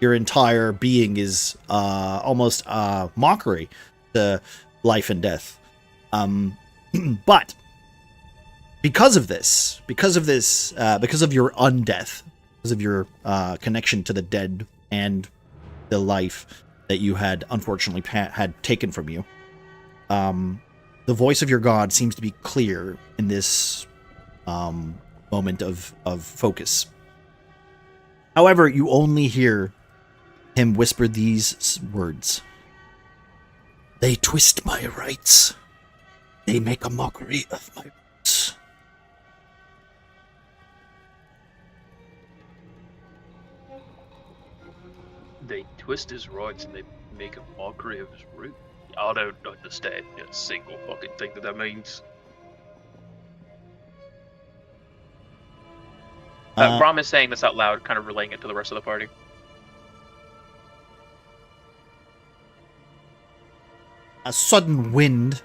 entire being is almost a mockery to life and death. But because of your undeath, because of your connection to the dead and the life that you had unfortunately had taken from you, the voice of your god seems to be clear in this moment of focus. However, you only hear him whisper these words. They twist my rights. They make a mockery of my roots.
They twist his rights and they make a mockery of his root. I don't understand a single fucking thing that means.
Ram is saying this out loud, kind of relaying it to the rest of the party.
A sudden wind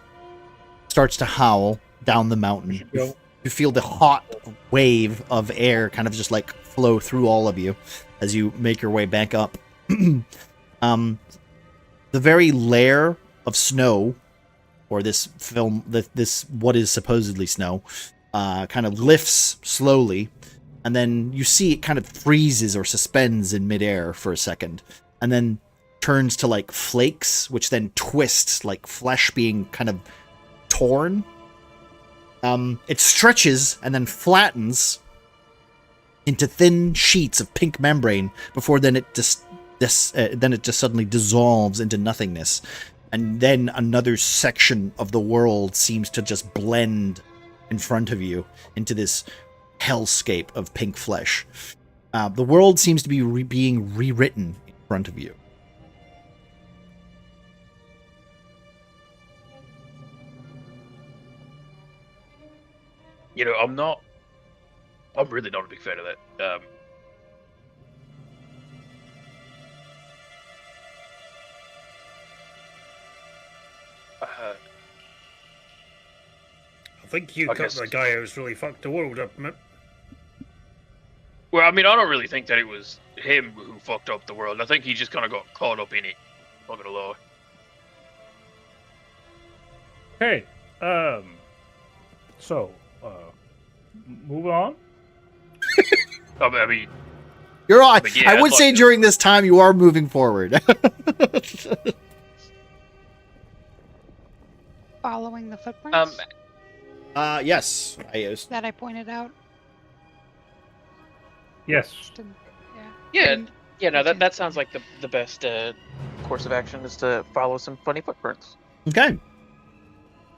starts to howl down the mountain. You feel the hot wave of air kind of just like flow through all of you as you make your way back up. The very layer of snow, or this what is supposedly snow, kind of lifts slowly, and then you see it kind of freezes or suspends in midair for a second, and then turns to like flakes, which then twists like flesh being kind of torn. It stretches and then flattens into thin sheets of pink membrane before then it just suddenly dissolves into nothingness, and then another section of the world seems to just blend in front of you into this hellscape of pink flesh. The world seems to be being rewritten in front of you.
You know, I'm really not a big fan of that.
I think you
I
cut
guess-
the guy who's really fucked the world up, man.
Well, I mean, I don't really think that it was him who fucked up the world. I think he just kind of got caught up in it. Not gonna lie.
Okay. So, moving on.
I mean,
You're on.
But yeah,
I would
I'd
say
like to-
during this time you are moving forward.
Following the footprints
Yes. I used.
that I pointed out.
Yes.
Just didn't-
Yeah,
And-
yeah. No,
Okay.
that sounds like the best course of action is to follow some funny footprints.
Okay.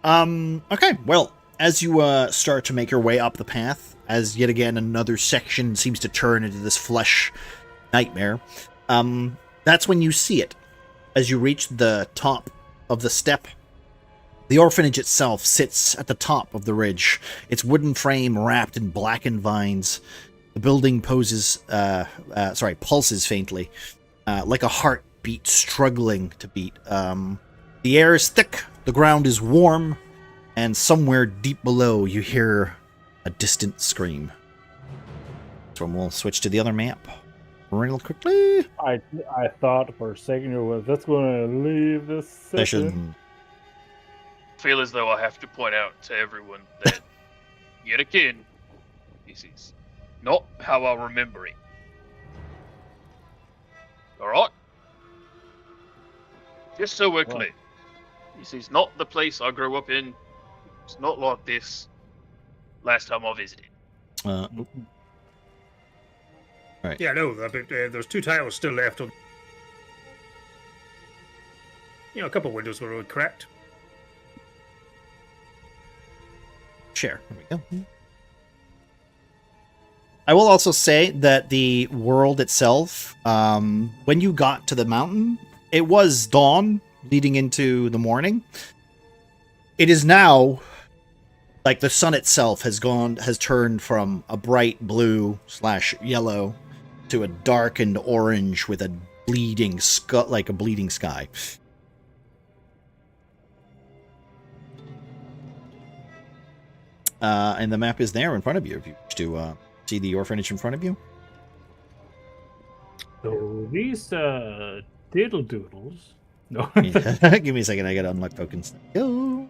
Okay. Well, as you start to make your way up the path, as yet again another section seems to turn into this flesh nightmare, that's when you see it. As you reach the top of the step, the orphanage itself sits at the top of the ridge, its wooden frame wrapped in blackened vines. The building pulses faintly, like a heartbeat struggling to beat. The air is thick, the ground is warm, and somewhere deep below you hear a distant scream. So we'll switch to the other map real quickly.
I thought for a second you were just going to leave this session.
I feel as though I have to point out to everyone that, yet again, this is not how I remember it. Alright? Just so we're clear. This is not the place I grew up in. It's not like this last time I visited.
Yeah, no, but there's 2 tiles still left on. A couple of windows were cracked.
Share. There we go. I will also say that the world itself, when you got to the mountain, it was dawn leading into the morning. It is now, like, the sun itself has turned from a bright blue/yellow to a darkened orange with a bleeding sky. And the map is there in front of you if you wish to see the orphanage in front of you.
So these diddle doodles. No.
Give me a second, I gotta unlock tokens. Go.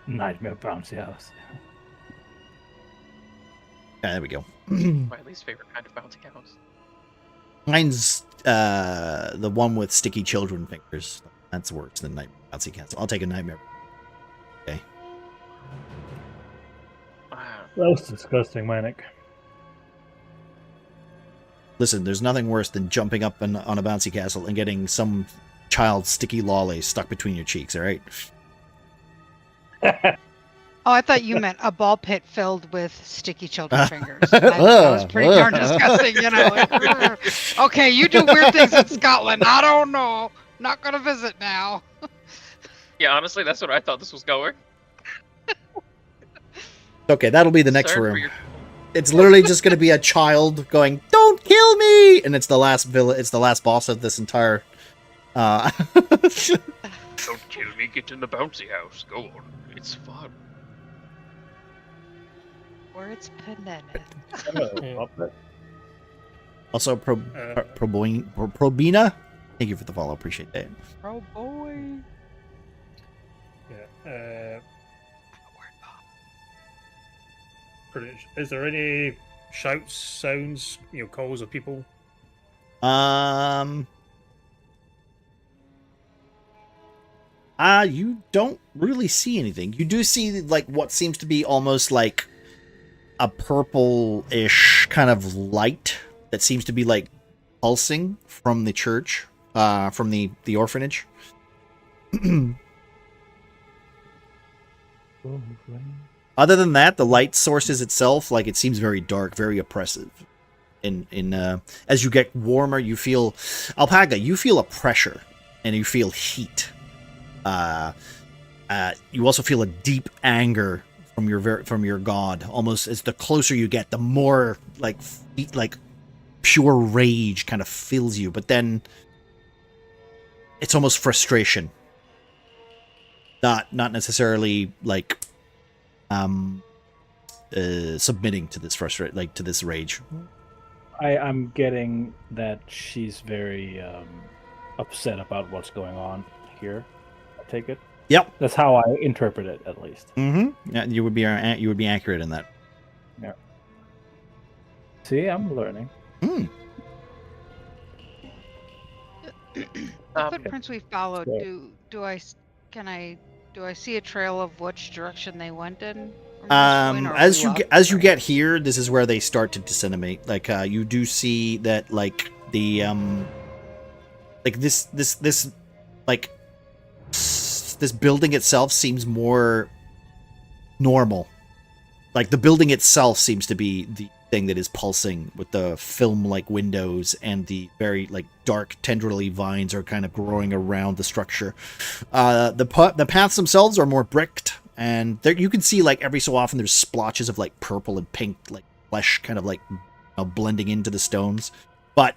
Nightmare bouncy house.
There we go.
My least favorite kind of bouncy house.
Mine's the one with sticky children fingers. That's worse than Nightmare Bouncy Castle. I'll take a Nightmare. Okay.
Wow.
That was disgusting, Manic.
Listen, there's nothing worse than jumping up on a bouncy castle and getting some child's sticky lolly stuck between your cheeks, alright?
Oh, I thought you meant a ball pit filled with sticky children fingers. That was pretty darn disgusting, like, okay, you do weird things in Scotland. I don't know. Not gonna visit now.
Yeah, honestly, that's what I thought this was going.
Okay, that'll be the next
Sorry for
room.
your-
It's literally just going to be a child going, "Don't kill me!" And it's the last villain. It's the last boss of this entire.
Don't kill me, get in the bouncy house. Go on. It's fun.
Or it's banana.
Also, Probina. Thank you for the follow. Appreciate that.
Oh boy.
Yeah. Is there any shouts, sounds, calls of people?
You don't really see anything. You do see like what seems to be almost like a purple-ish kind of light that seems to be like pulsing from the church, from the orphanage. Other than that, the light sources itself, like, it seems very dark, very oppressive. As you get warmer, you feel, Alpaca, you feel a pressure and you feel heat. you also feel a deep anger from your god. Almost as the closer you get, the more like pure rage kind of fills you. But then it's almost frustration, not necessarily like submitting to this to this rage.
I'm getting that she's very upset about what's going on here. I take it.
Yep,
that's how I interpret it, at least.
Mm-hmm. Yeah, you would be accurate in that.
Yeah. See, I'm learning.
Hmm.
The footprints we followed. Do I see a trail of which direction they went in?
As you get here, this is where they start to disseminate. Like you do see that like the like this building itself seems more normal. Like the building itself seems to be the thing that is pulsing with the film-like windows, and the very like dark tendrily vines are kind of growing around the structure. The paths themselves are more bricked, and there you can see like every so often there's splotches of like purple and pink like flesh kind of like blending into the stones, but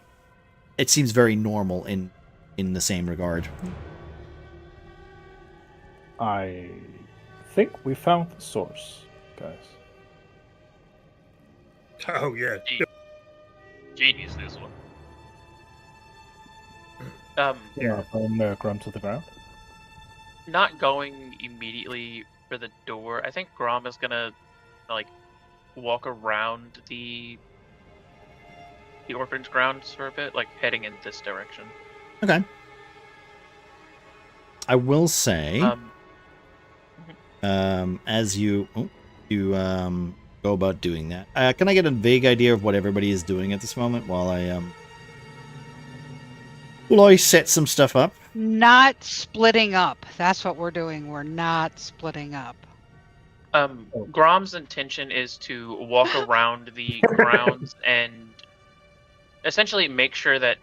it seems very normal in the same regard.
I think we found the source, guys.
Oh yeah.
Genius, this one.
Yeah, from ground to the ground.
Not going immediately for the door. I think Grom is gonna like walk around the orphanage grounds for a bit, like heading in this direction.
Okay. I will say, as you go about doing that, can I get a vague idea of what everybody is doing at this moment while I set some stuff up?
Not splitting up. That's what we're doing. We're not splitting up.
Grom's intention is to walk around the grounds and essentially make sure that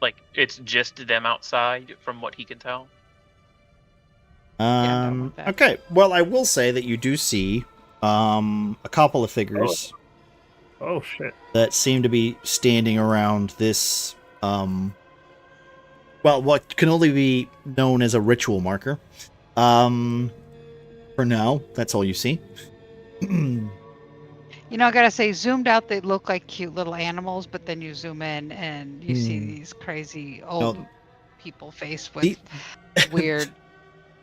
like it's just them outside from what he can tell.
Okay. Well, I will say that you do see a couple of figures.
Oh shit.
That seem to be standing around this what can only be known as a ritual marker. For now, that's all you see.
You know, I gotta say, zoomed out, they look like cute little animals, but then you zoom in and you see these crazy old people faced with weird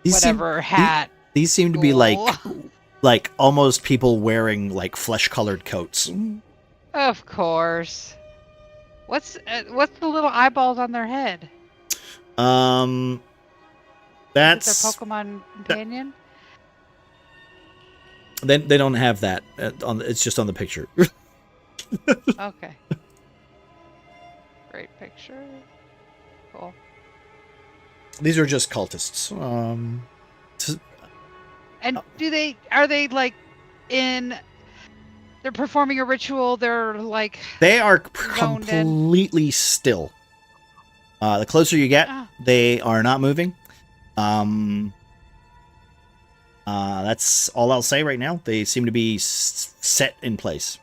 hat.
These seem to be like almost people wearing like flesh-colored coats.
Of course. What's the little eyeballs on their head?
That's
their Pokemon companion.
They don't have that it's just on the picture.
Okay. Great picture. Cool.
These are just cultists.
And are they like they're performing a ritual, they
are completely still. The closer you get, they are not moving. That's all I'll say right now. They seem to be set in place.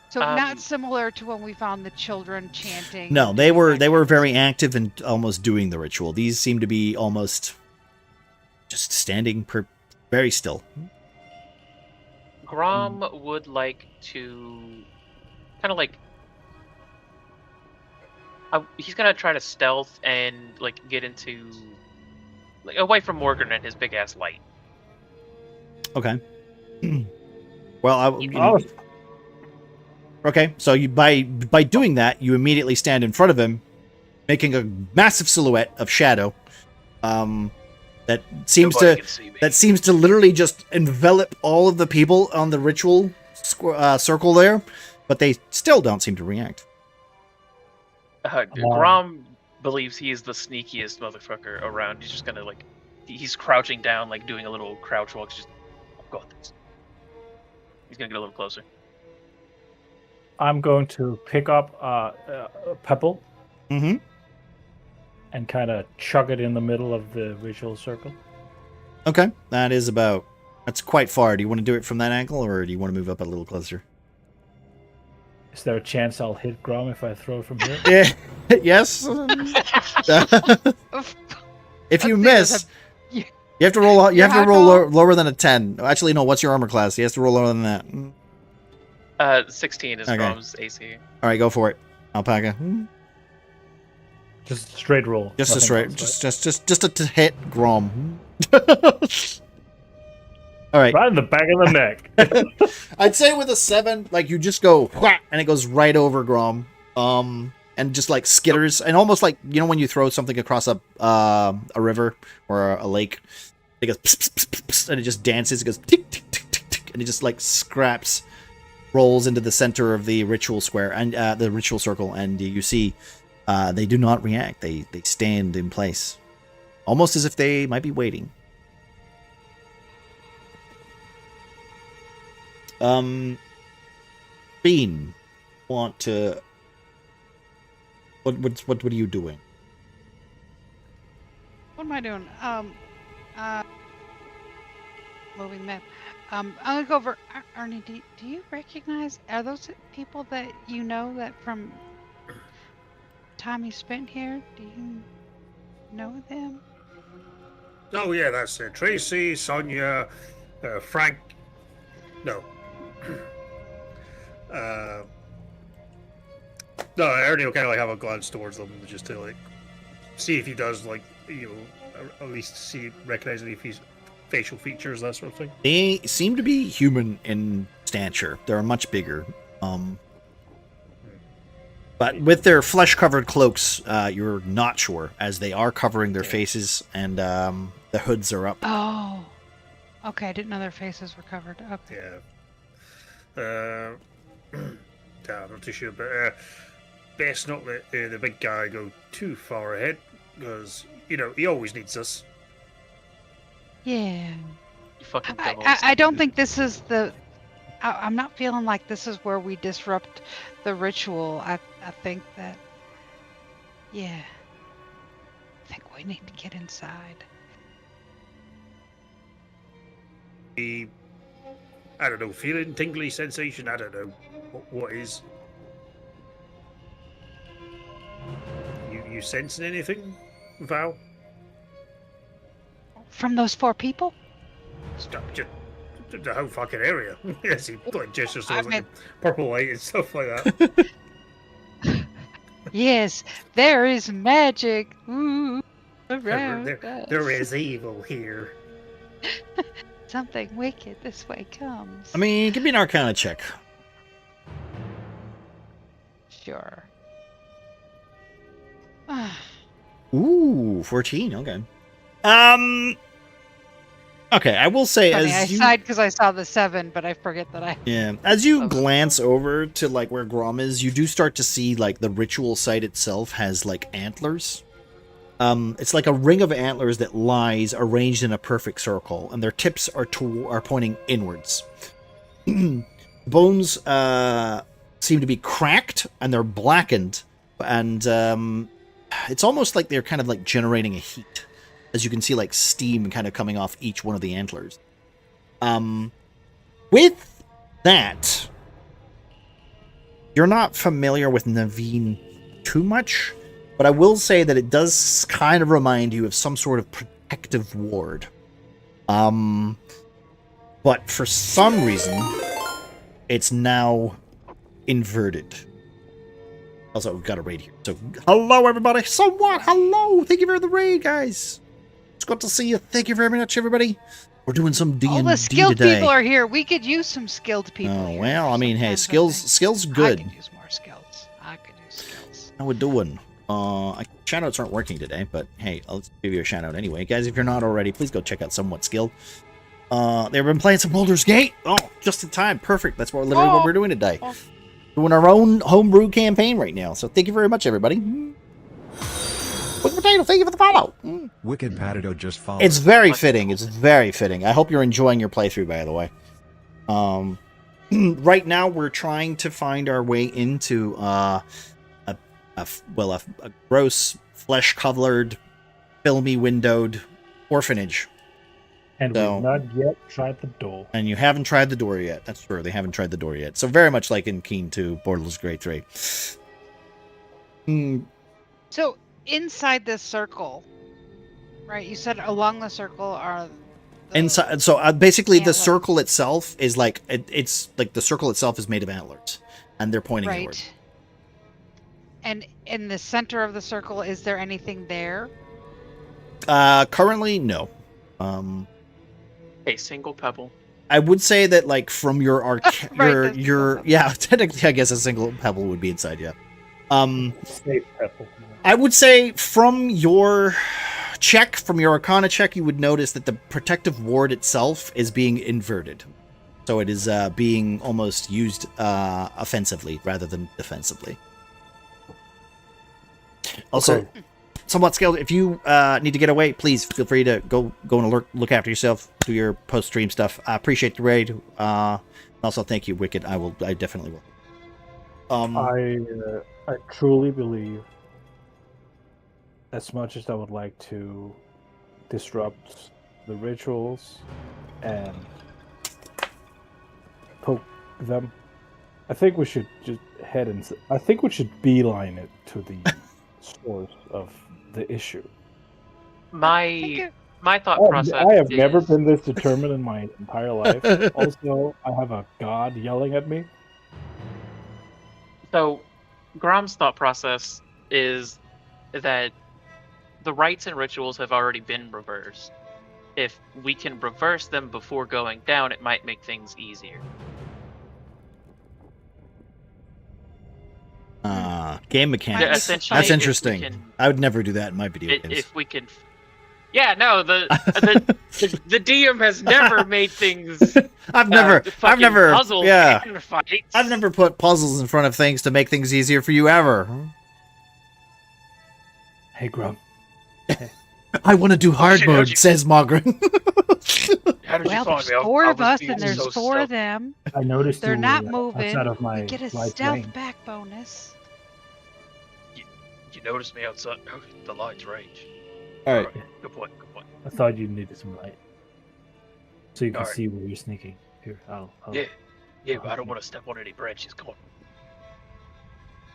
So not similar to when we found the children chanting.
No, they were very active and almost doing the ritual. These seem to be almost just standing very still.
Grom would like to kind of like he's gonna try to stealth and like get into like away from Morgan and his big ass light.
Okay. Well, okay. So you by doing that, you immediately stand in front of him, making a massive silhouette of shadow. That seems to literally just envelop all of the people on the ritual circle there, but they still don't seem to react.
Grom believes he is the sneakiest motherfucker around. He's just gonna he's crouching down, like doing a little crouch walk. Just got this. He's gonna get a little closer.
I'm going to pick up a pebble.
Mm-hmm.
And kind of chuck it in the middle of the visual circle.
Okay, that's quite far. Do you want to do it from that angle, or do you want to move up a little closer?
Is there a chance I'll hit Grom if I throw it from here?
Yeah. Yes. If you miss, you have to roll. You have to roll lower than a 10. Actually, no. What's your armor class? You have to roll lower than that.
16 is
Okay.
Grom's AC.
All right, go for it, Alpaca.
Just a straight roll.
Just a
nothing
straight,
else, right?
just a hit Grom. All right.
Right in the back of the neck.
I'd say with a 7, like you just go whack, and it goes right over Grom. And just like skitters, and almost like, you know, when you throw something across a river or a lake, it goes pss, pss, pss, pss, and it just dances. It goes tick tick tick tick tick, and it just like scraps, rolls into the center of the ritual square and the ritual circle, and you see they do not react. They stand in place, almost as if they might be waiting. Bean, want to? What are you doing?
What am I doing? Moving map. I'm gonna go over. Arnie, do you recognize? Are those people that you know that from time you spent here? Do you know them?
Oh yeah, that's Tracy, Sonia, Frank. No. No, Ernie will kind of like have a glance towards them just to like see if he does like, you know, at least recognize any facial features, that sort of thing.
They seem to be human in stature. They're much bigger. But with their flesh-covered cloaks, you're not sure, as they are covering their faces, and the hoods are up.
Oh, okay. I didn't know their faces were covered. Okay.
Yeah. I'm not too sure, but best not let the big guy go too far ahead, because, you know, he always needs us.
Yeah.
You fucking devils.
I don't think this is the. I'm not feeling like this is where we disrupt the ritual. I think that. Yeah. I think we need to get inside.
I don't know, feeling tingly sensation. I don't know what is. You sensing anything, Val?
From those 4 people?
Stop, just the whole fucking area. Yes, he like gestures towards
I
like,
mean-
purple light and stuff like that.
Yes, there is magic. Ooh, around
there is evil here.
Something wicked this way comes.
I mean, give me an Arcana check.
Sure.
Ooh, 14. Okay. Okay, I will say
Funny, I
as you
sighed because I saw the 7, but I forget that I.
yeah, as you
Oh.
glance over to like where Grom is, you do start to see like the ritual site itself has like antlers. It's like a ring of antlers that lies arranged in a perfect circle, and their tips are pointing inwards. Bones seem to be cracked, and they're blackened, and it's almost like they're kind of like generating a heat, as you can see like steam kind of coming off each one of the antlers. With that, you're not familiar with Nevan too much, but I will say that it does kind of remind you of some sort of protective ward. But for some reason, it's now inverted. Also, we've got a raid here. So, hello, everybody. So what? Hello. Thank you for the raid, guys. It's good to see you. Thank you very much, everybody. We're doing some D&D
All the skilled
today.
people are here. We could use some skilled people.
Oh,
here.
well, I mean, hey,
Sometimes
skills
I
good.
could use more skills. I could use skills.
How we doing? Shoutouts aren't working today, but hey, I'll give you a shout out anyway. Guys, if you're not already, please go check out Somewhat Skilled. They've been playing some Baldur's Gate. Oh, just in time. Perfect. That's literally what we're doing today.
Oh.
Doing our own homebrew campaign right now. So thank you very much, everybody. Wicked Potato, thank you for the follow.
Wicked Potato just followed.
It's very fitting. It's very fitting. I hope you're enjoying your playthrough, by the way. Right now, we're trying to find our way into a gross, flesh-covered, filmy windowed orphanage.
And
So-
we've not yet tried the door.
And you haven't tried the door yet. That's true. They haven't tried the door yet. So very much like in Keen 2, Borderless Grade 3.
So inside this circle, right? You said along the circle are the
Inside, so basically the
antlers.
circle itself is like it's like the circle itself is made of antlers, and they're pointing inward.
right. And in the center of the circle, is there anything there?
Currently, no.
A single pebble.
I would say that like from your
Right,
your yeah, technically I guess a single pebble would be inside, yeah.
Safe pebble.
I would say from your check, from your Arcana check, you would notice that the protective ward itself is being inverted. So it is being almost used offensively rather than defensively. Also, somewhat scaled. If you need to get away, please feel free to go and look after yourself, do your post-stream stuff. I appreciate the raid. Also, thank you, Wicked. I definitely will.
I truly believe, as much as I would like to disrupt the rituals and poke them, I think we should just I think we should beeline it to the source of the issue.
My thought process.
I have never
is-
been this determined in my entire life. Also, I have a god yelling at me.
So, Grom's thought process is that the rites and rituals have already been reversed. If we can reverse them before going down, it might make things easier.
Game mechanics.
Yeah, essentially,
That's
if we
interesting.
can-
I would never do that in my video games.
If we can, yeah, no, the DM has never made things.
I've never,
puzzles
yeah,
and fights.
I've never put puzzles in front of things to make things easier for you ever.
Hey, Grum.
I want to do hard
shit,
mode,
how'd you-
says Mogren.
How did you
Well,
find
there's
me? I-
four
I
of
was
us,
being
and there's
so
four of
stealthy.
them.
I noticed
They're
you
not
were
moving.
outside of my
We get a
light
stealth
range.
back bonus.
You noticed me outside the light's range.
All right.
Good point. Good point.
I thought you needed some light, so you can
Alright.
see where you're sneaking. Here, I'll
Yeah. Yeah, but I don't want to step on any branches. Come on.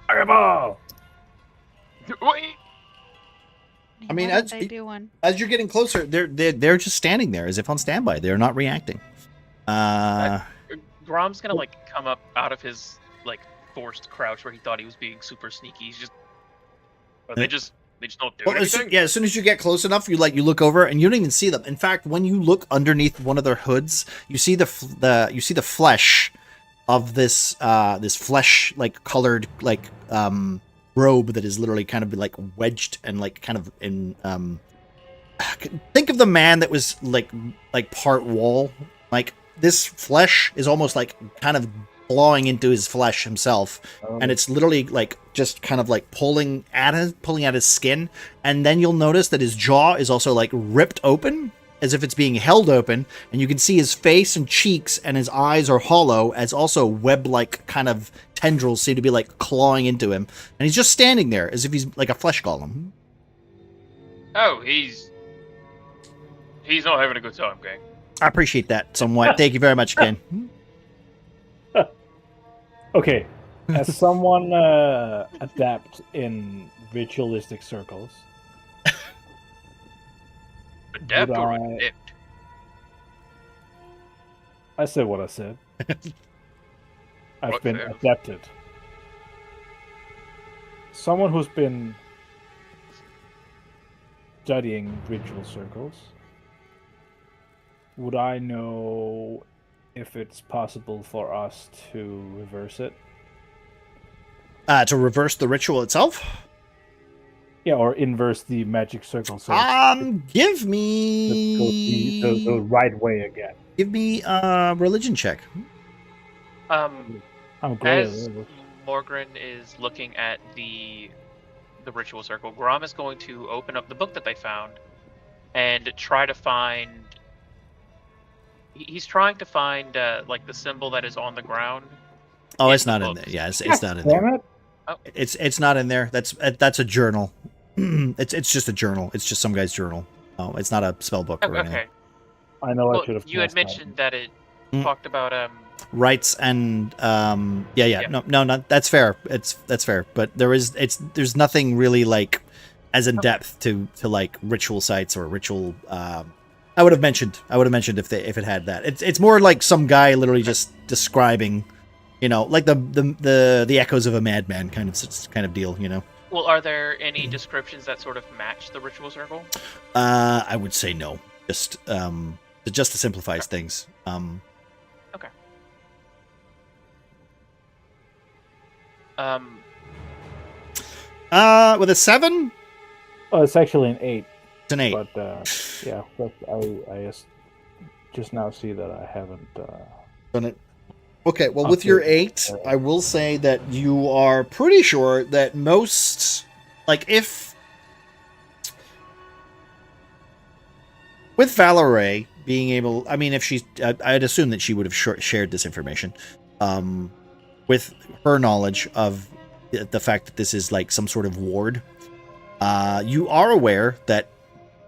Fireball!
Wait.
I mean,
what are
that's-
they doing?
As you're getting closer, they're just standing there as if on standby. They're not reacting.
Grom's gonna like come up out of his like forced crouch where he thought he was being super sneaky. He's just
They just don't do
Well,
anything.
as soon as you get close enough, you look over and you don't even see them. In fact, when you look underneath one of their hoods, you see the flesh of this this flesh like colored like robe that is literally kind of like wedged and like kind of in think of the man that was like part wall. Like this flesh is almost like kind of clawing into his flesh himself, and it's literally like just kind of like pulling at his skin. And then you'll notice that his jaw is also like ripped open as if it's being held open, and you can see his face and cheeks and his eyes are hollow, as also web-like kind of tendrils seem to be like clawing into him, and he's just standing there as if he's like a flesh golem.
Oh, he's not having a good time, gang.
I appreciate that somewhat. Thank you very much, Ken.
Okay, as someone adept in ritualistic circles,
Adept
Would
or
I-
adept?
I said what I said. I've
Right,
been
fair.
adapted. Someone who's been studying ritual circles, would I know if it's possible for us to reverse it?
To reverse the ritual itself?
Yeah, or inverse the magic circle. So
Give
it
me
goes the right way again.
Give me a religion check.
I'm great.
As Morgren is looking at the ritual circle, Grom is going to open up the book that they found and try to find. He's trying to find like the symbol that is on the ground.
Oh,
in
it's
the
not in
book.
there. Yeah, it's not in
Damn
there.
it!
It's not in there. That's a journal. it's just a journal. It's just some guy's journal. Oh, it's not a spell book
Oh,
or anything.
okay.
I know I
Well,
should have.
you had mentioned that it
Mm.
talked about
rights and
Yeah.
no, that's fair. That's fair. But there's nothing really like as in depth to like ritual sites or ritual. I would have mentioned if it had that. It's more like some guy literally just describing, like the echoes of a madman kind of deal.
Well, are there any descriptions that sort of match the ritual circle?
I would say no. Just to simplify things.
Okay.
With a 7?
Oh, it's actually an 8.
It's an 8.
But yeah, but I just now see that I haven't
done it. Okay, well, with your 8, I will say that you are pretty sure that most, like, if with Valerie being able, I mean, if she's, I'd assume that she would have shared this information, with her knowledge of the fact that this is like some sort of ward. You are aware that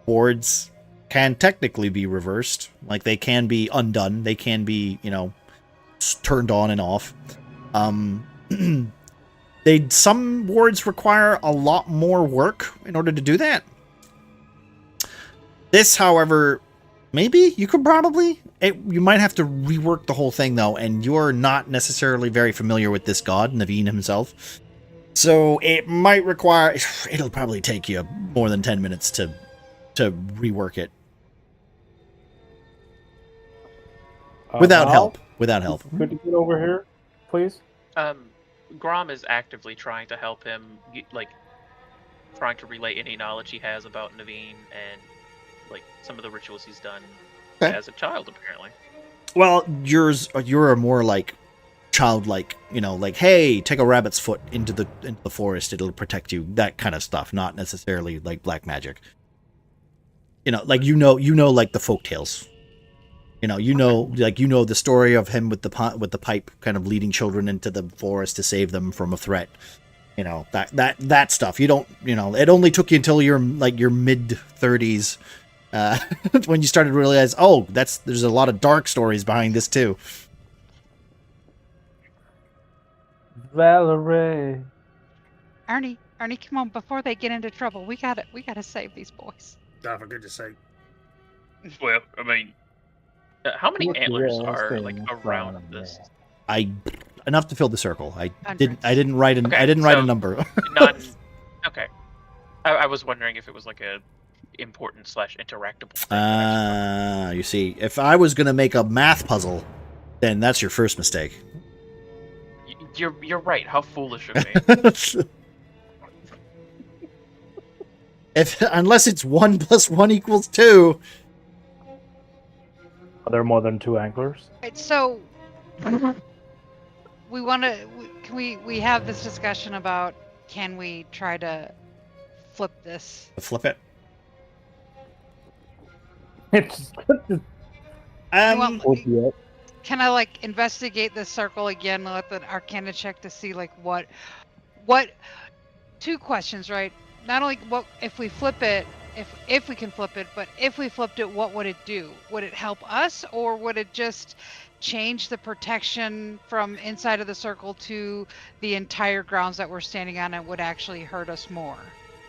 wards can technically be reversed, like they can be undone, they can be, turned on and off. Some wards require a lot more work in order to do that. This, however, maybe you could probably. You might have to rework the whole thing though, and you're not necessarily very familiar with this god, Nevan himself. So it might require. It'll probably take you more than 10 minutes to rework it. Without help.
Could you get over here, please?
Grom is actively trying to help him, like, trying to relay any knowledge he has about Nevan and, like, some of the rituals he's done as a child, apparently.
Well, you're a more, like, childlike, like, hey, take a rabbit's foot into the forest, it'll protect you, that kind of stuff, not necessarily, like, black magic. Like, like, the folk tales. The story of him with the pipe kind of leading children into the forest to save them from a threat. That stuff. You don't, it only took you until your mid-30s when you started to realize, there's a lot of dark stories behind this too.
Valerie.
Arnie, come on! Before they get into trouble, we gotta save these boys.
Oh, for goodness sake.
Well, I mean, how many antlers are like around this?
Enough to fill the circle. I
Hundreds.
didn't write a number.
None. Okay. I was wondering if it was like a important / interactable thing.
You see, if I was gonna make a math puzzle, then that's your first mistake.
You're right. How foolish of me.
Unless it's 1 + 1 = 2.
Are there more than 2 anglers?
Right, so we want to. Can we have this discussion about can we try to flip this?
Flip it.
It's
Can I like investigate this circle again? Let the Arcana check to see like what. 2 questions, right? Not only what if we flip it, if we can flip it, but if we flipped it, what would it do? Would it help us, or would it just change the protection from inside of the circle to the entire grounds that we're standing on? And would actually hurt us more?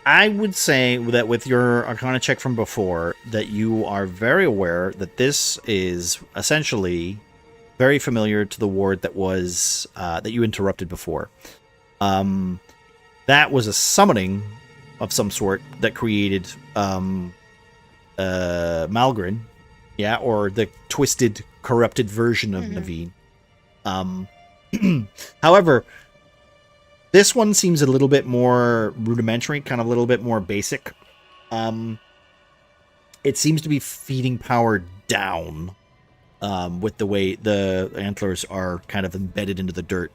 I would say that with your Arcana check from before, that you are very aware that this is essentially very familiar to the ward that was that you interrupted before. That was a summoning of some sort that created Malgrin, or the twisted, corrupted version of Nevan. However, this one seems a little bit more rudimentary, kind of a little bit more basic. It seems to be feeding power down with the way the antlers are kind of embedded into the dirt.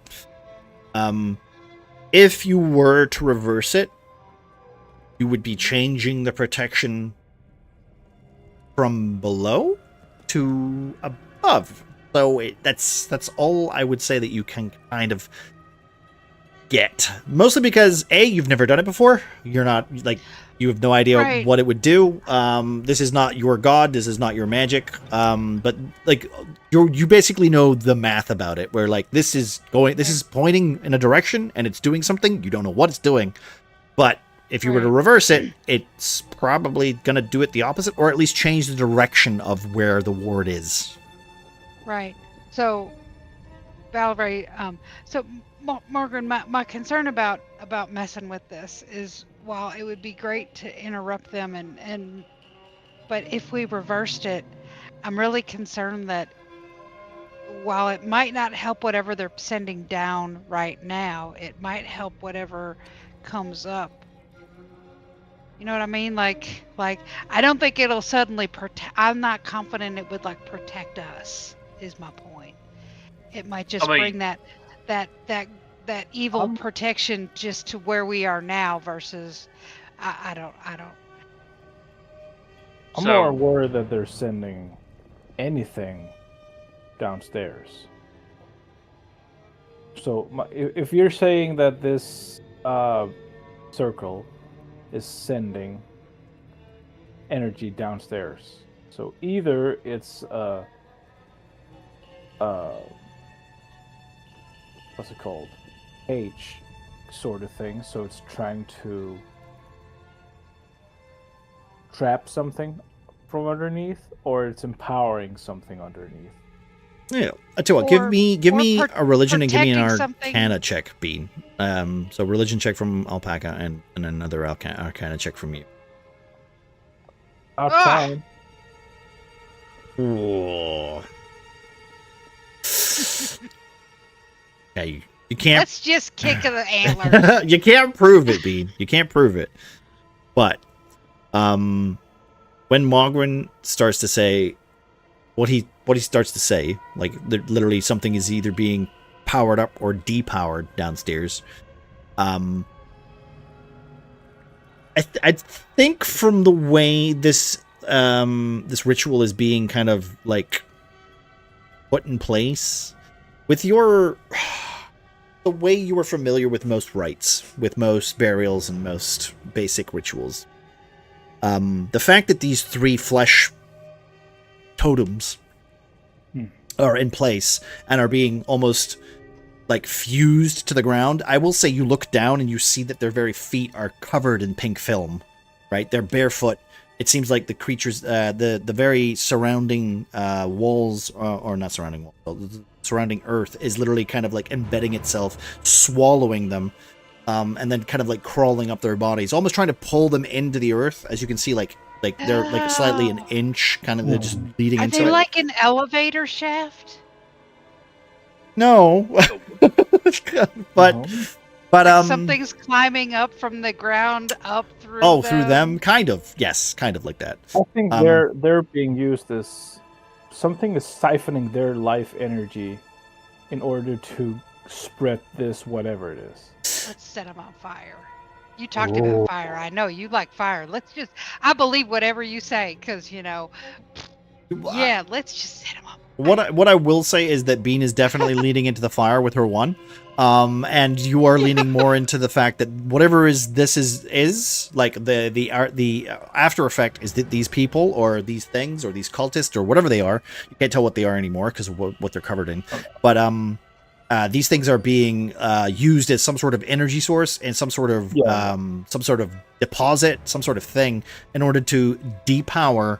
If you were to reverse it, you would be changing the protection from below to above. So that's all I would say that you can kind of get. Mostly because A, you've never done it before. You're not like you have no idea
Right.
what it would do. This is not your god. This is not your magic. But like you basically know the math about it. Where like this is pointing in a direction and it's doing something. You don't know what it's doing, but if you were to
Right.
reverse it, it's probably gonna do it the opposite, or at least change the direction of where the ward is.
Right. So, Valerie, Morgan, my concern about messing with this is, while it would be great to interrupt them but if we reversed it, I'm really concerned that while it might not help whatever they're sending down right now, it might help whatever comes up. You know what I mean? Like I don't think it'll suddenly protect. I'm not confident it would like protect us. Is my point. It might just bring that evil protection just to where we are now versus I don't.
I'm more worried that they're sending anything downstairs. So if you're saying that this circle is sending energy downstairs, so either it's what's it called? H sort of thing, so it's trying to trap something from underneath, or it's empowering something underneath.
Yeah, I tell you what, give me a religion and give me an arcana check, Bean. So religion check from Alpaca and another arcana check from you.
Outside.
Ooh. Yeah, you can't.
Let's just kick the antlers.
You can't prove it, Bean. You can't prove it. But when Mogwin starts to say what he starts to say, like literally something is either being powered up or depowered downstairs. I think from the way this ritual is being kind of like put in place, with the way you are familiar with most rites, with most burials and most basic rituals. The fact that these 3 flesh totems are in place and are being almost like fused to the ground, I will say you look down and you see that their very feet are covered in pink film, right? They're barefoot. It seems like the creatures, the very surrounding walls, or not surrounding walls, the surrounding earth is literally kind of like embedding itself, swallowing them, and then kind of like crawling up their bodies, almost trying to pull them into the earth. As you can see, like they're like slightly an inch, kind of they're just leading into it.
Are they like an elevator shaft?
No, but
like something's climbing up from the ground up through.
Oh, through them, kind of. Yes, kind of like that.
I think they're being used as something is siphoning their life energy in order to spread this whatever it is.
Let's set them on fire. You talked about fire. I know you like fire. I believe whatever you say, because let's just set them up.
What I will say is that Bean is definitely leaning into the fire with her one, and you are leaning more into the fact that whatever this is like the after effect is that these people or these things or these cultists or whatever they are, you can't tell what they are anymore because of what they're covered in, but these things are being used as some sort of energy source and some sort of deposit, some sort of thing in order to depower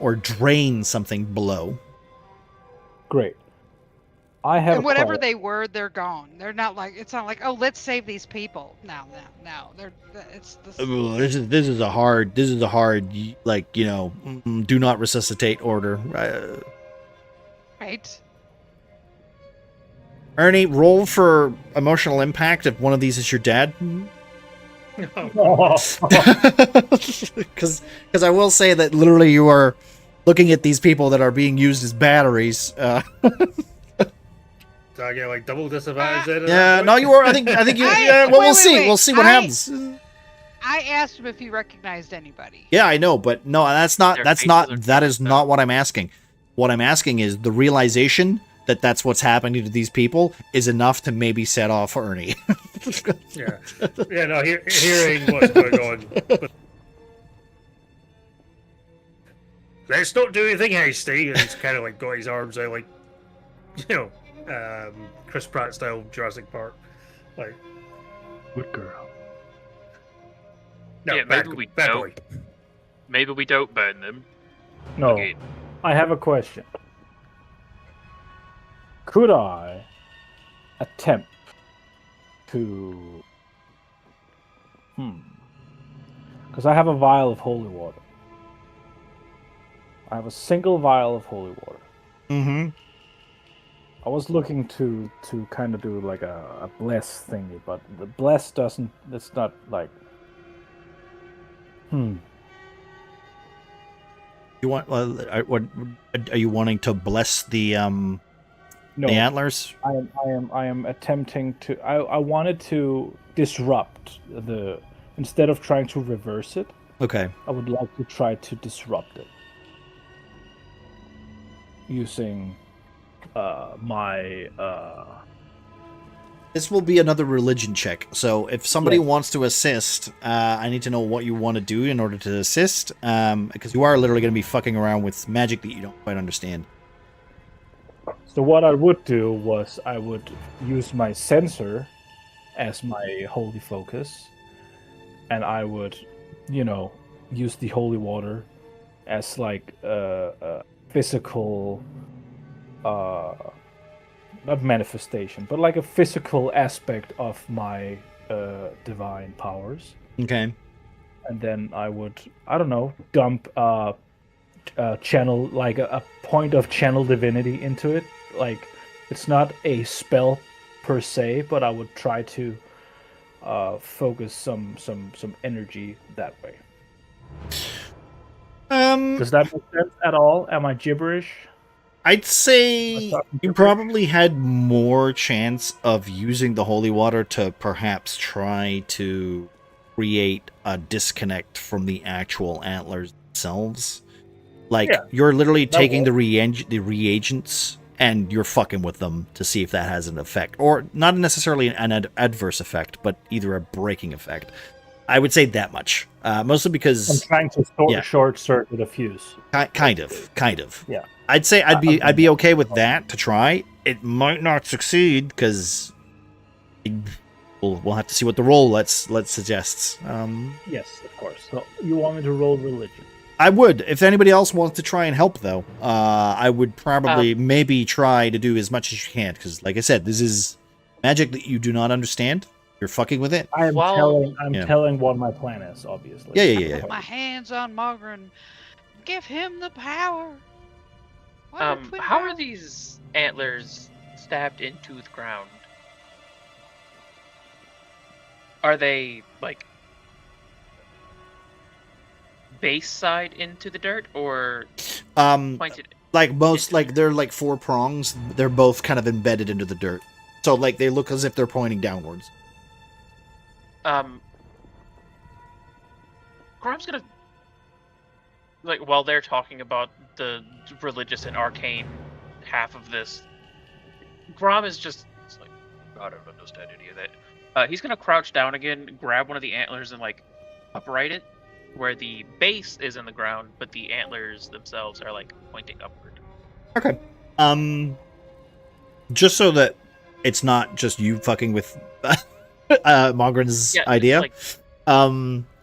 or drain something below.
Great. I have.
And whatever they were, they're gone. They're not like. It's not like, oh, let's save these people. No.
This is a hard, like, do not resuscitate order.
Right.
Ernie, roll for emotional impact if one of these is your dad. Because I will say that literally you are looking at these people that are being used as batteries.
Do I get like double disadvantage then?
Yeah, no, you are. I think you. Yeah, well, we'll see. We'll see what happens.
I asked him if he recognized anybody.
Yeah, I know, but no, that is not what I'm asking. What I'm asking is the realization that that's what's happening to these people is enough to maybe set off Ernie.
Yeah. Yeah, no, hearing what's going on. But let's not do anything hasty. And he's kind of like got his arms out, like, Chris Pratt style Jurassic Park. Like,
Good girl.
no,
Yeah,
bad,
maybe we
bad
don't.
boy.
Maybe we don't burn them.
No,
Okay.
I have a question. Could I attempt to... Because I have a vial of holy water. I have a single vial of holy water.
Mm-hmm.
I was looking to kind of do like a bless thingy, but the bless doesn't... It's not like...
You want? What are you wanting to bless the
No,
the antlers?
I am attempting to. I wanted to disrupt the instead of trying to reverse it.
Okay.
I would like to try to disrupt it using my
This will be another religion check. So if somebody
Yes.
wants to assist, I need to know what you want to do in order to assist, because you are literally going to be fucking around with magic that you don't quite understand.
So what I would do was I would use my sensor as my holy focus, and I would, use the holy water as like a physical, not manifestation, but like a physical aspect of my divine powers.
Okay.
And then I would, I don't know, dump channel, like a point of channel divinity into it. Like, it's not a spell per se, but I would try to focus some energy that way. Does that make sense at all? Am I gibberish?
I'd say you probably had more chance of using the holy water to perhaps try to create a disconnect from the actual antlers themselves. Like,
Yeah,
you're literally
that
taking
will.
the reagents and you're fucking with them to see if that has an effect. Or not necessarily an adverse effect, but either a breaking effect. I would say that much. Mostly
I'm
because...
trying to
Yeah.
short circuit a fuse.
Kind of.
Yeah.
I'd say I'd
I'm-
be okay with that to try. It might not succeed because we'll have to see what the roll let's suggests.
Yes, of course. So you want me to roll religion?
I would, if anybody else wants to try and help, though. I would probably maybe try to do as much as you can because, like I said, this is magic that you do not understand. You're fucking with it.
I am
Well-
telling what my plan is, obviously.
Yeah.
Put my hands on Mogren. Give him the power. What a twin
How
power.
are these antlers stabbed into the ground? Are they like base side into the dirt or pointed?
Like most, like they're like four prongs. They're both kind of embedded into the dirt, so like they look as if they're pointing downwards.
Grom's gonna, like, while they're talking about the religious and arcane half of this, Grom is just it's like, I don't understand any of that. He's gonna crouch down again, grab one of the antlers, and like upright it, where the base is in the ground, but the antlers themselves are like pointing upward.
Okay. Just so that it's not just you fucking with Mogren's
Yeah,
idea.
like,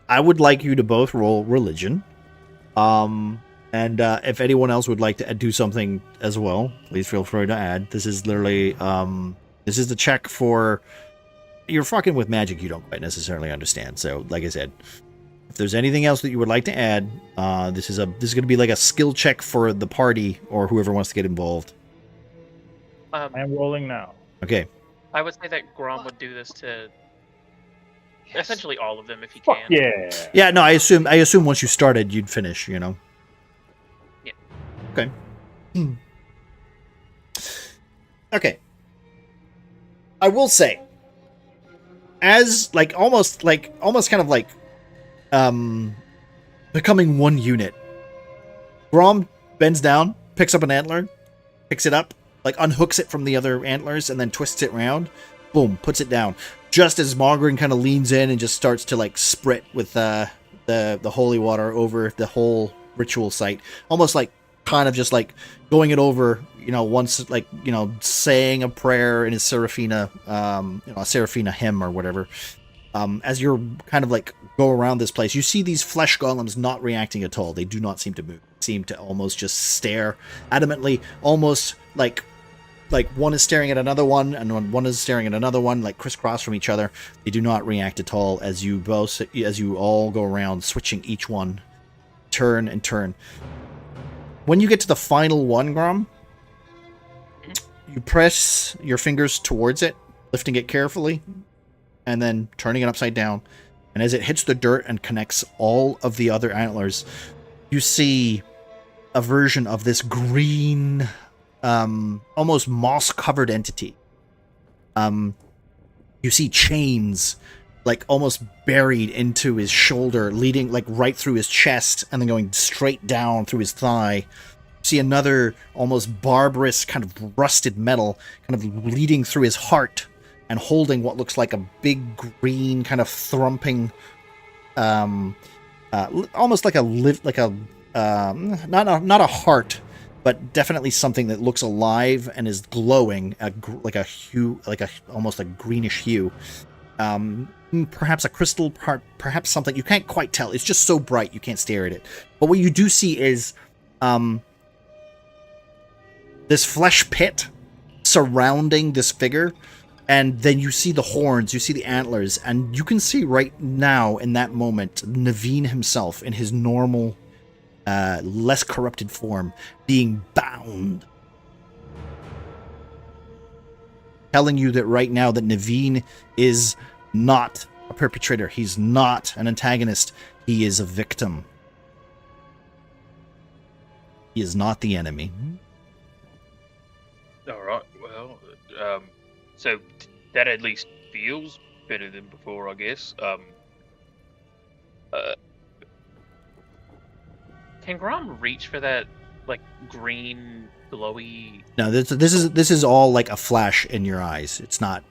I would like you to both roll religion. And if anyone else would like to do something as well, please feel free to add. This is literally this is the check for you're fucking with magic you don't quite necessarily understand. So, like I said, if there's anything else that you would like to add, this is going to be like a skill check for the party or whoever wants to get involved.
I am rolling now.
Okay.
I would say that Grom would do this to
Yes.
essentially all of them if he
Fuck
can.
yeah.
Yeah, no, I assume once you started, you'd finish, you know?
Yeah.
Okay. Okay. I will say, as, almost kind of becoming one unit, Grom bends down, picks up an antler, picks it up, like unhooks it from the other antlers and then twists it round. Boom, puts it down. Just as Mogren kind of leans in and just starts to like sprit with the holy water over the whole ritual site, almost like kind of just like going it over, once, like, saying a prayer in his Seraphina, a Seraphina hymn or whatever. As you're kind of like go around this place, you see these flesh golems not reacting at all. They do not seem to move. They seem to almost just stare adamantly, almost like one is staring at another one, and one is staring at another one, like crisscross from each other. They do not react at all as you all go around, switching each one, turn and turn. When you get to the final one, Grom, you press your fingers towards it, lifting it carefully, and then turning it upside down. And as it hits the dirt and connects all of the other antlers, you see a version of this green, almost moss-covered entity. You see chains, like, almost buried into his shoulder, leading, like, right through his chest, and then going straight down through his thigh. You see another almost barbarous kind of rusted metal kind of leading through his heart and holding what looks like a big green kind of thrumping, almost like not a heart, but definitely something that looks alive and is glowing, almost a greenish hue. Perhaps a crystal part, perhaps something. You can't quite tell. It's just so bright you can't stare at it. But what you do see is this flesh pit surrounding this figure, and then you see the horns, you see the antlers, and you can see right now in that moment Nevan himself in his normal, less corrupted form being bound, telling you that right now that Nevan is not a perpetrator. He's not an antagonist. He is a victim. He is not the enemy.
All right. Well, so that at least feels better than before, I guess. Can Grom reach for that, like, green glowy?
No, this is all like a flash in your eyes. It's not.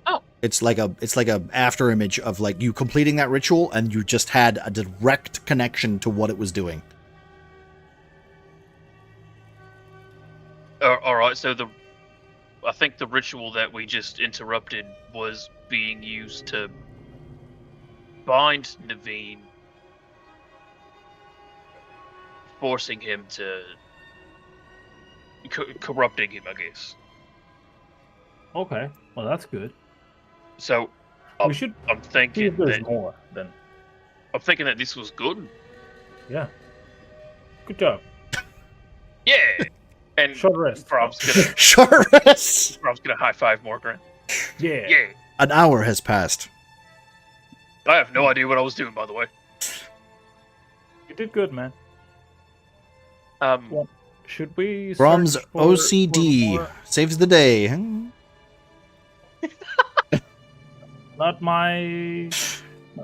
Oh.
It's like a after image of like you completing that ritual, and you just had a direct connection to what it was doing.
All right. So I think the ritual that we just interrupted was being used to bind Nevan, forcing him to corrupting him, I guess.
Okay, well that's good.
So
We should
I'm
see
thinking
if there's
that
more. Then
this was good.
yeah, good job.
Yeah. And
Short rest.
Grom's gonna
Sure.
Grom's gonna high five Morgan.
Yeah.
Yeah.
An hour has passed.
I have no idea what I was doing, by the way.
You did good, man.
Um,
Should we?
Brom's
search for
OCD
more?
saves the day.
Not my.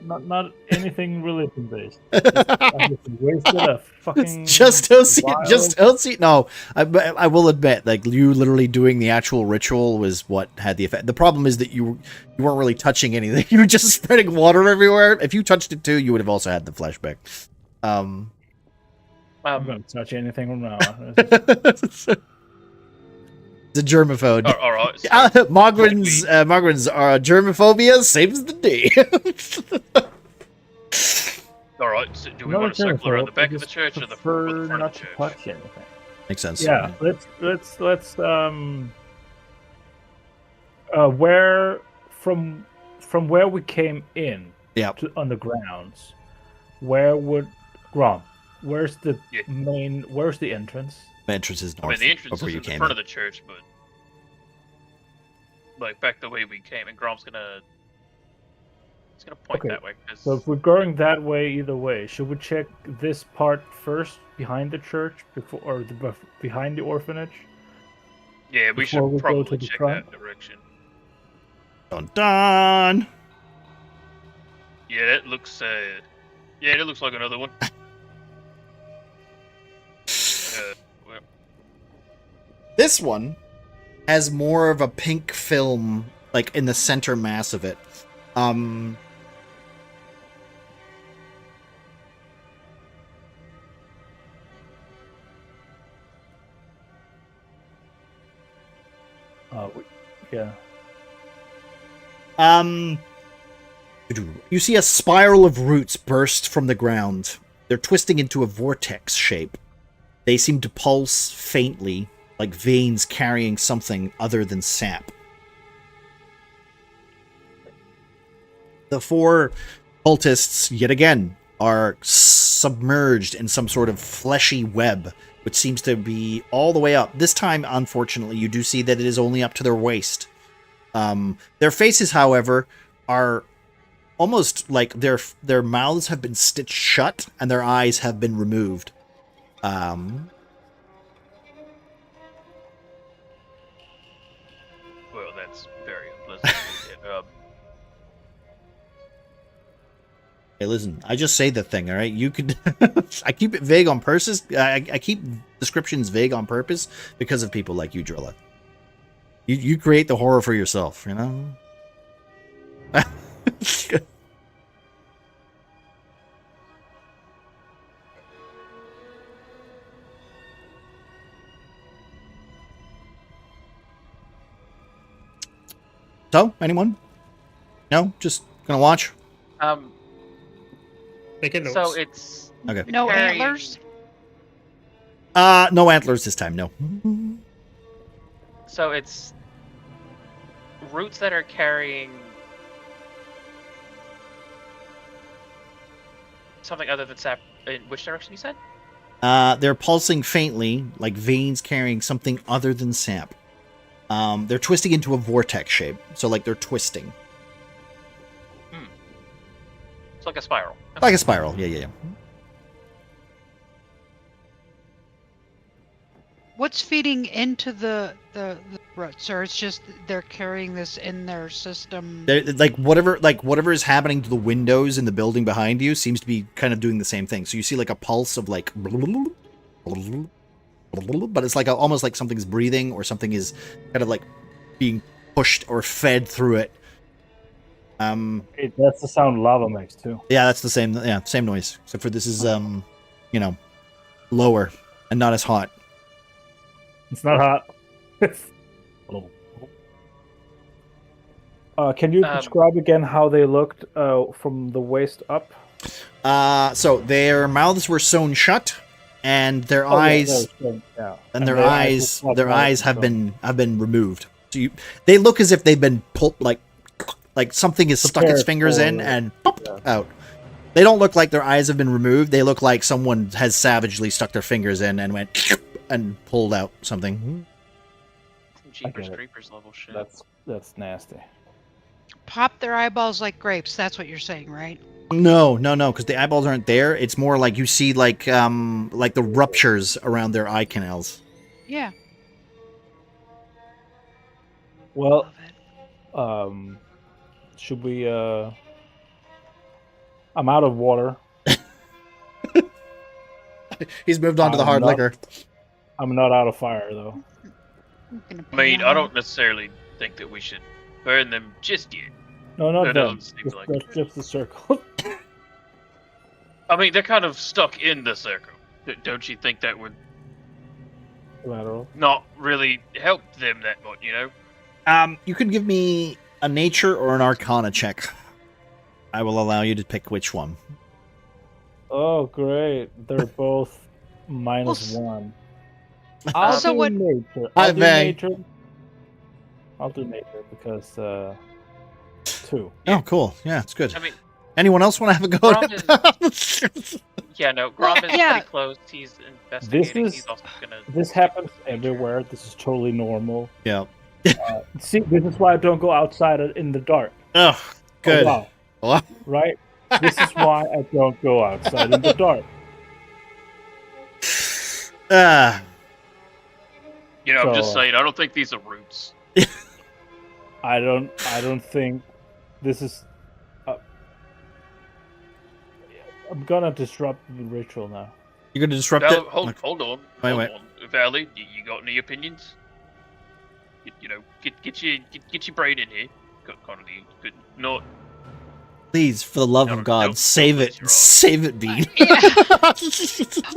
Not anything religion based. I just wasted a fucking.
Just OC.
wild-
Just OC. No, I will admit, like you literally doing the actual ritual was what had the effect. The problem is that you weren't really touching anything. You were just spreading water everywhere. If you touched it too, you would have also had the flashback.
I'm gonna touch anything from now on.
It's a germaphobe.
all right. So
Mogren's germophobia saves the day.
all right. So do we
Another
want to circle around the
germaphobe,
back
I
of the
just
church or the
prefer
front
not
of the
to
church?
touch anything.
Makes sense.
Yeah, let's where from where we came in
Yeah.
on the grounds, where would Grom? Where's the
Yeah.
where's the entrance?
The entrance is
I
north.
mean, the entrance
of where
is
you
in the
came
front
in.
of the church, but like back the way we came, and Grom's gonna point
Okay,
that way. 'Cause
So if we're going that way, either way, should we check this part first behind the church before, or behind the orphanage?
yeah, we
before
should
we go to
probably
the
check
front?
that direction.
Dun dun.
Yeah, that looks. Yeah, that looks like another one. Well,
This one has more of a pink film, like, in the center mass of it.
Yeah.
You see a spiral of roots burst from the ground. They're twisting into a vortex shape. They seem to pulse faintly, like veins carrying something other than sap. The 4 cultists, yet again, are submerged in some sort of fleshy web, which seems to be all the way up. This time, unfortunately, you do see that it is only up to their waist. Their faces, however, are almost like their mouths have been stitched shut and their eyes have been removed.
Well, that's very unpleasant.
Hey, listen, I just say the thing, all right? You could... I keep it vague on purpose. I keep descriptions vague on purpose because of people like you, Drilla. You create the horror for yourself, you know? So, anyone? No? Just gonna watch?
Making notes.
So it's
Okay.
No
carrying-
antlers?
No antlers this time, no.
So it's roots that are carrying something other than sap. In which direction you said?
They're pulsing faintly, like veins carrying something other than sap. They're twisting into a vortex shape, so like they're twisting.
It's like a spiral.
Like a spiral, yeah.
What's feeding into the roots, or it's just they're carrying this in their system?
They're, like whatever is happening to the windows in the building behind you seems to be kind of doing the same thing. So you see like a pulse of like, but it's like almost like something's breathing or something is kind of like being pushed or fed through it.
That's the sound lava makes too.
Yeah, that's the same. Yeah, same noise. Except for this is lower and not as hot.
It's not hot. Can you describe again how they looked from the waist up?
So their mouths were sewn shut, and their eyes their eyes have been removed. So they look as if they've been pulled, like something has stuck its fingers in and popped out. They don't look like their eyes have been removed. They look like someone has savagely stuck their fingers in and went and pulled out something.
Jeepers Creepers level shit.
That's nasty.
Pop their eyeballs like grapes. That's what you're saying, right?
No, because the eyeballs aren't there. It's more like you see like the ruptures around their eye canals.
Yeah.
Well,
Love it.
should we? I'm out of water.
He's moved on to the hard liquor.
I'm not out of fire though.
I mean, I don't necessarily think that we should burn them just yet.
No, not
That
them.
doesn't seem like it.
Just the circle.
I mean, they're kind of stuck in the circle. Don't you think that would
Lateral.
not really help them that much, you know?
You could give me a nature or an arcana check. I will allow you to pick which one.
Oh, great! They're both -1.
Also,
do
what-
nature?
I may.
I'll do nature because 2.
Oh, cool. Yeah, it's good.
I mean,
Anyone else want to have a go at it?
Yeah, no, Grom is
yeah.
pretty close. He's investigating.
is-
He's also gonna.
This happens everywhere. This is totally normal.
Yeah.
See, this is why I don't go outside in the dark.
Oh, good.
Oh, wow. Right? This is why I don't go outside in the dark.
You know, I'm just
So-
saying, I don't think these are roots.
I don't think this is. I'm gonna disrupt the ritual now.
You're going to disrupt
Val,
it?
hold on.
Wait.
Hold on. Valley, you got any opinions? get your brain in here, Connolly. Not.
Please, for the love
No,
of God,
don't
save
place
it.
your eyes.
Save it, Bean.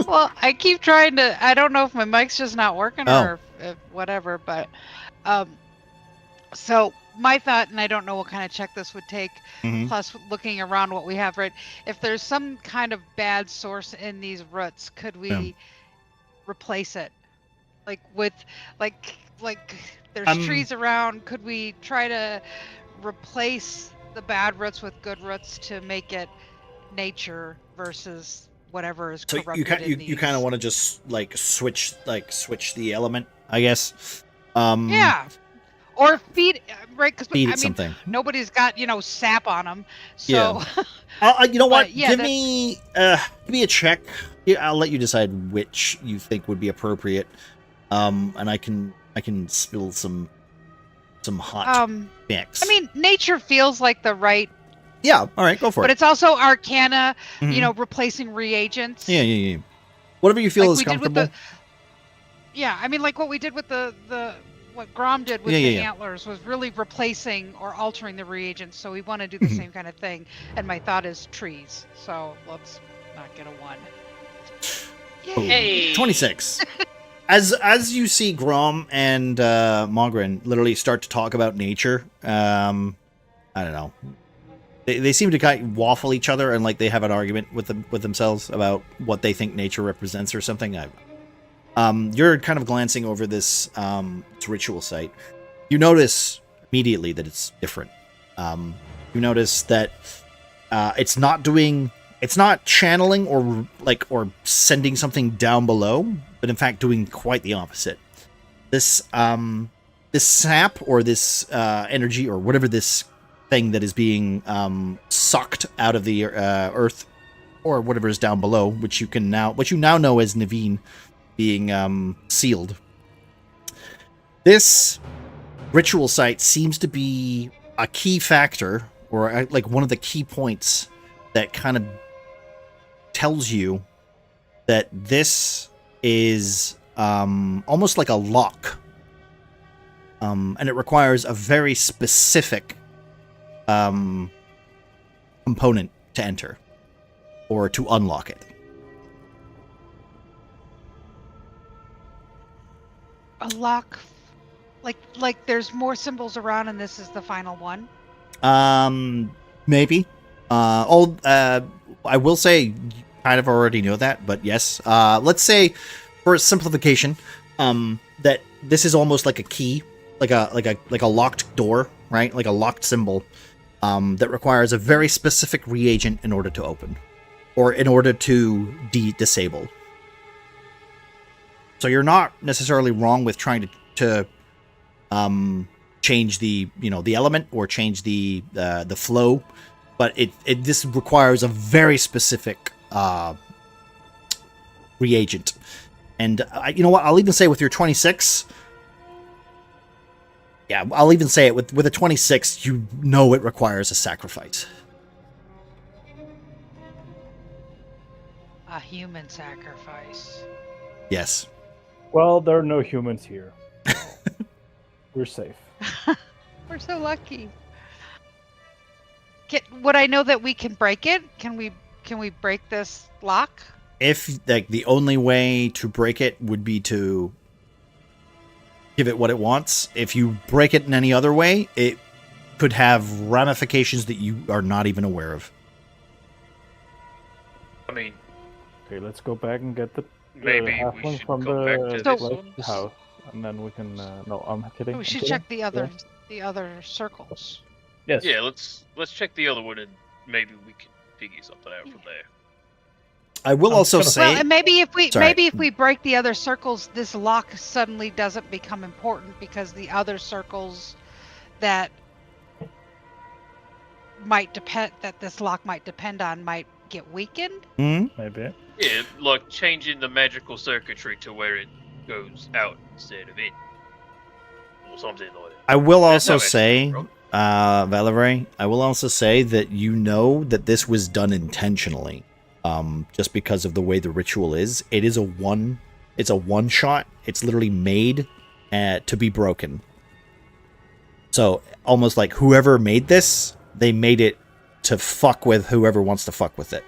Well, I keep trying to. I don't know if my mic's just not working or if whatever, but so my thought, and I don't know what kind of check this would take.
Mhm.
Plus, looking around what we have, right? If there's some kind of bad source in these roots, could we replace it? Like with like there's trees around. Could we try to replace the bad roots with good roots to make it nature versus whatever is
So
corrupted
you kind of want to just switch the element, I guess.
Yeah. Or feed, right? Because
Feed
I
it
mean,
something.
nobody's got sap on them, so
You know what?
But, yeah,
give me a check. Yeah, I'll let you decide which you think would be appropriate. And I can spill some hot mix.
I mean, nature feels like the right,
yeah. All right, go for
but
it.
it's also Arcana,
Mhm.
replacing reagents.
Yeah. Whatever you feel
Like
is
we did with
comfortable.
Yeah, I mean, like what we did with what Grom did with the antlers was really replacing or altering the reagents. So we want to do the same kind of thing. And my thought is trees. So let's not get a 1. Yay.
Hey.
26. As you see Grom and Mogren literally start to talk about nature, I don't know. They seem to kind of waffle each other and like they have an argument with themselves about what they think nature represents or something. You're kind of glancing over this ritual site. You notice immediately that it's different. You notice that it's not channeling or sending something down below, but in fact doing quite the opposite. This sap or this energy or whatever this thing that is being sucked out of the earth or whatever is down below, which you now know as Nevan, being sealed. This ritual site seems to be a key factor, or like one of the key points that kind of tells you that this is almost like a lock, and it requires a very specific component to enter or to unlock it.
A lock, like there's more symbols around, and this is the final one.
Maybe. I will say, you kind of already know that, but yes. Let's say, for simplification, that this is almost like a key, like a locked door, right? Like a locked symbol, that requires a very specific reagent in order to open, or in order to disable. So you're not necessarily wrong with trying to change the element or change the flow, but this requires a very specific reagent. And you know what? I'll even say with your 26. Yeah, I'll even say it with a 26. You know it requires a sacrifice.
A human sacrifice.
Yes.
Well, there are no humans here. We're safe.
We're so lucky. Would I know that we can break it? Can we break this lock?
If the only way to break it would be to give it what it wants. If you break it in any other way, it could have ramifications that you are not even aware of.
I mean,
Okay, let's go back and get the
maybe we
halfling
should
from
come back to
the
this one.
house, and then we can. No, I'm kidding.
We
I'm
should
kidding.
check the other circles.
Yes.
Yeah, let's check the other one and maybe we can figure something out from there.
I will also say,
Well, and maybe if
Sorry.
we break the other circles, this lock suddenly doesn't become important because the other circles that this lock might depend on might get weakened.
Maybe.
Yeah, like changing the magical circuitry to where it goes out instead of in. Or something like that.
I will
That's
also
not
say,
magical,
Valerie, I will also say that you know that this was done intentionally. Just because of the way the ritual is. It's a one shot. It's literally made to be broken. So almost like whoever made this, they made it to fuck with whoever wants to fuck with it.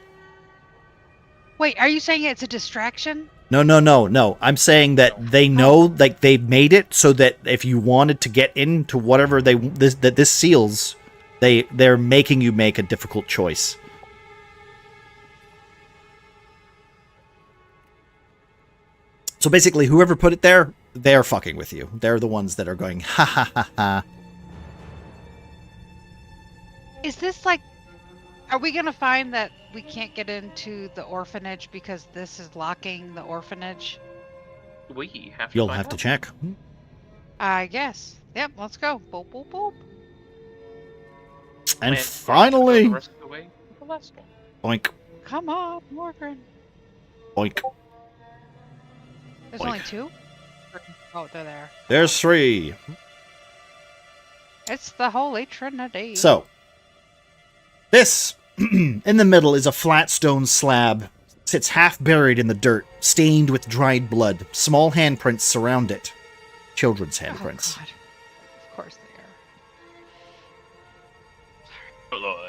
Wait, are you saying it's a distraction?
No. I'm saying that they know, like they made it so that if you wanted to get into whatever this seals, they're making you make a difficult choice. So basically, whoever put it there, they're fucking with you. They're the ones that are going, ha ha ha ha.
Is this like, are we going to find that we can't get into the orphanage because this is locking the orphanage?
We have to
You'll
find
have to
out.
check.
I guess. Yep, let's go. Boop, boop, boop.
And
we're also gonna go
finally,
the rest of the way with the last one.
boink,
Come on, Morgan.
boink.
There's
Boink.
only 2? Oh, they're there.
There's 3.
It's the Holy Trinity.
So, this, in the middle, is a flat stone slab. Sits half buried in the dirt, stained with dried blood. Small handprints surround it. Children's handprints.
Oh, God. Of course they are.
Although,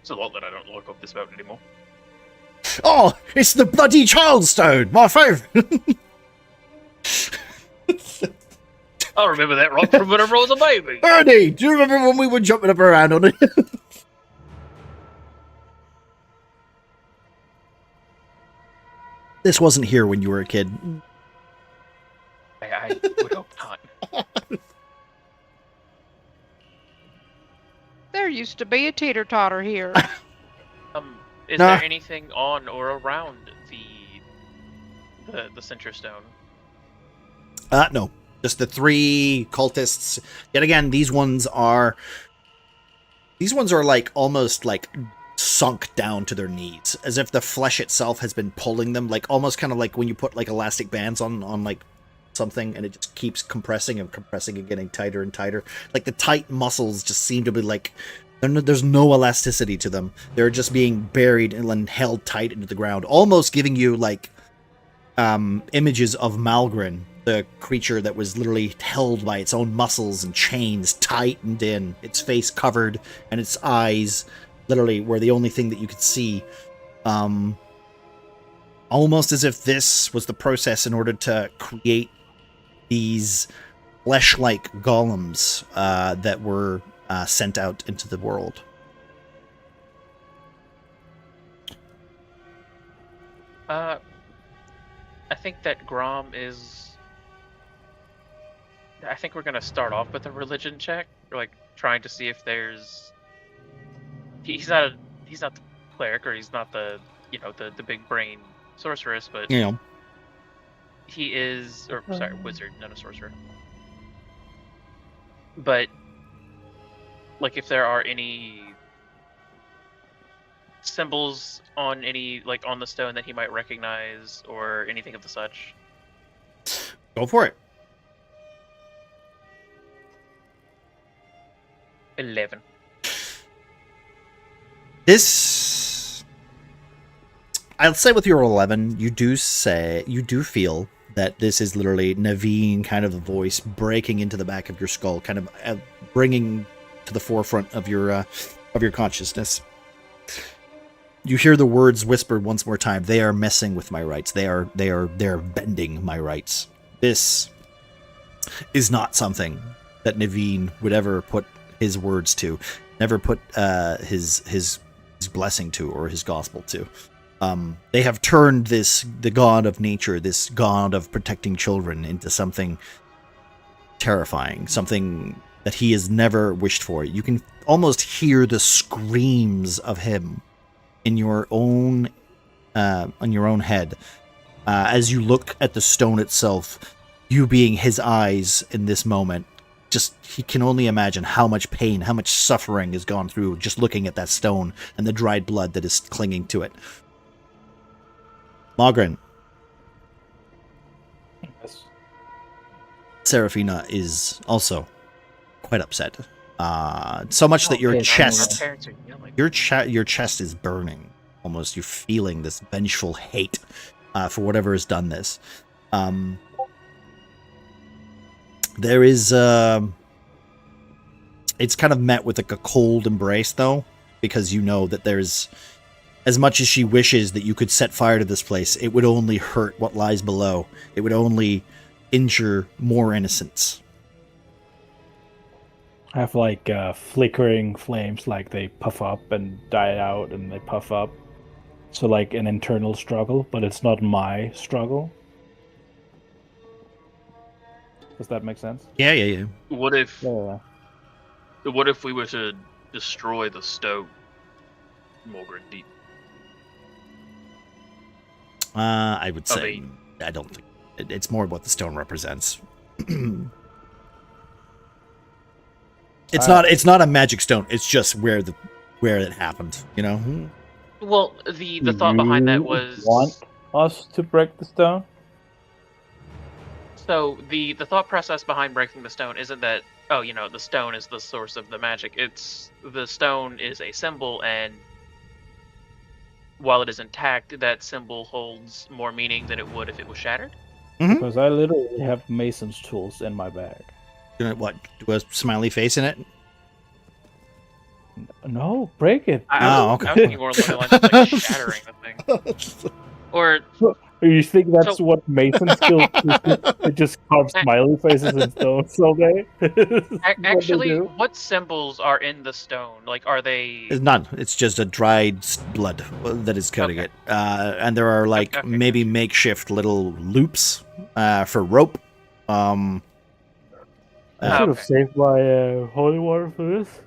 it's a lot that I don't look up this about anymore.
Oh, it's the bloody child stone, my favourite.
I remember that rock from whenever I was a baby.
Ernie, do you remember when we were jumping up around on it? This wasn't here when you were a kid.
I would hope not.
There used to be a teeter-totter here.
Is
Nah.
there anything on or around the center stone?
No. Just the 3 cultists. Yet again, these ones are like almost like sunk down to their knees, as if the flesh itself has been pulling them, like almost kind of like when you put like elastic bands on like something and it just keeps compressing and compressing and getting tighter and tighter. Like the tight muscles just seem to be like there's no elasticity to them. They're just being buried and held tight into the ground, almost giving you like images of Malgrin, the creature that was literally held by its own muscles and chains, tightened in, its face covered, and its eyes literally were the only thing that you could see. Almost as if this was the process in order to create these flesh-like golems that were sent out into the world.
I think that Grom is... I think we're gonna start off with a religion check, like trying to see if there's... He's not the cleric, or he's not the the big brain sorceress, but
You know,
he is, or sorry, wizard, not a sorcerer. But like, if there are any symbols on any, like, on the stone that he might recognize, or anything of the such.
go for it.
11.
This, I'll say with your 11, you do feel that this is literally Nevan kind of a voice breaking into the back of your skull, kind of bringing to the forefront of your consciousness. You hear the words whispered once more time. They are messing with my rights. They're bending my rights. This is not something that Nevan would ever put his words to, never put his blessing to, or his gospel to. They have turned the god of nature, this god of protecting children, into something terrifying, something that he has never wished for. You can almost hear the screams of him in your own head as you look at the stone itself. You being his eyes in this moment, just he can only imagine how much pain, how much suffering has gone through just looking at that stone and the dried blood that is clinging to it. Magrin.
Yes.
Seraphina is also quite upset. So much that your
Okay,
chest,
Parents are yelling.
your chest is burning. Almost, you're feeling this vengeful hate for whatever has done this. There is it's kind of met with like a cold embrace though, because you know that there's, as much as she wishes that you could set fire to this place, it would only hurt what lies below. It would only injure more innocents.
Have like flickering flames, like they puff up and die out and they puff up. So like an internal struggle, but it's not my struggle. Does that make sense?
Yeah.
What if
Yeah.
what if we were to destroy the stone, Morgan Deep?
I would say,
mean-
I don't think it's more what the stone represents. It's not a magic stone. It's just where it happened. You know.
Well, the thought behind that
You
was
want us to break the stone?
so the thought process behind breaking the stone isn't that the stone is the source of the magic. It's the stone is a symbol, and while it is intact, that symbol holds more meaning than it would if it was shattered.
Because I literally have mason's tools in my bag.
What? Do a smiley face in it?
No, break it.
I was thinking more along the lines of like shattering the thing. Or
You think that's
So-
what masons do? They just carve smiley faces in stone all day?
actually, what symbols are in the stone? Like, are they?
It's none. It's just a dried blood that is coating it. And there are like
Okay.
maybe makeshift little loops for rope.
I should have
Okay.
saved my holy water for this.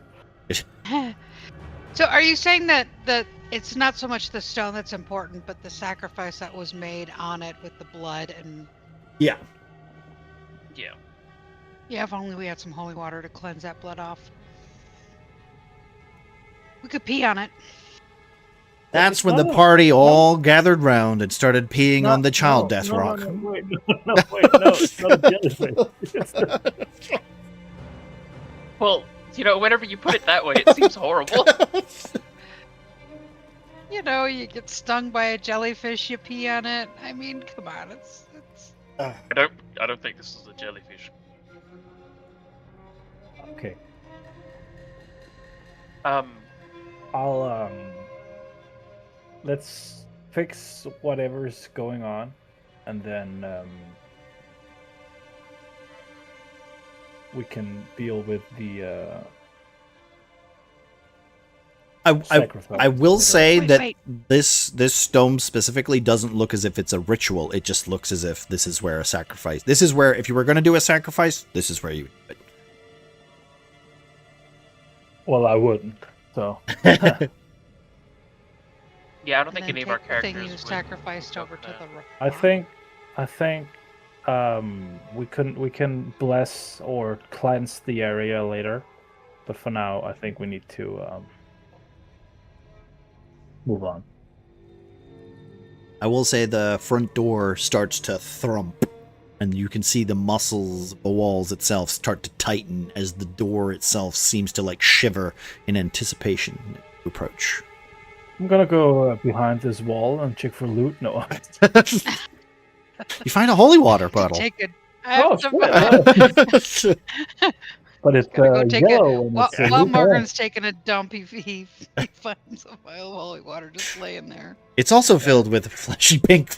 So are you saying that it's not so much the stone that's important, but the sacrifice that was made on it with the blood and
Yeah.
Yeah.
yeah, if only we had some holy water to cleanse that blood off. We could pee on it.
That's
It's
when the
not a-
party all gathered round and started peeing on the child death
no,
rock.
No, wait, no, it's not a jellyfish.
Well, whenever you put it that way, it seems horrible.
You know, you get stung by a jellyfish, you pee on it. I mean, come on, it's
I don't think this is a jellyfish.
Okay,
Um,
let's fix whatever's going on, and then we can deal with the sacrifice.
I will
later.
say
Wait,
that
wait.
this stone specifically doesn't look as if it's a ritual. It just looks as if this is where a sacrifice. This is where, if you were going to do a sacrifice, this is where you would do
Well, I wouldn't. So
it.
yeah, I don't
and
think
then
any of our
take the thing
characters
you
would
sacrificed
go
over
for
to
that.
the
I think we can bless or cleanse the area later, but for now I think we need to move on.
I will say the front door starts to thump, and you can see the muscles of the walls itself start to tighten as the door itself seems to like shiver in anticipation to approach.
I'm gonna go behind this wall and check for loot. No.
You find a holy water
Could
bottle.
take it.
Oh,
shit.
But it's
Gotta go take
yellow.
it.
And
While,
it's
while
loot.
Morgan's taking a dump, he finds a vial of holy water just laying there.
It's also filled with fleshy pink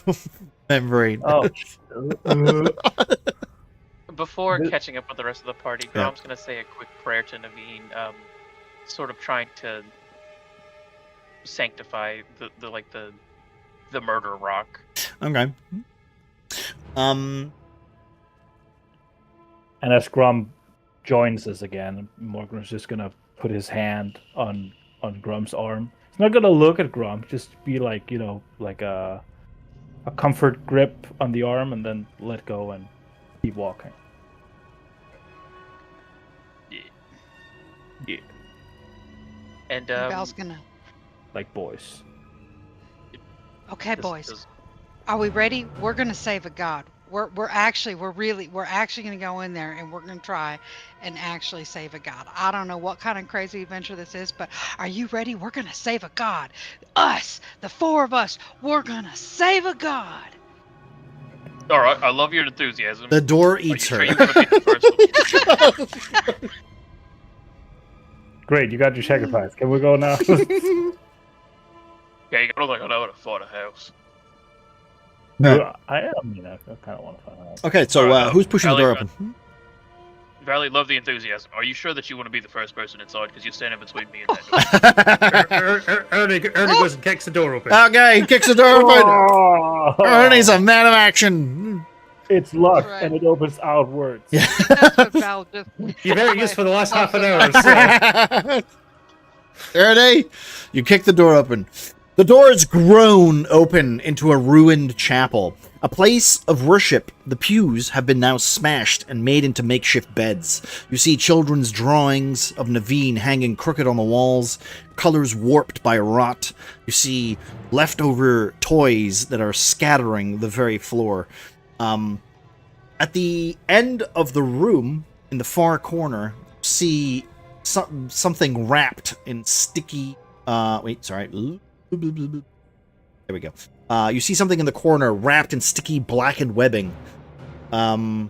membrane.
Oh.
Before
Th-
catching up with the rest of the party,
Yeah.
Grom's gonna say a quick prayer to Nevan, sort of trying to sanctify the murder rock.
Okay.
And as Grum joins us again, Morgan's just gonna put his hand on Grum's arm. He's not gonna look at Grum, just be like, like a comfort grip on the arm, and then let go and keep walking.
Yeah. And
Val's gonna.
Like boys.
Okay,
this-
boys,
this-
are we ready? We're gonna save a god. We're actually gonna go in there and we're gonna try and actually save a god. I don't know what kind of crazy adventure this is, but are you ready? We're gonna save a god. Us, the four of us, we're gonna save a god.
All right, I love your enthusiasm.
The door
Are you
eats
sure
her.
you want to be the first one?
Great, you got your sacrifice. Can we go now?
Yeah, I don't think I know how to fight a house.
Well, I mean, I kind of want to find out.
Okay, so
Alright,
who's pushing the
Valley,
door open?
Valley, love the enthusiasm. Are you sure that you want to be the first person inside? Because you're standing between me and that door.
Ernie goes and kicks the door open.
Okay, he kicks the door open.
Oh,
Ernie's a man of action.
it's luck,
Right.
and it opens outwards.
That's what Val just.
You've been used for the last half an hour. So.
Ernie, you kick the door open. The door is grown open into a ruined chapel. A place of worship, the pews have been now smashed and made into makeshift beds. You see children's drawings of Nevan hanging crooked on the walls, colors warped by rot. You see leftover toys that are scattering the very floor. At the end of the room, in the far corner, see something wrapped in sticky... There we go. You see something in the corner wrapped in sticky blackened webbing. A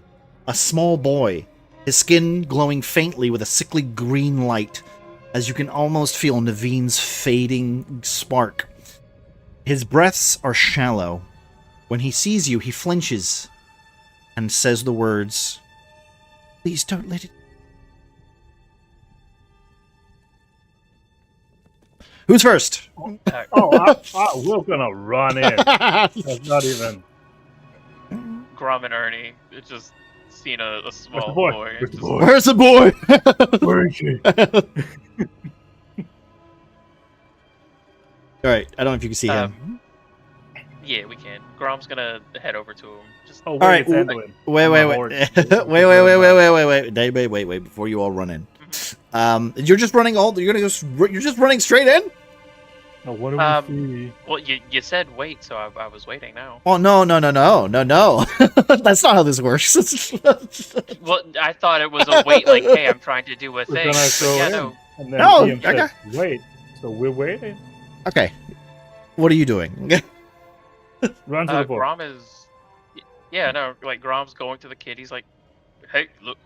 small boy, his skin glowing faintly with a sickly green light, as you can almost feel Nevan's fading spark. His breaths are shallow. When he sees you, he flinches and says the words, "Please don't let it..." Who's first?
We're gonna run in. That's not even.
Grom and Ernie, it's just seen a small
boy?
boy.
Where's the
just-
boy?
Where's the boy?
Where is she?
Alright, I don't know if you can see him.
Yeah, we can. Grom's gonna head over to him. Just
Oh, wait,
Alright,
it's Edwin.
Wait, before you all run in. You're just running you're just running straight in?
Oh, what do we see?
well, you said wait, so I was waiting now.
Oh, no. That's not how this works.
Well, I thought it was a wait, like, hey, I'm trying to do a
We're
thing.
gonna
But
go
yeah,
in.
no.
And then
No,
DM says,
okay.
wait. So we're waiting.
Okay. What are you doing?
Run to the board.
Grom is, yeah, no, like Grom's going to the kid. He's like, hey, look,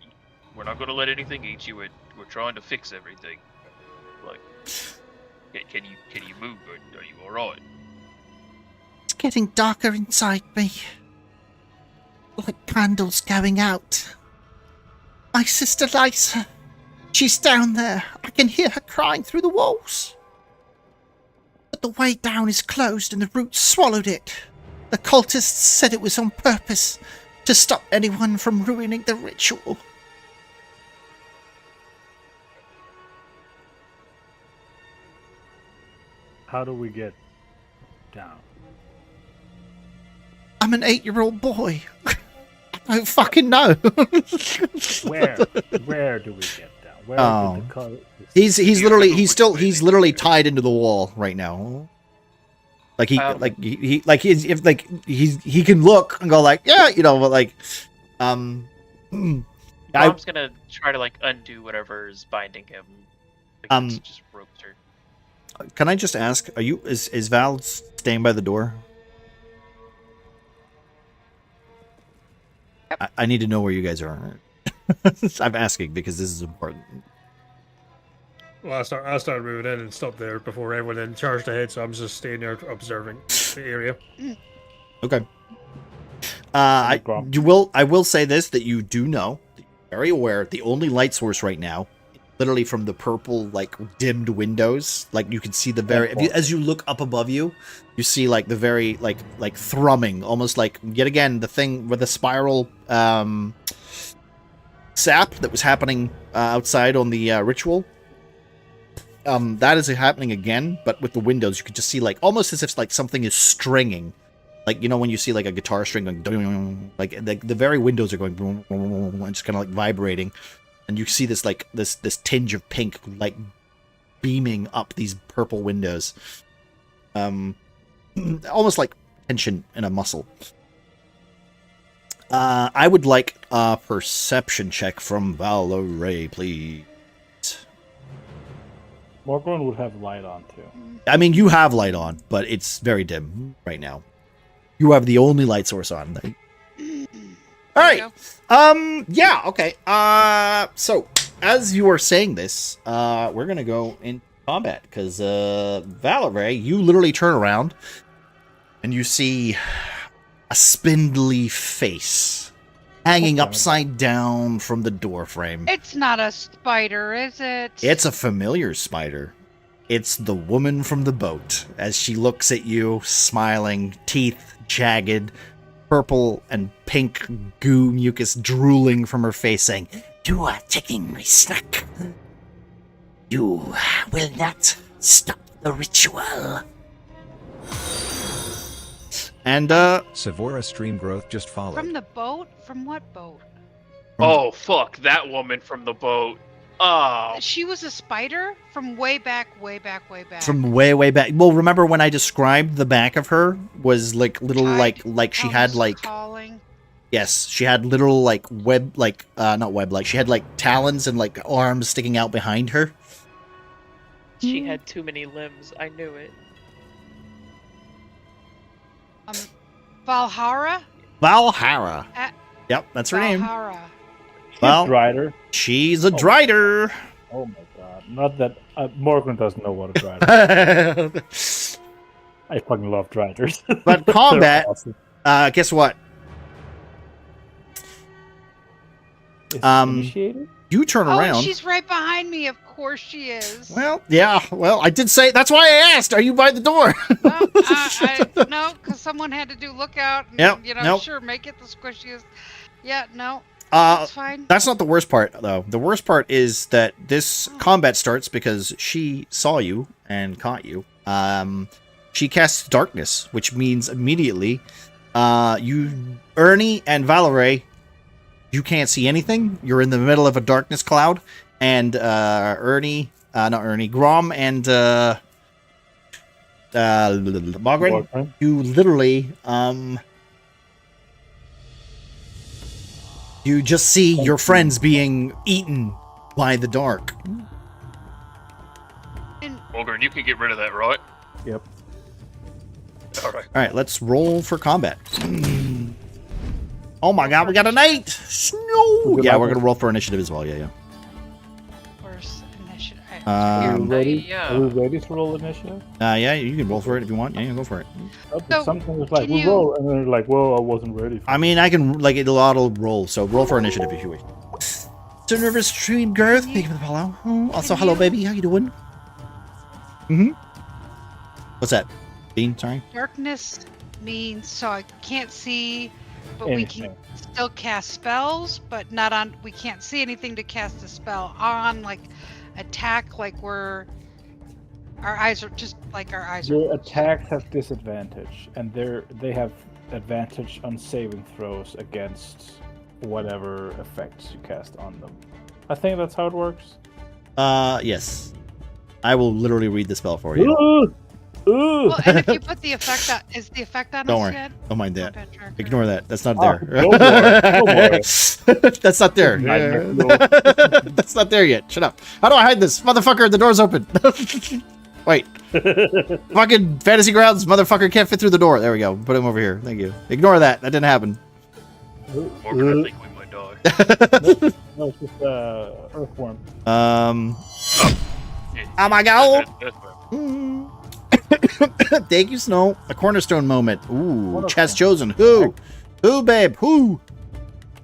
we're not gonna let anything eat you. We're trying to fix everything. Like, can you move? Are you all right?
It's getting darker inside me. Like candles going out. My sister Lisa. She's down there. I can hear her crying through the walls. But the way down is closed and the roots swallowed it. The cultists said it was on purpose to stop anyone from ruining the ritual.
How do we get down?
I'm an 8-year-old boy. I don't fucking know.
Where do we get down? Where did the color?
He's literally tied into the wall right now. Like he can look and go like, yeah, but like
Grom's gonna try to like undo whatever is binding him. Like, it's just ropes or...
Can I just ask, is Val staying by the door? I need to know where you guys are. I'm asking because this is important.
Well, I started moving in and stopped there before everyone then charged ahead, so I'm just staying there observing the area.
Okay. I will say this, that you do know, that you're very aware, the only light source right now, literally from the purple, like, dimmed windows, like, you can see the very, as you look up above you, you see, like, the very, like thrumming, almost like, yet again, the thing with the spiral, sap that was happening outside on the ritual. That is happening again, but with the windows, you could just see, like, almost as if, like, something is stringing. Like, when you see, like, a guitar string going, like, the very windows are going, and just kind of, like, vibrating. And you see this, like, this tinge of pink, like, beaming up these purple windows. Almost like tension in a muscle. I would like a perception check from Valerie, please.
Morgan would have light on, too.
I mean, you have light on, but it's very dim right now. You have the only light source on. All
There you
right. Yeah. Okay. So as you are saying this, we're gonna go in combat because Valerie, you literally turn around and you see a spindly face hanging upside down from the door frame.
It's not a spider, is it?
It's a familiar spider. It's the woman from the boat as she looks at you, smiling, teeth jagged, purple and pink goo mucus drooling from her face, saying, "You are taking my snack. You will not stop the ritual." And,
Savora stream growth just followed.
From the boat? From what boat?
Oh, fuck, that woman from the boat. Oh.
She was a spider from way back, way back, way back.
from way, way back. Well, remember when I described the back of her was like little,
Tide
like she had
comes
like,
calling.
yes, she had little like web, like, not web, like she had like talons and like arms sticking out behind her.
She had too many limbs. I knew it.
Valhara?
Valhara.
Uh,
Yep, that's her name.
Valhara.
Well,
Drider.
she's a drider.
Oh my god. Not that Morgan doesn't know what a drider is. I fucking love driders.
But
They're
combat,
awesome.
guess what?
Is
Um,
initiated?
You turn
Oh,
around.
she's right behind me. Of course she is.
Well, yeah. Well, I did say that's why I asked. Are you by the door?
Well, no, because someone had to do lookout. And,
Yep,
you know,
nope.
sure, make it the squishiest. Yeah, no,
Uh,
that's fine.
that's not the worst part, though. The worst part is that this combat starts because she saw you and caught you. She casts darkness, which means immediately, you, Ernie and Valerie, you can't see anything. You're in the middle of a darkness cloud, and Grom and Mogren, you literally, you just see your friends being eaten by the dark.
And
Morgan, you can get rid of that, right?
Yep.
Alright.
All right, let's roll for combat. Oh my god, we got an 8! Snow! Yeah, we're gonna roll for initiative as well. Yeah.
first initiative.
Are we
Um,
ready?
yeah.
Are we ready to roll initiative?
Yeah, you can roll for it if you want. Yeah, go for it.
So,
Something was like,
can
we
you-
roll, and then they're like, well, I wasn't ready. For
I mean, I can, like, it'll auto roll, so roll for initiative if you wish. So nervous stream Garth, thank you for the follow. Oh, also, hello, baby, how you doing? What's that? Bean, sorry?
darkness means so I can't see, but we can
Anything.
still cast spells, but not on. We can't see anything to cast a spell on, like attack, like our eyes are just like our eyes
Your
are.
attacks have disadvantage, and they have advantage on saving throws against whatever effects you cast on them. I think that's how it works.
Yes. I will literally read the spell for you.
Ooh! Ooh!
Well, and if you put the effect on, is the effect on
Don't
us
worry.
yet?
Don't mind that.
Combat tracker.
Ignore that. That's not
Oh,
there.
don't worry.
That's not there.
Nightmare
That's not there yet. Shut up. How do I hide this? Motherfucker, the door's open. Wait. Fucking fantasy grounds, motherfucker can't fit through the door. There we go. Put him over here. Thank you. Ignore that. That didn't happen.
Morgan, I think we might die.
No, it's just earthworm.
Oh my god.
That's fair.
Thank you, Snow. A cornerstone moment. Ooh,
What a
Chess
fun-
chosen. Who? Who, babe? Who?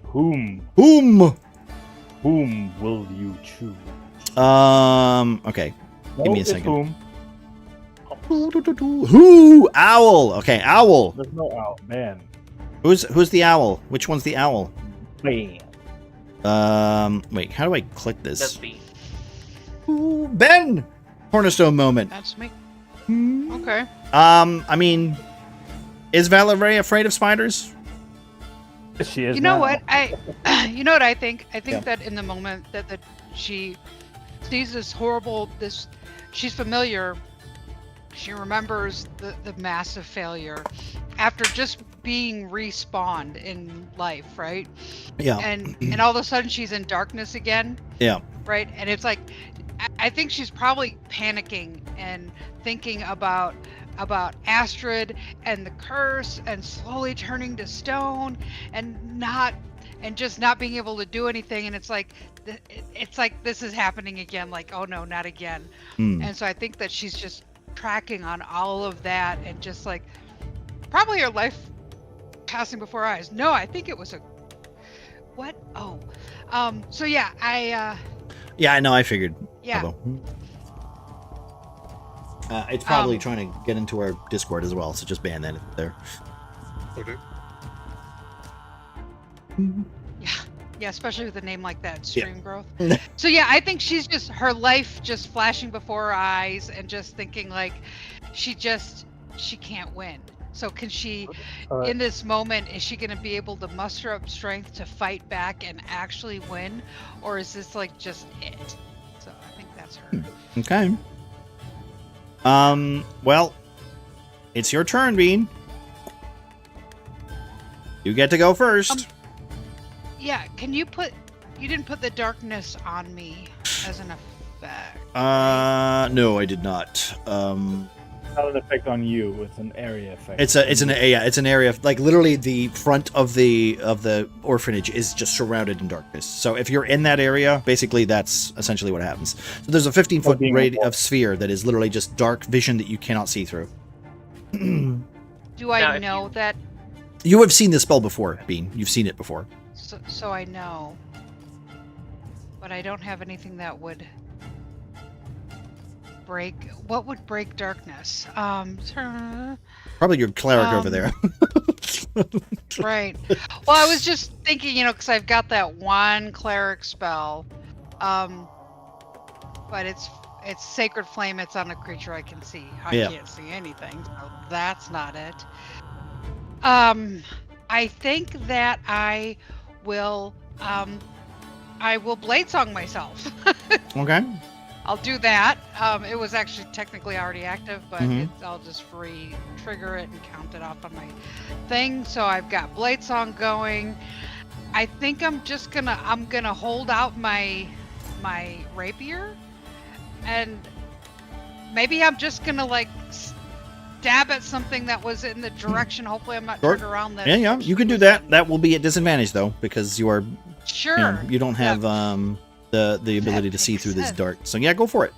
Whom
Whom?
will you choose?
Okay.
No,
Give me a
it's
second.
Whom.
Who? Owl. Okay, owl.
There's no owl, man.
Who's the owl? Which one's the owl?
Man.
Wait, how do I click
That's
this?
me.
Ooh, Ben! Cornerstone moment.
That's me.
Hmm.
Okay.
I mean, is Valerie afraid of spiders?
She is.
You know
now.
what you know what I think? I think
Yeah.
that in the moment that she sees this horrible, she's familiar. She remembers the massive failure after just being respawned in life, right?
Yeah.
And all of a sudden she's in darkness again,
Yeah.
right? And it's like I think she's probably panicking and thinking about Astrid and the curse and slowly turning to stone and not and just not being able to do anything, and it's like this is happening again, like, oh no, not again. And so I think that she's just tracking on all of that, and just like probably her life passing before her eyes. No, I think it was a what? Oh, so yeah,
Yeah, I know. I figured.
yeah.
It's probably trying to get into our Discord as well, so just ban that there.
Okay.
Yeah, especially with a name like that, Stream Growth. So yeah, I think she's just her life just flashing before her eyes, and just thinking like she can't win. So can she, in this moment, is she going to be able to muster up strength to fight back and actually win, or is this like just it? So I think that's her.
Okay. Well, it's your turn, Bean. You get to go first.
Yeah, can you didn't put the darkness on me as an effect.
No, I did not.
Not an effect on you, it's an area effect.
It's an area, like literally the front of the orphanage is just surrounded in darkness. So if you're in that area, basically that's essentially what happens. So there's a 15-foot radius of sphere that is literally just dark vision that you cannot see through.
Do I know that?
You have seen this spell before, Bean. You've seen it before.
So I know, but I don't have anything that would break. What would break darkness?
Probably your cleric over there.
Right. Well, I was just thinking, because I've got that one cleric spell, but it's Sacred Flame. It's on a creature I can see. I can't see anything, so that's not it. I think that I will blade song myself.
Okay.
I'll do that. It was actually technically already active, but I'll just trigger it and count it off on my thing. So I've got blade song going. I think I'm gonna hold out my rapier, and maybe I'm just gonna like stab at something that was in the direction. Hopefully, I'm not turned around. That
yeah, you can do that. That will be at disadvantage though, because you are
sure
you don't have the ability to see through this dark. So yeah, go for it.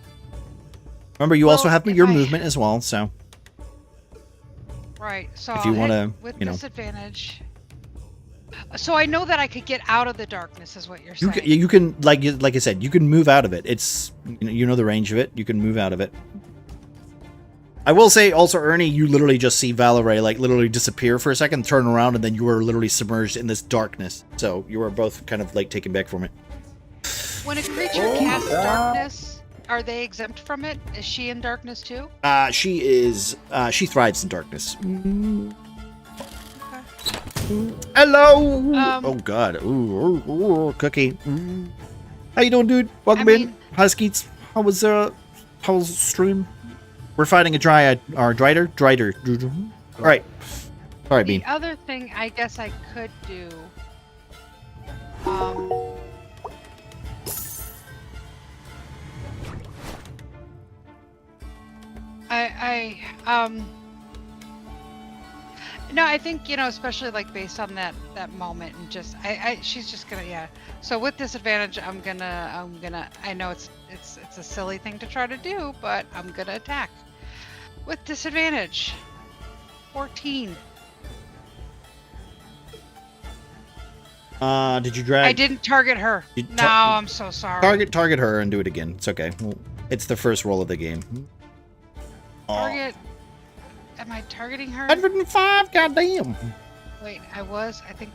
Remember, you also have your movement as well. So
right. So
if you want to,
with disadvantage. So I know that I could get out of the darkness, is what you're saying.
You can like I said, you can move out of it. It's you know the range of it. You can move out of it. I will say also, Ernie, you literally just see Valerie like literally disappear for a second, turn around, and then you are literally submerged in this darkness. So you are both kind of like taken back from it.
When a creature casts darkness, are they exempt from it? Is she in darkness too?
She is. She thrives in darkness. Okay. Hello. Oh God. Ooh, Cookie. How you doing, dude? Welcome in. Hi, Skeets. How's stream? We're fighting a dryad, or drider. All right. Sorry, Bean.
The other thing I guess I could do. No, I think, especially like based on that moment, and just she's just gonna So with disadvantage, I'm gonna I know it's a silly thing to try to do, but I'm gonna attack with disadvantage. 14.
Did you drag?
I didn't target her. No, I'm so sorry.
Target her and do it again. It's okay. It's the first roll of the game.
Target. Am I targeting her?
105. Goddamn.
Wait, I think.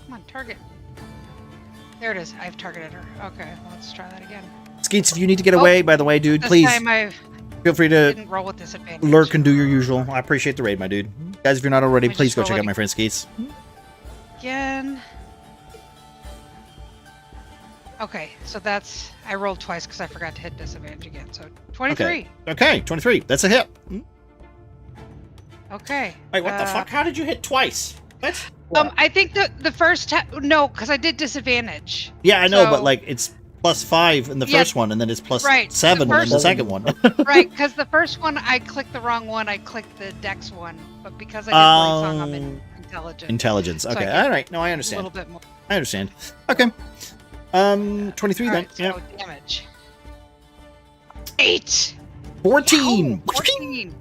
Come on, target. There it is. I've targeted her. Okay, let's try that again.
Skeets, if you need to get away, by the way, dude, please.
This time I
feel free to
didn't roll with disadvantage.
lurk and do your usual. I appreciate the raid, my dude. Guys, if you're not already, please go check out my friend Skeets.
Again. Okay, so I rolled twice because I forgot to hit disadvantage again. So 23.
Okay, 23. That's a hit.
Okay.
Wait, what the fuck? How did you hit twice? What?
I think the first no, because I did disadvantage.
Yeah, I know,
so...
but like it's +5 in the
Yeah,
first one, and then it's plus
right, the
7 in
first-
the second one.
Right, because the first one I clicked the wrong one. I clicked the Dex one, but because I did Blade Song, I'm in Intelligence.
Intelligence.
So I
Okay.
get
All right. No, I
a
understand.
little bit more.
I understand. Okay. 23
All
then.
right, so
Yeah.
damage. 8.
14.
Yo, 14.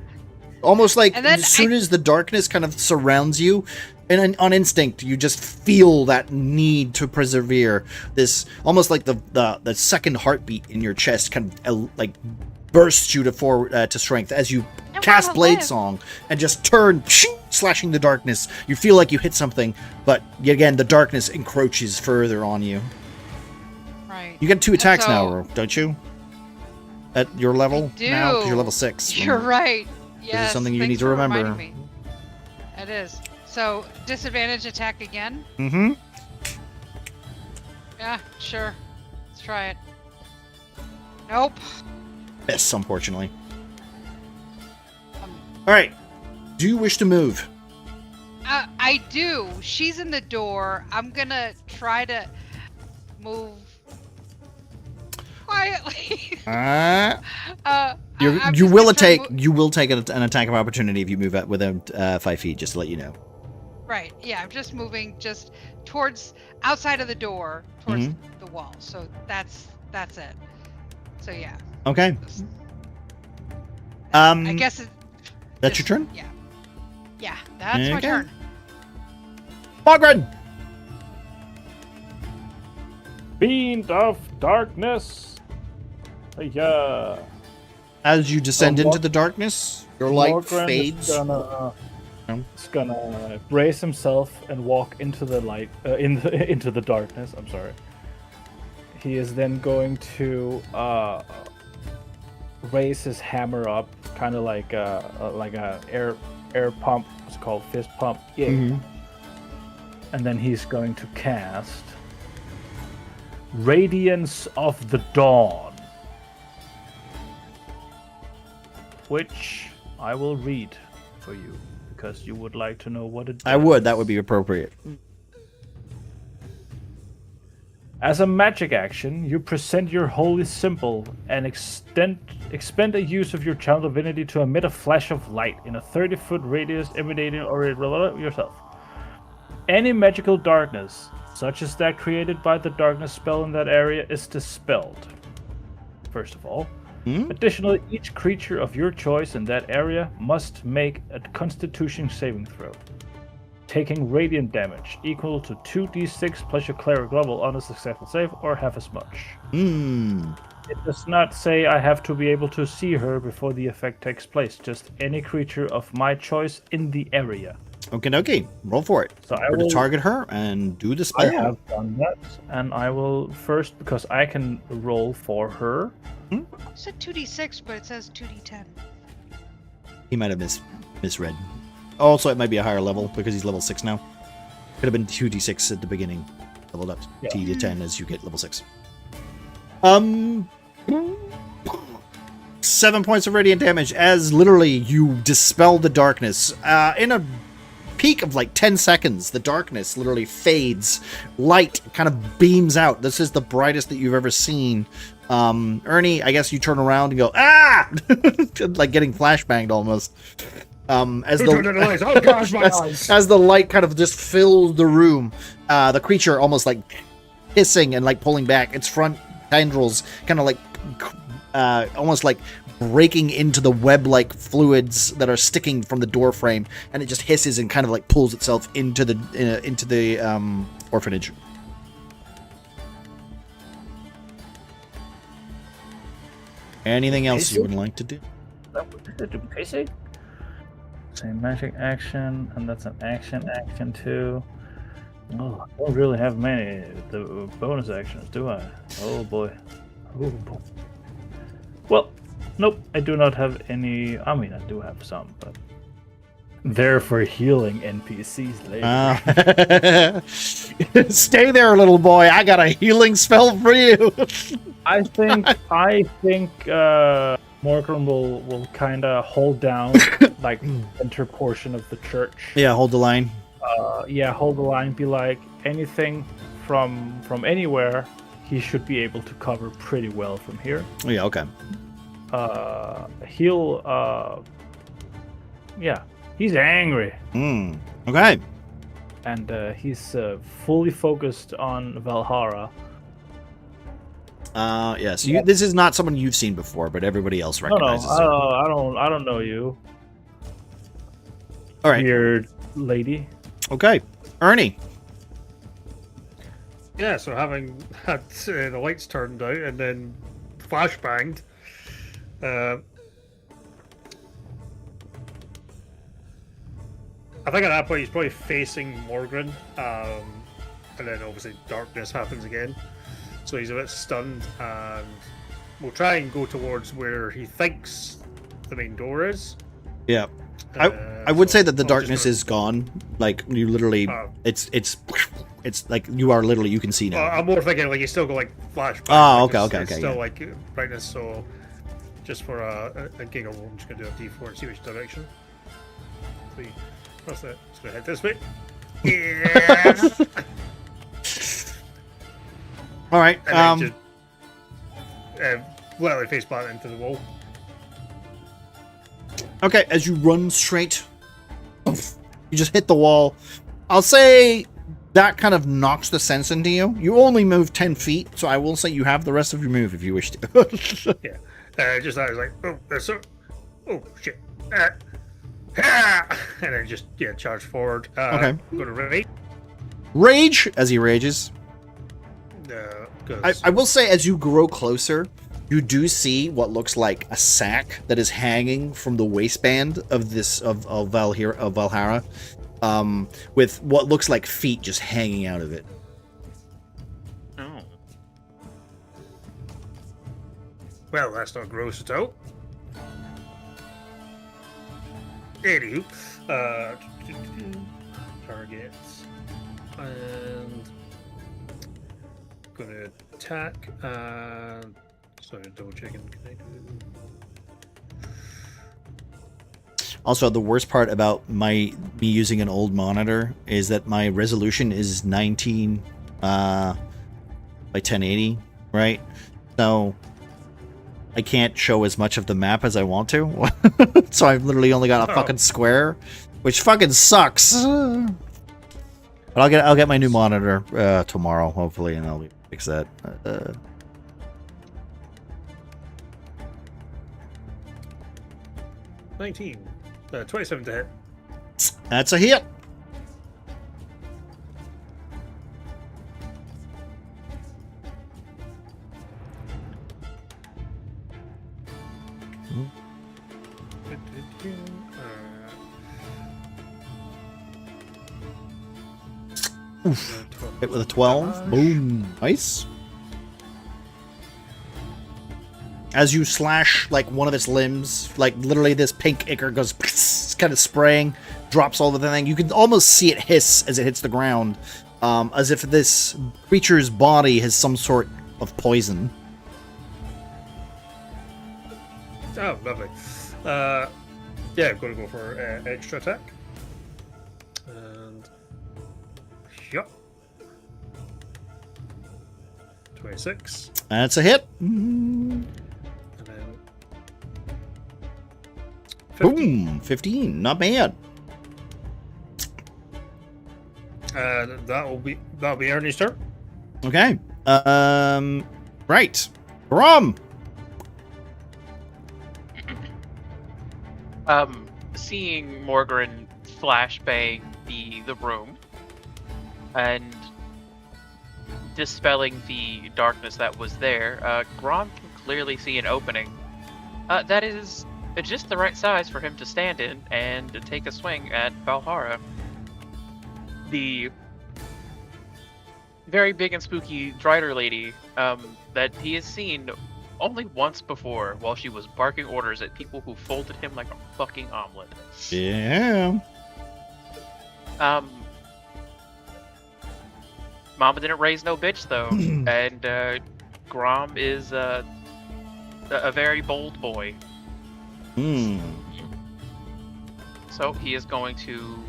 Almost like
And then
as soon as the darkness kind of surrounds you, and on instinct, you just feel that need to persevere. This almost like the second heartbeat in your chest kind of like bursts you to strength as you cast
wanna
Blade
live.
Song and just turn, slashing the darkness. You feel like you hit something, but yet again, the darkness encroaches further on you.
Right.
You get 2 attacks
so-
now, don't you? At your level
I
now, 'cause
do.
you're level 6.
You're right. Yes.
something you
thanks
need to
for
remember.
reminding me. It is. So disadvantage attack again.
Mm-hmm.
Yeah, sure. Let's try it. Nope.
Miss, unfortunately.
Um,
All right. Do you wish to move?
I do. She's in the door. I'm gonna try to move quietly. I'm
You
just
will
gonna try to
take an attack of opportunity if you move out within 5 feet. Just to let you know.
Right. Yeah. I'm just moving just towards outside of the door, towards the wall. So that's it. So yeah.
Okay.
I guess
that's your turn.
Yeah. Yeah. That's my
Okay.
turn.
Margaret.
Fiend of darkness. Yeah.
As you descend
Oh,
into the darkness, your light
Morgren
fades.
is gonna brace himself and walk into the light, into the darkness. I'm sorry. He is then going to raise his hammer up, kind of like a air pump. It's called fist pump. Yeah.
Mhm.
And then he's going to cast Radiance of the Dawn, which I will read for you because you would like to know what it does.
I would. That would be appropriate.
As a magic action, you present your holy symbol and expend a use of your channel divinity to emit a flash of light in a 30-foot radius emanating or yourself. Any magical darkness, such as that created by the darkness spell in that area, is dispelled. First of all. Additionally, each creature of your choice in that area must make a Constitution saving throw, taking radiant damage equal to 2d6 plus your cleric level on a successful save, or half as much. It does not say I have to be able to see her before the effect takes place, just any creature of my choice in the area.
Okay. Roll for it.
So I
Or to
will
target her and do the
I
spell.
have done that, and I will first, because I can roll for her.
It said 2d6, but it says 2d10.
He might have misread. Also, it might be a higher level because he's level 6 now. Could have been 2d6 at the beginning. Leveled up to d10 as you get level 6. 7 points of radiant damage as literally you dispel the darkness. In a peak of like 10 seconds, the darkness literally fades. Light kind of beams out. This is the brightest that you've ever seen. Ernie, I guess you turn around and go, ah! Like getting flashbanged almost. As the light kind of just fills the room, the creature almost like hissing and like pulling back, its front tendrils kind of like almost like breaking into the web-like fluids that are sticking from the door frame, and it just hisses and kind of like pulls itself into the orphanage. Anything else you would like to do?
Casey? Same magic action, and that's an action too. Oh, I don't really have many the bonus actions, do I? Oh boy. Oh boy. Well, nope, I do not have any. I mean, I do have some, but they're for healing NPCs later.
Stay there, little boy. I got a healing spell for you.
I think Morgan will kind of hold down like the center portion of the church.
Yeah, hold the line.
Hold the line. Be like anything from anywhere. he should be able to cover pretty well from here.
Yeah, okay.
He'll he's angry.
Okay.
And he's fully focused on Valhalla.
Yes. This is not someone you've seen before, but everybody else recognizes.
I don't know you.
All right.
Weird lady.
Okay. Ernie.
Yeah, so having had the lights turned out and then flashbanged, I think at that point he's probably facing Morgren, and then obviously darkness happens again. So he's a bit stunned, and we'll try and go towards where he thinks the main door is.
Yeah. I would say that the darkness is gone. Like, you literally, it's like you are literally, you can see now.
I'm more thinking like you still go like flashback.
Oh,
like
okay.
It's still
Yeah.
like brightness, so just for a giggle roll, I'm just gonna do a D4 and see which direction. See, what's that? Just gonna head this way. Yeah.
All right.
And then just literally face plant into the wall.
Okay, as you run straight, you just hit the wall. I'll say that kind of knocks the sense into you. You only move 10 feet, so I will say you have the rest of your move if you wish to.
Yeah. Just I was like, oh, there's so, oh shit. And then just charge forward.
Okay.
Go to rage.
Rage as he rages. I will say, as you grow closer, you do see what looks like a sack that is hanging from the waistband of this of Valhalla, with what looks like feet just hanging out of it.
Oh.
Well, that's not gross at all. Anywho, targets, and gonna attack, and sorry, double checking.
Also, the worst part about me using an old monitor is that my resolution is 19 by 1080, right? So I can't show as much of the map as I want to. So I've literally only got a fucking square, which fucking sucks. But I'll get my new monitor tomorrow, hopefully, and I'll fix that.
19. 27 to hit.
That's a hit. Oof. Hit with a 12. Boom. Nice. As you slash like one of its limbs, like literally this pink ichor goes kind of spraying, drops all over the thing. You can almost see it hiss as it hits the ground, as if this creature's body has some sort of poison.
Oh, lovely. I'm going to go for extra attack. And yep. 26.
That's a hit.
And then 15.
Boom. 15. Not bad.
That'll be Ernie's turn.
Okay. Right. Grom.
Seeing Morgren flashbang the room and dispelling the darkness that was there, Grom can clearly see an opening. That is just the right size for him to stand in and to take a swing at Valhalla. The very big and spooky Drider lady that he has seen only once before while she was barking orders at people who folded him like a fucking omelet.
Yeah.
Mama didn't raise no bitch though, and Grom is a very bold boy. So he is going to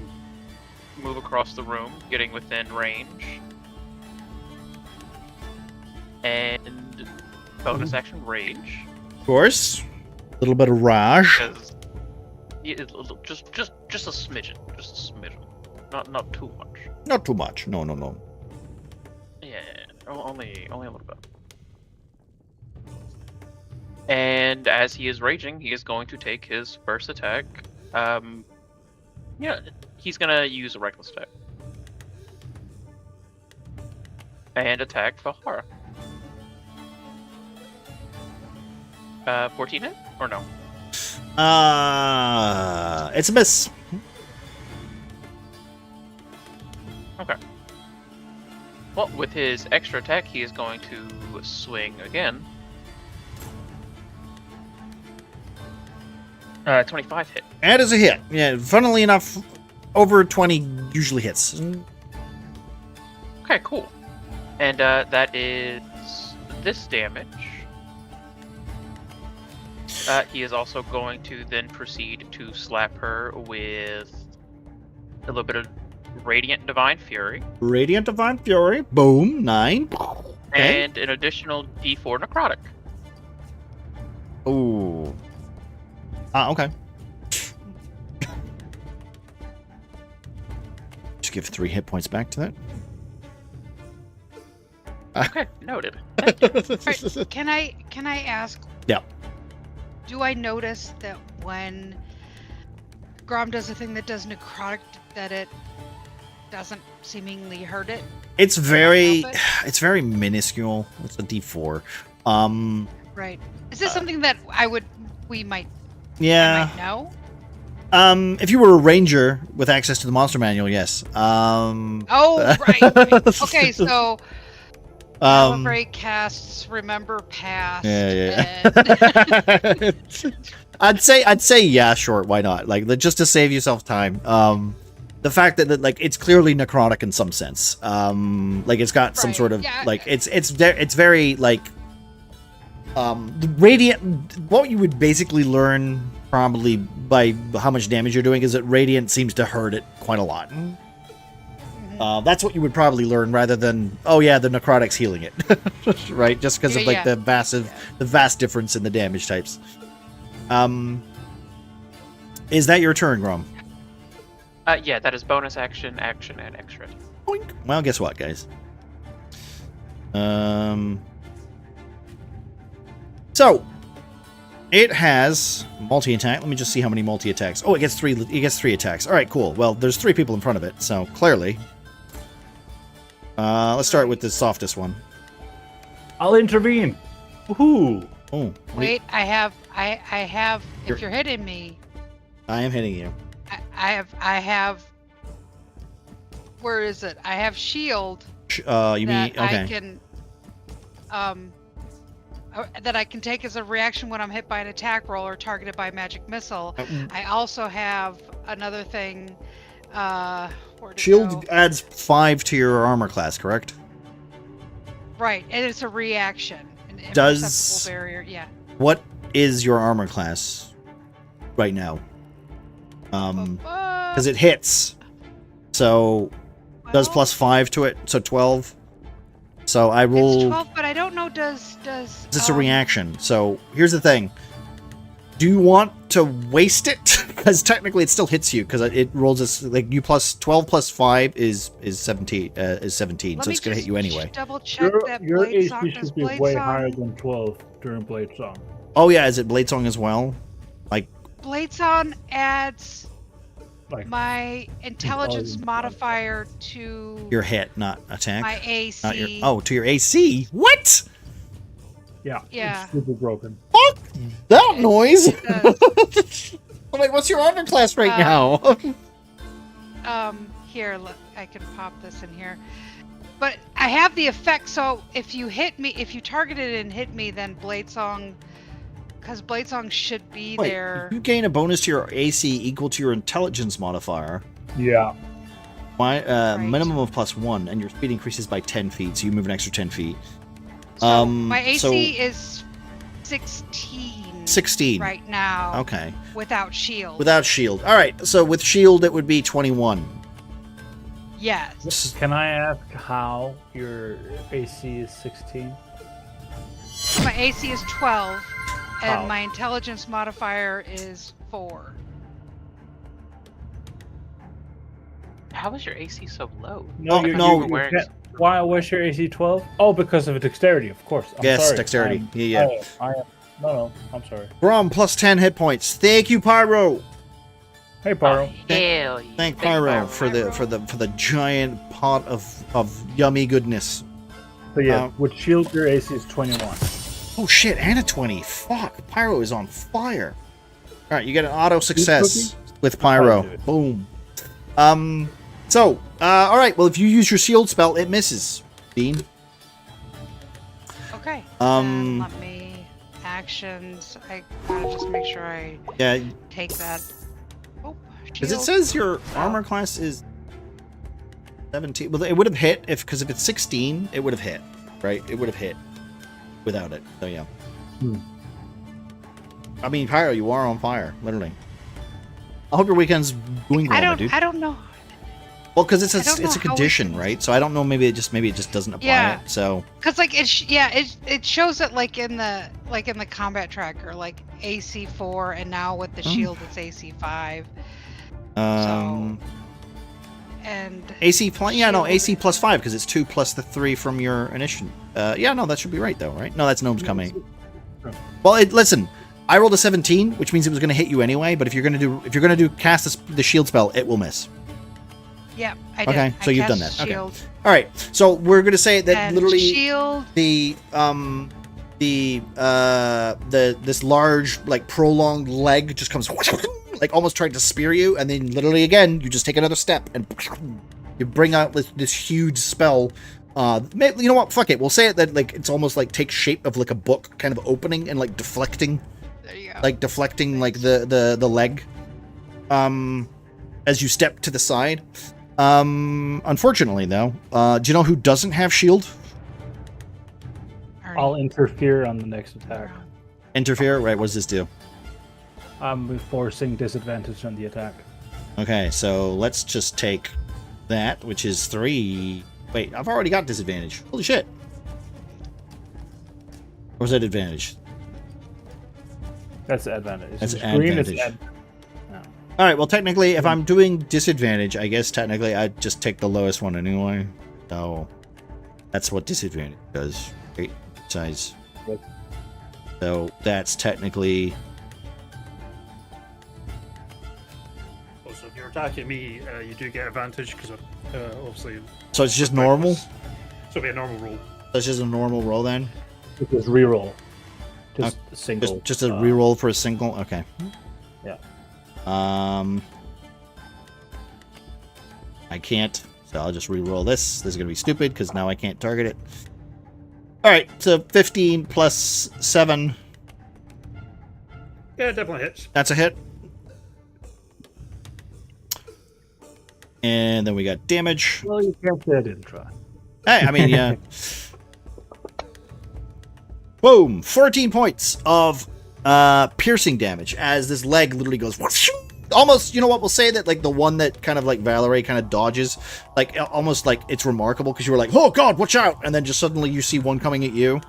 move across the room, getting within range.
And bonus action rage.
Of course. A little bit of rage.
Because just a smidgen. Just a smidgen. Not too much.
Not too much. No.
Yeah, only a little bit. And as he is raging, he is going to take his first attack. Yeah, he's gonna use a reckless attack. And attack Valhara. 14 hit? Or no?
It's a miss.
Okay. Well, with his extra attack, he is going to swing again. 25 hit.
That is a hit. Yeah, funnily enough, over 20 usually hits.
Okay, cool. And that is this damage. He is also going to then proceed to slap her with a little bit of Radiant Divine Fury.
Radiant Divine Fury. Boom. 9. Okay.
And an additional D4 Necrotic.
Ooh. Okay. Just give 3 hit points back to that.
Okay, noted.
Right, can I ask?
Yeah.
Do I notice that when Grom does a thing that does necrotic, that it doesn't seemingly hurt it?
It's very minuscule. It's a D4.
Right. Is this something that we might
Yeah.
I might know?
If you were a ranger with access to the monster manual, yes.
Oh, right. Okay, so Calibrate casts Remember Past.
Yeah.
And...
I'd say yeah, sure, why not? Like just to save yourself time. The fact that like it's clearly necrotic in some sense. Like it's got some sort of like it's very like the radiant. What you would basically learn probably by how much damage you're doing is that radiant seems to hurt it quite a lot. That's what you would probably learn rather than, oh yeah, the necrotic's healing it, right? Just because of like the vast difference in the damage types. Is that your turn, Grom?
Yeah, that is bonus action, action, and extra.
Boink. Well, guess what, guys? So it has multi-attack. Let me just see how many multi-attacks. Oh, it gets 3. It gets 3 attacks. All right, cool. Well, there's 3 people in front of it, so clearly. Let's start with the softest one.
I'll intervene. Woohoo!
Oh,
wait, I have. If you're hitting me,
I am hitting you.
I have. Where is it? I have shield.
You mean okay?
I can. That I can take as a reaction when I'm hit by an attack roll or targeted by a magic missile. I also have another thing.
Shield adds 5 to your armor class, correct?
Right, and it's a reaction. An
Does
barrier? Yeah.
What is your armor class right now? Because it hits, so does plus 5 to it, so 12. So I roll.
It's 12, but I don't know. Does
it's a reaction? So here's the thing. Do you want to waste it? Because technically it still hits you because it rolls as like you plus 12 plus 5 is 17 so it's gonna hit you anyway.
Double check
your AC should be way higher than 12 during Blade Song.
Oh yeah, is it Blade Song as well? Like
Blade Song adds my intelligence modifier to
your hit, not attack.
My AC.
Not to your AC. What?
Yeah.
Yeah.
It's super broken.
Fuck that noise. I'm like, what's your armor class right now?
Here, look, I can pop this in here. But I have the effect, so if you target it and hit me, then Blade Song, because Blade Song should be there.
You gain a bonus to your AC equal to your intelligence modifier.
Yeah.
Minimum of plus 1, and your speed increases by 10 feet, so you move an extra 10 feet.
So my AC is 16.
16
right now.
Okay.
Without shield.
Without shield. All right. So with shield, it would be 21.
Yes.
Can I ask how your AC is 16?
my AC is 12, and
Wow.
my intelligence modifier is 4.
How is your AC so low?
No,
Oh,
you,
no.
you can't. Why was your AC 12? Oh, because of dexterity, of course. I'm
Yes,
sorry.
dexterity. Yeah.
I am. No, I'm sorry.
Grom plus 10 hit points. Thank you, Pyro.
Hey, Paro.
Hell yeah.
Thank Pyro for the giant pot of yummy goodness.
So yeah, with shield, your AC is 21.
Oh shit, and a 20. Fuck, Pyro is on fire. All right, you get an auto success with Pyro. Boom. So, all right. Well, if you use your shield spell, it misses. Bean.
Okay.
Um,
Let me actions. I gotta just make sure I take that. Oh,
because it
shield.
says your armor class is 17. Well, it would have hit if it's 16, it would have hit, right? It would have hit without it. So yeah. I mean, Pyro, you are on fire, literally. I hope your weekend's doing well, dude.
I don't know.
Well, because it's
I don't
a
know how
condition, right? So I don't know. Maybe it just doesn't apply it. So
Cause like it shows it like in the combat tracker, like AC 4, and now with the shield it's AC 5. And
AC AC plus 5 because it's 2 plus the 3 from your initiative. Yeah, no, that should be right though, right? No, that's Gnome's coming. Well, listen, I rolled a 17, which means it was going to hit you anyway. But if you're going to cast the shield spell, it will miss.
Yeah, I did.
Okay, so you've done
cast
that.
Shield.
Okay. All right. So we're going to say that
And
literally
shield.
this large like prolonged leg just comes like almost trying to spear you, and then literally again you just take another step and you bring out this huge spell. You know what? Fuck it. We'll say it that like it's almost like takes shape of like a book kind of opening and like deflecting.
There you go.
Like deflecting like the leg. As you step to the side. Unfortunately though, do you know who doesn't have shield?
I'll interfere on the next attack.
Interfere? Right, what does this do?
I'm forcing disadvantage on the attack.
Okay, so let's just take that, which is 3. Wait, I've already got disadvantage. Holy shit. Or was that advantage?
That's advantage.
That's
Green is
advantage. Alright, well technically, if I'm doing disadvantage, I guess technically I'd just take the lowest one anyway. So, that's what disadvantage does. Great size.
Yep.
So, that's technically...
Also, if you're attacking me, you do get advantage because obviously.
So it's just normal?
So it'll be a normal roll.
So it's just a normal roll then?
Just reroll. Just a single.
Just a reroll for a single? Okay.
Yeah.
I can't, so I'll just re-roll this. This is gonna be stupid because now I can't target it. All right, so 15 plus 7.
Yeah, it definitely hits.
That's a hit. And then we got damage.
Well, you can't say I didn't try.
Hey, I mean, yeah. Boom! 14 points of piercing damage as this leg literally goes almost, you know what, we'll say that like the one that kind of like Valerie kind of dodges, like almost like it's remarkable because you were like, oh god, watch out, and then just suddenly you see one coming at you,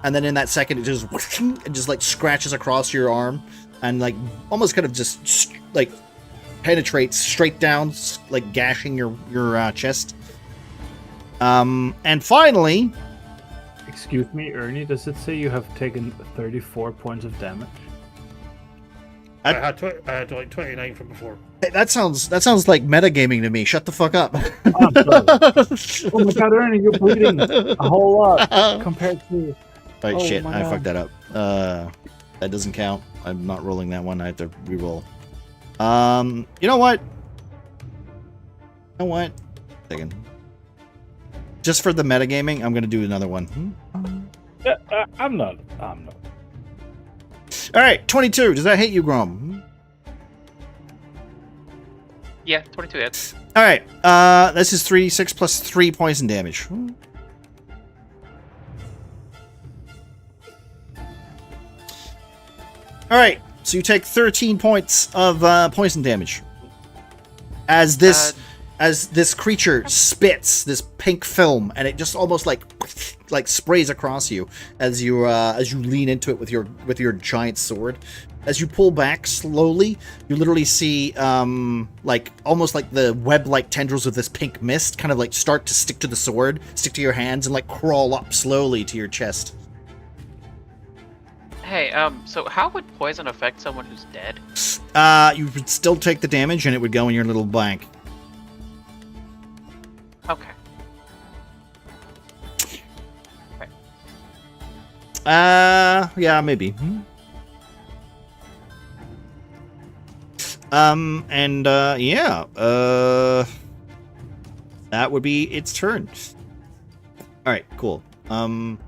and then in that second it just like scratches across your arm and like almost kind of just like penetrates straight down, like gashing your chest. And finally,
excuse me, Ernie, does it say you have taken 34 points of damage?
I had like 29 from before.
Hey, that sounds like metagaming to me. Shut the fuck up.
I'm sorry. Oh my god, Ernie, you're bleeding a whole lot compared to...
Right,
oh
shit,
my
I
God.
fucked that up. That doesn't count. I'm not rolling that one. I have to re-roll. You know what? Second. Just for the metagaming, I'm gonna do another one.
I'm not.
All right, 22. Does that hit you, Grom?
Yeah, 22 hits.
All right. This is 3d6 plus 3 poison damage. All right. So you take 13 points of poison damage. As this as this creature spits this pink film, and it just almost like sprays across you as you lean into it with your giant sword. As you pull back slowly, you literally see like almost like the web-like tendrils of this pink mist kind of like start to stick to the sword, stick to your hands, and like crawl up slowly to your chest.
Hey, so how would poison affect someone who's dead?
You would still take the damage, and it would go in your little blank.
Okay.
Yeah, maybe. Yeah, that would be its turn. All right, cool. Give me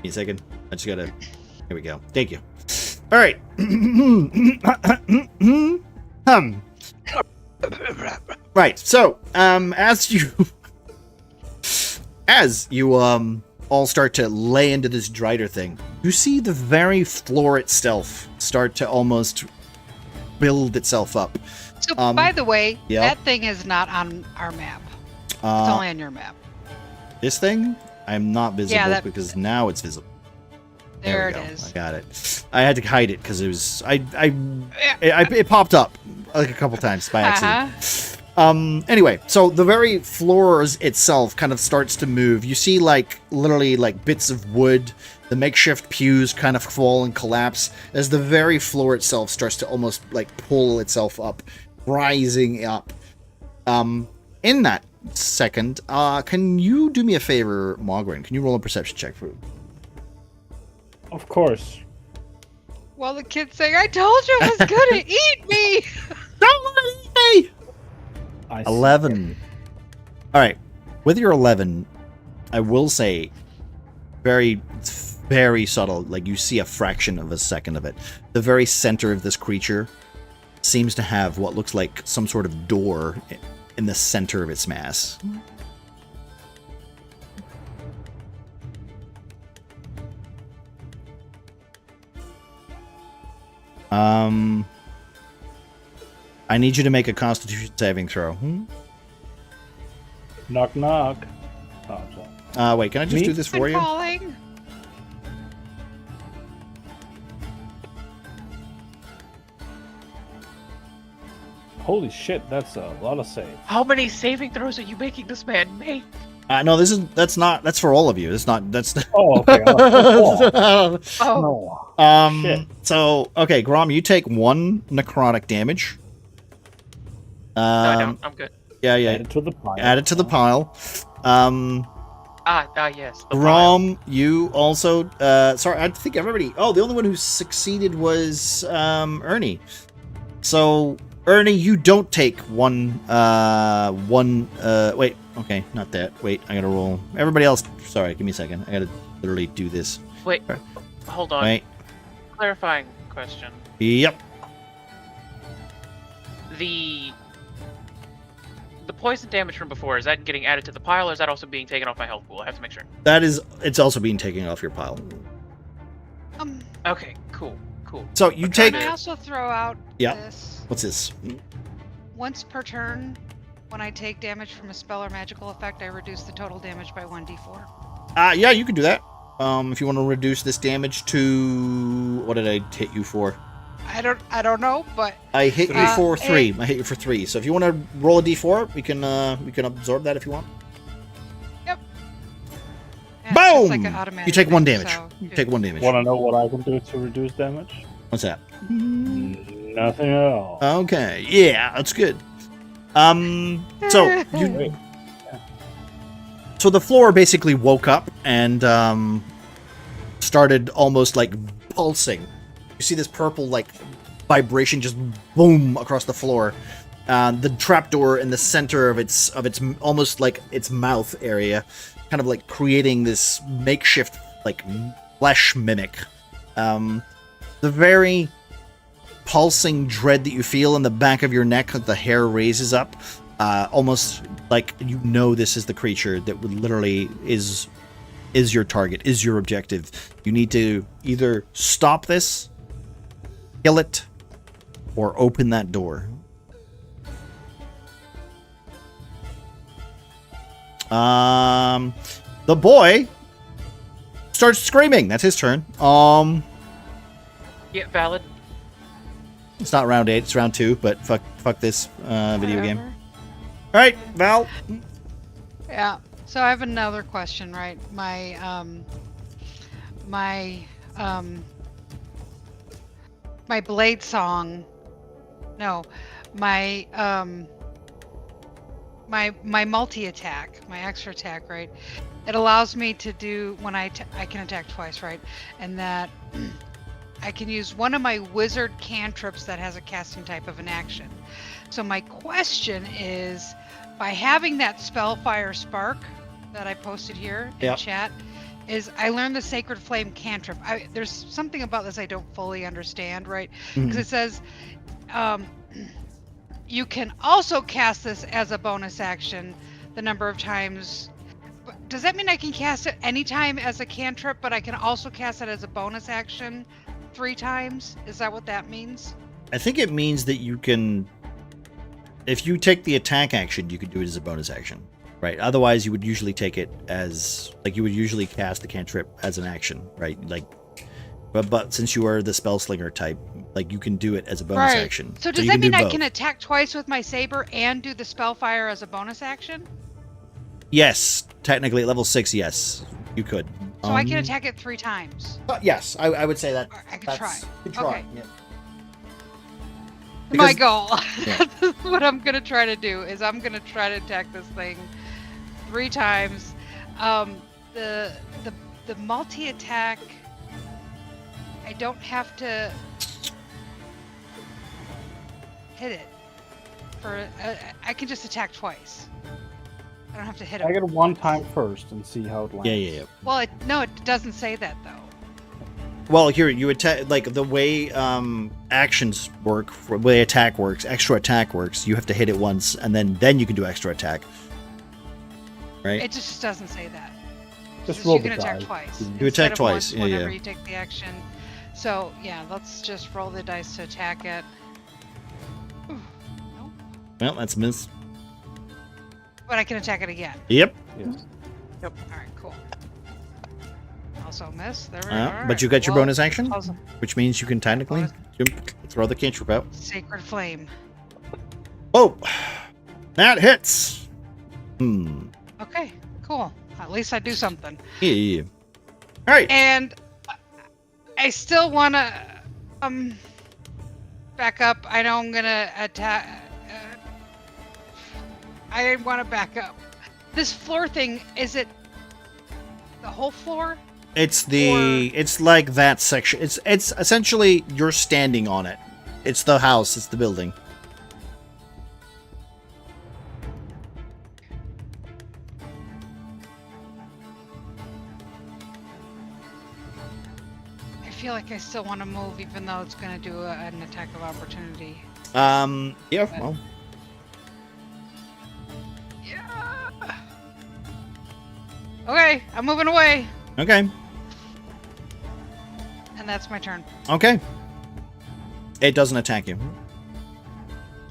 a second. I just gotta. Here we go. Thank you. All right. Right. So, as you all start to lay into this Drider thing, you see the very floor itself start to almost build itself up.
So, by the way,
yeah.
that thing is not on our map. It's only on your map.
This thing, I'm not visible because now it's visible.
There
we
it
go.
is.
I got it. I had to hide it because it was it popped up like a couple times by accident. Anyway, so the very floors itself kind of starts to move. You see like literally like bits of wood, the makeshift pews kind of fall and collapse as the very floor itself starts to almost like pull itself up, rising up. In that second, can you do me a favor, Mogren? Can you roll a perception check for me?
Of course.
Well, the kid's saying, I told you it was gonna eat me!
Don't let it eat me! 11. Alright. With your 11, I will say very, very subtle. Like, you see a fraction of a second of it. The very center of this creature seems to have what looks like some sort of door in the center of its mass. I need you to make a Constitution saving throw.
Knock, knock. Oh, sorry.
Wait, can I just do this for you?
Calling.
Holy shit, that's a lot of saves.
How many saving throws are you making this man make?
No, that's for all of you. That's
Oh, okay.
Oh.
Shit.
So, okay, Grom, you take 1 necrotic damage.
No, I don't. I'm good.
Yeah.
Add it to the pile.
Add it to the pile.
Yes.
Grom, you also, sorry, I think everybody, the only one who succeeded was, Ernie. So, Ernie, you don't take wait, okay, not that. Wait, I gotta roll. Everybody else, sorry, give me a second. I gotta literally do this.
Wait, hold on.
Wait.
Clarifying question.
Yep.
The poison damage from before, is that getting added to the pile, or is that also being taken off my health pool? I have to make sure.
It's also being taken off your pile.
Okay, cool.
So you take...
Can I also throw out this?
What's this?
Once per turn, when I take damage from a spell or magical effect, I reduce the total damage by 1d4.
Yeah, you can do that. If you want to reduce this damage to... What did I hit you for?
I don't know, but
I hit you for 3. I hit you for 3. So if you want to roll a d4, we can absorb that if you want.
Yep. Yeah,
Boom!
Like an automatic
you take 1
thing,
damage.
so
You take 1 damage.
Want to know what I can do to reduce damage?
What's that?
Nothing at all.
Okay. Yeah, that's good. So you... So the floor basically woke up and started almost like pulsing. You see this purple like vibration just boom across the floor. The trapdoor in the center of its almost like its mouth area, kind of like creating this makeshift like flesh mimic. The very pulsing dread that you feel in the back of your neck, the hair raises up, almost like you know this is the creature that would literally is your target, is your objective. You need to either stop this, kill it, or open that door. The boy starts screaming. That's his turn.
Yeah, valid.
It's not round 8, it's round 2, but fuck this video game.
Whatever.
All right, Val.
Yeah. So I have another question, right? My blade song. No, my multi attack, my extra attack, right? It allows me to do when I can attack twice, right? And that I can use one of my wizard cantrips that has a casting type of an action. So my question is, by having that Spellfire Spark that I posted here in chat, is I learned the Sacred Flame cantrip. There's something about this I don't fully understand, right? Because it says you can also cast this as a bonus action the number of times. Does that mean I can cast it anytime as a cantrip, but I can also cast it as a bonus action 3 times? Is that what that means?
I think it means that you can, if you take the attack action, you could do it as a bonus action, right? Otherwise, you would usually take it as, like, you would usually cast the cantrip as an action, right? Like, but since you are the spell slinger type, like, you can do it as a bonus action.
So does that mean I can attack twice with my saber and do the Spellfire as a bonus action?
Yes, technically at level 6, yes, you could.
So I can attack it 3 times.
Yes, I would say that.
I could try.
You could try.
Okay.
Yeah.
My goal.
Yeah.
What I'm gonna try to do is I'm gonna try to attack this thing 3 times. The multi attack. I don't have to hit it. I can just attack twice. I don't have to hit it.
I get it 1 time first and see how it lands.
Yeah.
Well, it doesn't say that though.
Well, here you attack, like the way actions work, the way attack works, extra attack works. You have to hit it once, and then you can do extra attack. Right?
It just doesn't say that.
Just
Says
roll
you can
the
attack
die.
twice.
You attack
instead of
twice,
once
yeah,
whenever
yeah.
you take the action. So yeah, let's just roll the dice to attack it. Nope.
Well, that's miss.
But I can attack it again.
Yep.
Yes.
Yep. All right. Cool. Also miss. There we go.
But you got your bonus action,
Also,
which means you can technically throw the cantrip out.
Sacred Flame.
Oh, that hits.
Okay. Cool. At least I do something.
Yeah. All right.
And I still want to back up. I know I'm gonna attack. I want to back up. This floor thing, is it the whole floor?
It's it's like that section. It's essentially you're standing on it. It's the house. It's the building.
I feel like I still want to move, even though it's going to do an attack of opportunity.
Yeah. Well.
Yeah. Okay, I'm moving away,
Okay.
and that's my turn.
Okay. It doesn't attack you.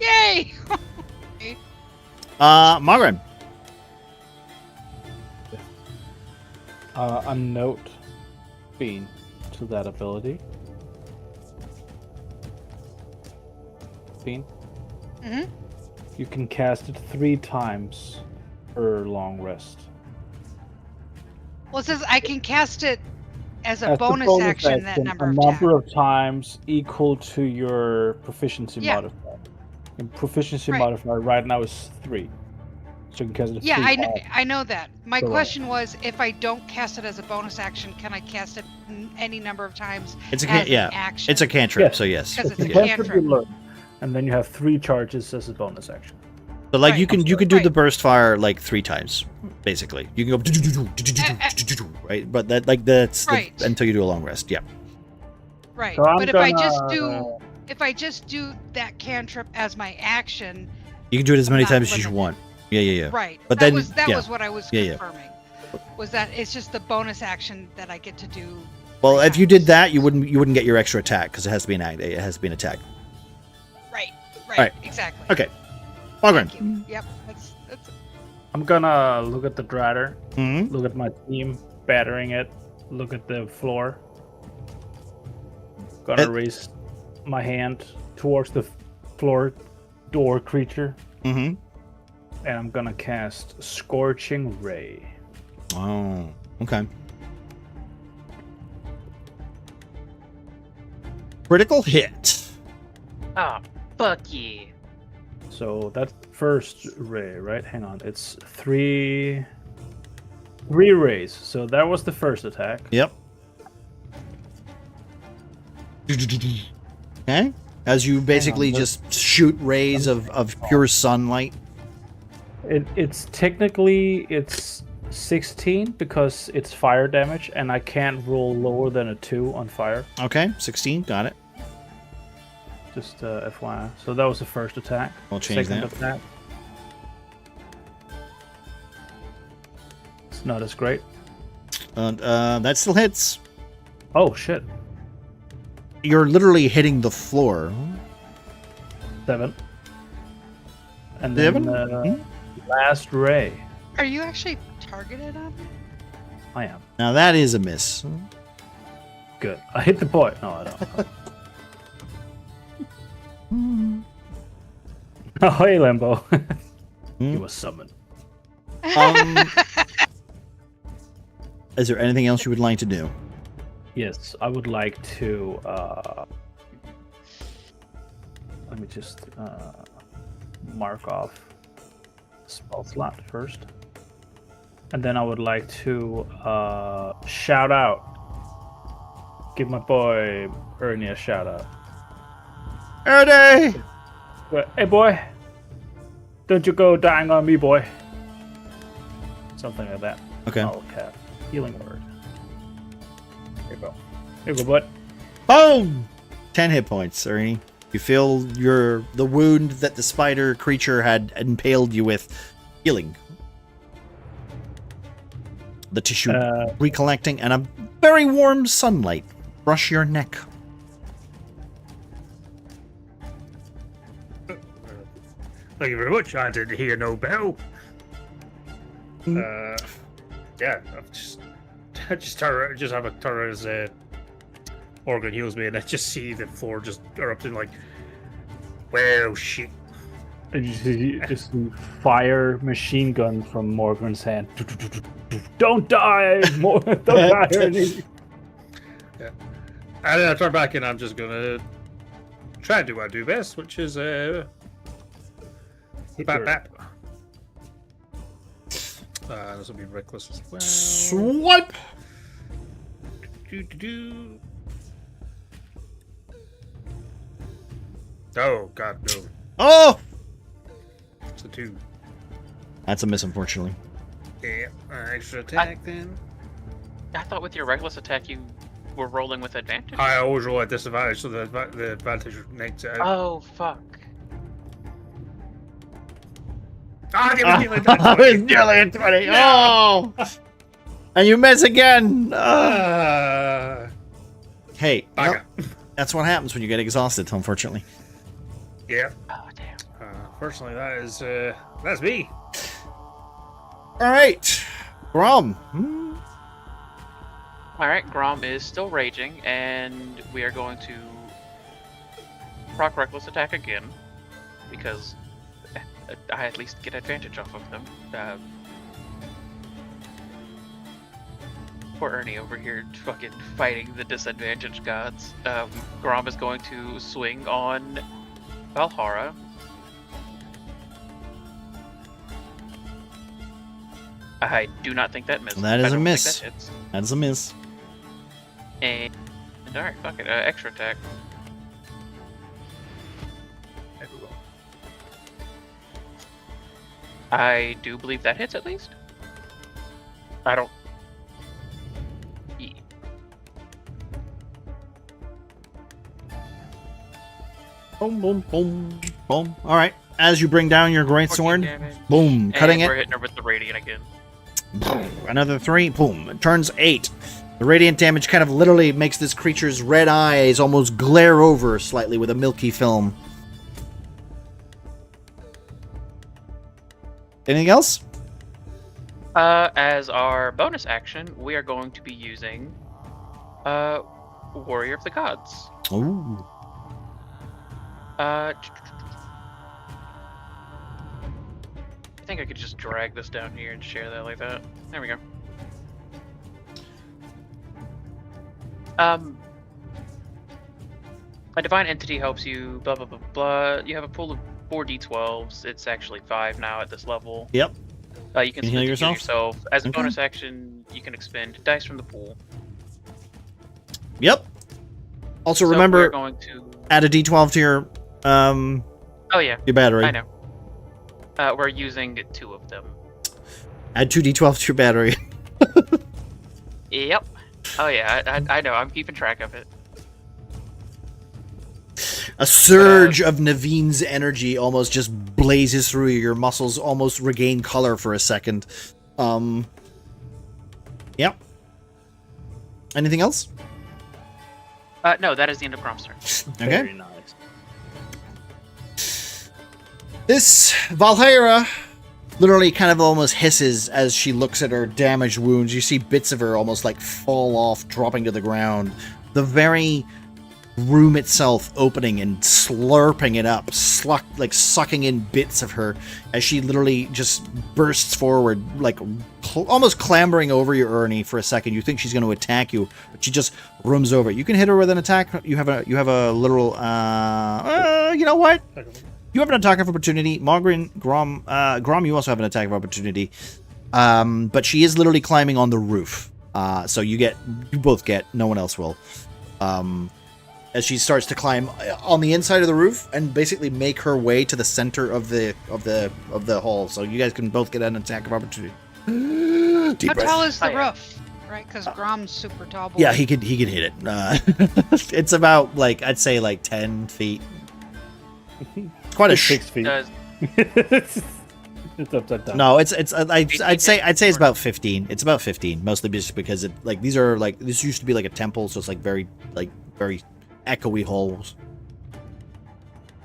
Yay!
Margaret.
A note being to that ability. Bean.
Mm-hmm.
You can cast it 3 times per long rest.
Well, it says I can cast it as a
As
bonus action that number
a
of
number
times.
of times equal to your proficiency modifier. And proficiency
Right.
modifier right now is 3. So you can cast it
Yeah,
3 times.
I know that. My
Correct.
question was, if I don't cast it as a bonus action, can I cast it any number of times
It's a
as
yeah.
an action?
It's a cantrip.
Yes.
So yes.
Because it's a
Cantrip
cantrip.
you learn, and then you have 3 charges as a bonus action.
So like
Right.
you can do
Right.
the burst fire like 3 times, basically. You can go right, but that's
Right.
until you do a long rest. Yeah.
Right.
So I'm
But
gonna-
if I just do that cantrip as my action,
You can do it as many
Not
times as you
limited.
want. Yeah.
right?
But
that
then-
was
yeah.
was what I was
Yeah.
confirming. Was that it's just the bonus action that I get to do?
Well,
3
if you did
times.
that, you wouldn't get your extra attack because it has to be an act. It has to be an attack.
Right.
Right.
Exactly.
Okay. Margaret.
Thank you. Yep. That's
I'm gonna look at the Dratter,
Mm-hmm.
look at my team battering it, look at the floor. Gonna raise my hand towards the floor door creature,
Mm-hmm.
and I'm gonna cast Scorching Ray.
Oh, okay. Critical hit.
Ah, fuck yeah.
So that's first ray, right? Hang on, it's three rays. So that was the first attack.
Yep. Okay. As you basically just shoot rays of pure sunlight.
It's technically 16 because it's fire damage, and I can't roll lower than a 2 on fire.
Okay, 16. Got it.
Just FYI. So that was the first attack.
We'll change
Second
that.
attack. It's not as great.
That still hits.
Oh shit!
You're literally hitting the floor.
7. And then
7?
Last ray.
Are you actually targeted on me?
I am.
Now that is a miss.
Good. I hit the point. No, I don't. Oh, hey, Lambo. You was summoned.
Is there anything else you would like to do?
Yes, I would like to. Let me just mark off spell slot first. And then I would like to shout out. Give my boy Ernie a shout out.
Ernie!
Hey, boy. Don't you go dying on me, boy. Something like that.
Okay.
I'll cast healing word. Here you go. Here you go, bud.
Boom! 10 hit points, Ernie. You feel the wound that the spider creature had impaled you with healing. The tissue recollecting, and a very warm sunlight brush your neck.
Thank you very much. I didn't hear no bell. Yeah, I just have a turn as Morgan heals me, and I just see the floor just erupting like, well, shit.
And you see just fire machine gun from Morgan's hand. Don't die, don't die, Ernie.
Yeah. And then I turn back, and I'm just gonna try and do what I do best, which is bap bap. This will be reckless as well.
Swipe!
Do. Oh god, no!
Oh!
It's a 2.
That's a miss, unfortunately.
Yeah, extra attack then.
I thought with your reckless attack you were rolling with advantage.
I always roll at disadvantage, so the advantage negates it out.
Oh fuck!
Ah, give me healing.
It's nearly a 20. No! Oh! And you miss again! Hey,
Back up.
that's what happens when you get exhausted, unfortunately.
Yeah.
Oh damn!
Personally, that's me.
Alright. Grom.
All right, Grom is still raging, and we are going to proc reckless attack again because I at least get advantage off of them. Poor Ernie over here fucking fighting the disadvantaged gods. Grom is going to swing on Valhara. I do not think that misses.
That is
I
a
don't
miss.
think that hits.
That's a miss.
And alright, fuck it. Extra attack. I do believe that hits at least. I don't. Yeah.
Boom, boom, boom, boom. Alright. As you bring down your great
14
sword,
damage.
boom, cutting
and we're
it.
hitting her with the radiant again.
Another 3, boom. It turns 8. The radiant damage kind of literally makes this creature's red eyes almost glare over slightly with a milky film. Anything else?
As our bonus action, we are going to be using Warrior of the Gods.
Ooh.
I think I could just drag this down here and share that like that. There we go. A divine entity helps you, blah, blah, blah, blah. You have a pool of 4 d12s. It's actually 5 now at this level.
Yep.
You can
heal
spend
yourself?
As a
Okay.
bonus action, you can expend dice from the pool.
Yep. Also,
So
remember,
we're going to...
add a d12 to your
Oh, yeah.
your battery.
I know. We're using 2 of them.
Add 2 d12 to your battery.
Yep. Oh, yeah. I know. I'm keeping track of it.
A surge of Nevan's energy almost just blazes through you. Your muscles almost regain color for a second. Yep. Anything else?
No, that is the end of Grom's turn.
Okay.
Very nice.
This Valhyra literally kind of almost hisses as she looks at her damaged wounds. You see bits of her almost like fall off, dropping to the ground. The room itself opening and slurping it up, like sucking in bits of her as she literally just bursts forward, like almost clambering over you, Ernie, for a second. You think she's going to attack you, but she just rooms over it. You can hit her with an attack. You have a literal you know what? You have an attack of opportunity. Margaret, Grom, you also have an attack of opportunity. But she is literally climbing on the roof. So you both get, no one else will. As she starts to climb on the inside of the roof and basically make her way to the center of the hall. So you guys can both get an attack of opportunity. Deep
How
breath.
tall is the
Oh, yeah.
roof? Right, because Grom's super tall. Boy.
Yeah, he could hit it. It's about I'd say 10 feet. It's quite a
6 feet.
Does
It's upside down.
No, I'd say it's about 15. It's about 15, mostly just because this used to be like a temple, so it's very echoey halls.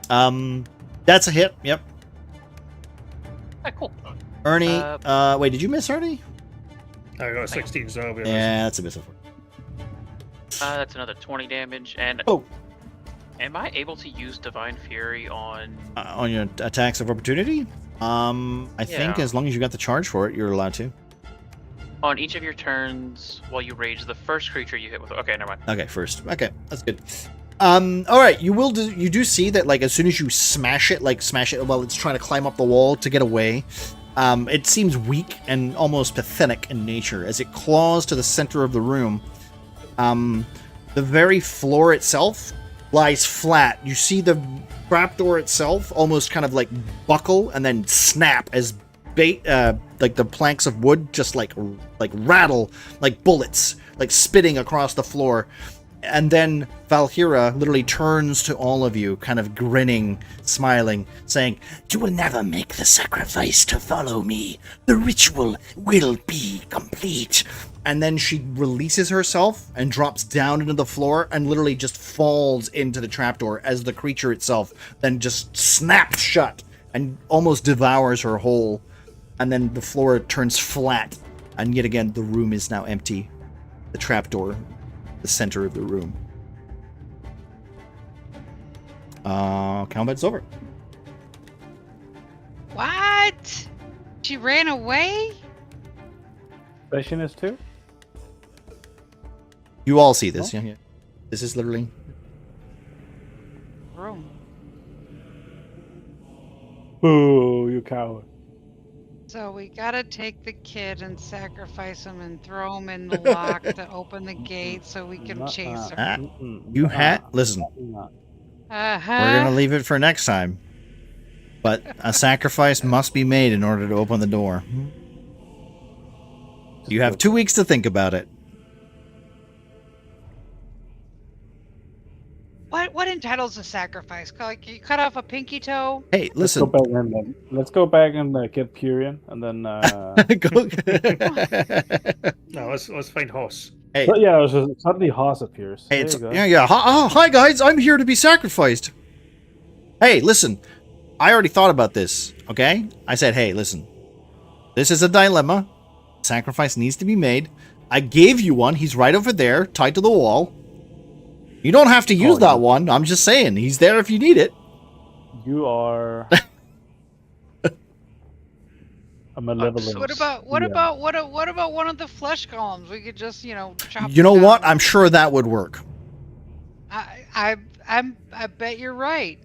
That's a hit. Yep.
cool.
Ernie, wait, did you miss Ernie?
I got a 16, so that'll be
Yeah, that's a miss.
That's another 20 damage. And
Oh.
Am I able to use Divine Fury on...
On your attacks of opportunity? I think
Yeah.
as long as you got the charge for it, you're allowed to.
On each of your turns while you rage the first creature you hit with... Okay, never mind.
Okay, first. Okay, that's good. All right, you do see that as soon as you smash it while it's trying to climb up the wall to get away, it seems weak and almost pathetic in nature as it claws to the center of the room. The very floor itself lies flat. You see the trapdoor itself almost kind of buckle and then snap as the planks of wood just rattle like bullets, spitting across the floor. And then Valhyra literally turns to all of you, kind of grinning, smiling, saying, "You will never make the sacrifice to follow me. The ritual will be complete." And then she releases herself and drops down into the floor and literally just falls into the trapdoor as the creature itself then just snaps shut and almost devours her whole. And then the floor turns flat. And yet again, the room is now empty. The trapdoor, the center of the room. Combat's over.
What? She ran away?
Specialist too?
You all see this, yeah. This is literally...
Room.
Boo, you coward.
So we gotta take the kid and sacrifice him and throw him in the lock to open the gate so we can chase her.
Ah, you listen,
Uh-huh.
we're gonna leave it for next time. But a sacrifice must be made in order to open the door. You have 2 weeks to think about it.
What entitles a sacrifice? You cut off a pinky toe?
Hey, listen.
Let's go back and get Purian, and then.
No, let's find Hoss.
Hey.
But yeah, suddenly Haas appears.
Hey,
There you go.
yeah. Hi guys, I'm here to be sacrificed. Hey, listen. I already thought about this. Okay, I said, hey, listen. This is a dilemma. Sacrifice needs to be made. I gave you one. He's right over there, tied to the wall. You don't have to use that one. I'm just saying. He's there if you need it.
You are a malevolent.
What about what about one of the flesh columns? We could just chop.
You know
them
what?
down.
I'm sure that would work.
I bet you're right.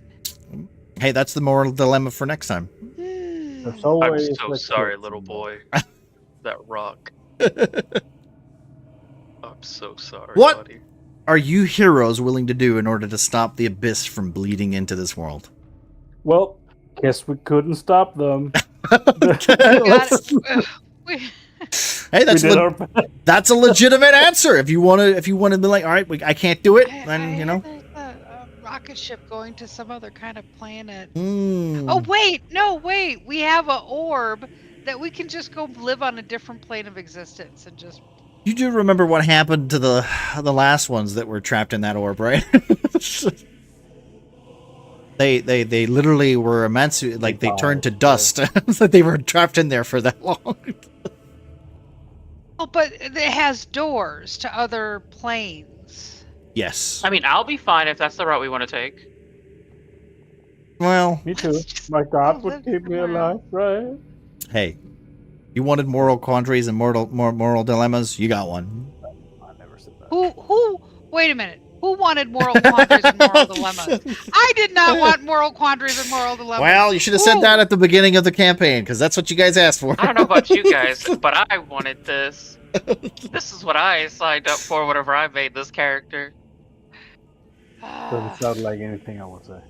Hey, that's the moral dilemma for next time.
There's
I'm
always
so
like
sorry,
kids
little
in
boy. That rock. I'm so sorry,
What?
buddy.
Are you heroes willing to do in order to stop the abyss from bleeding into this world?
there. Well, guess we couldn't stop them.
Hey, that's a legitimate answer. If you want to be like, all right, I can't do it, then
There's a rocket ship going to some other kind of planet.
Mm.
Oh wait, we have an orb that we can just go live on a different plane of existence and just.
You do remember what happened to the last ones that were trapped in that orb, right? They literally were emancipated, like they turned to dust. Like they were trapped in there for that long.
Oh, but it has doors to other planes.
Yes.
I mean, I'll be fine if that's the route we want to take.
Well,
Me too.
Just
My God
live
would keep me
somewhere
alive, right?
hey, you wanted moral quandaries and moral dilemmas? You got one.
I never said that.
Who? Wait a minute. Who wanted moral quandaries and moral dilemmas? I did not want moral quandaries and moral dilemmas.
Well, you should have said that at the beginning of the campaign, because that's what you guys asked for.
I don't know about you guys, but I wanted this. This is what I signed up for whenever I made this character.
Doesn't sound like anything I would say.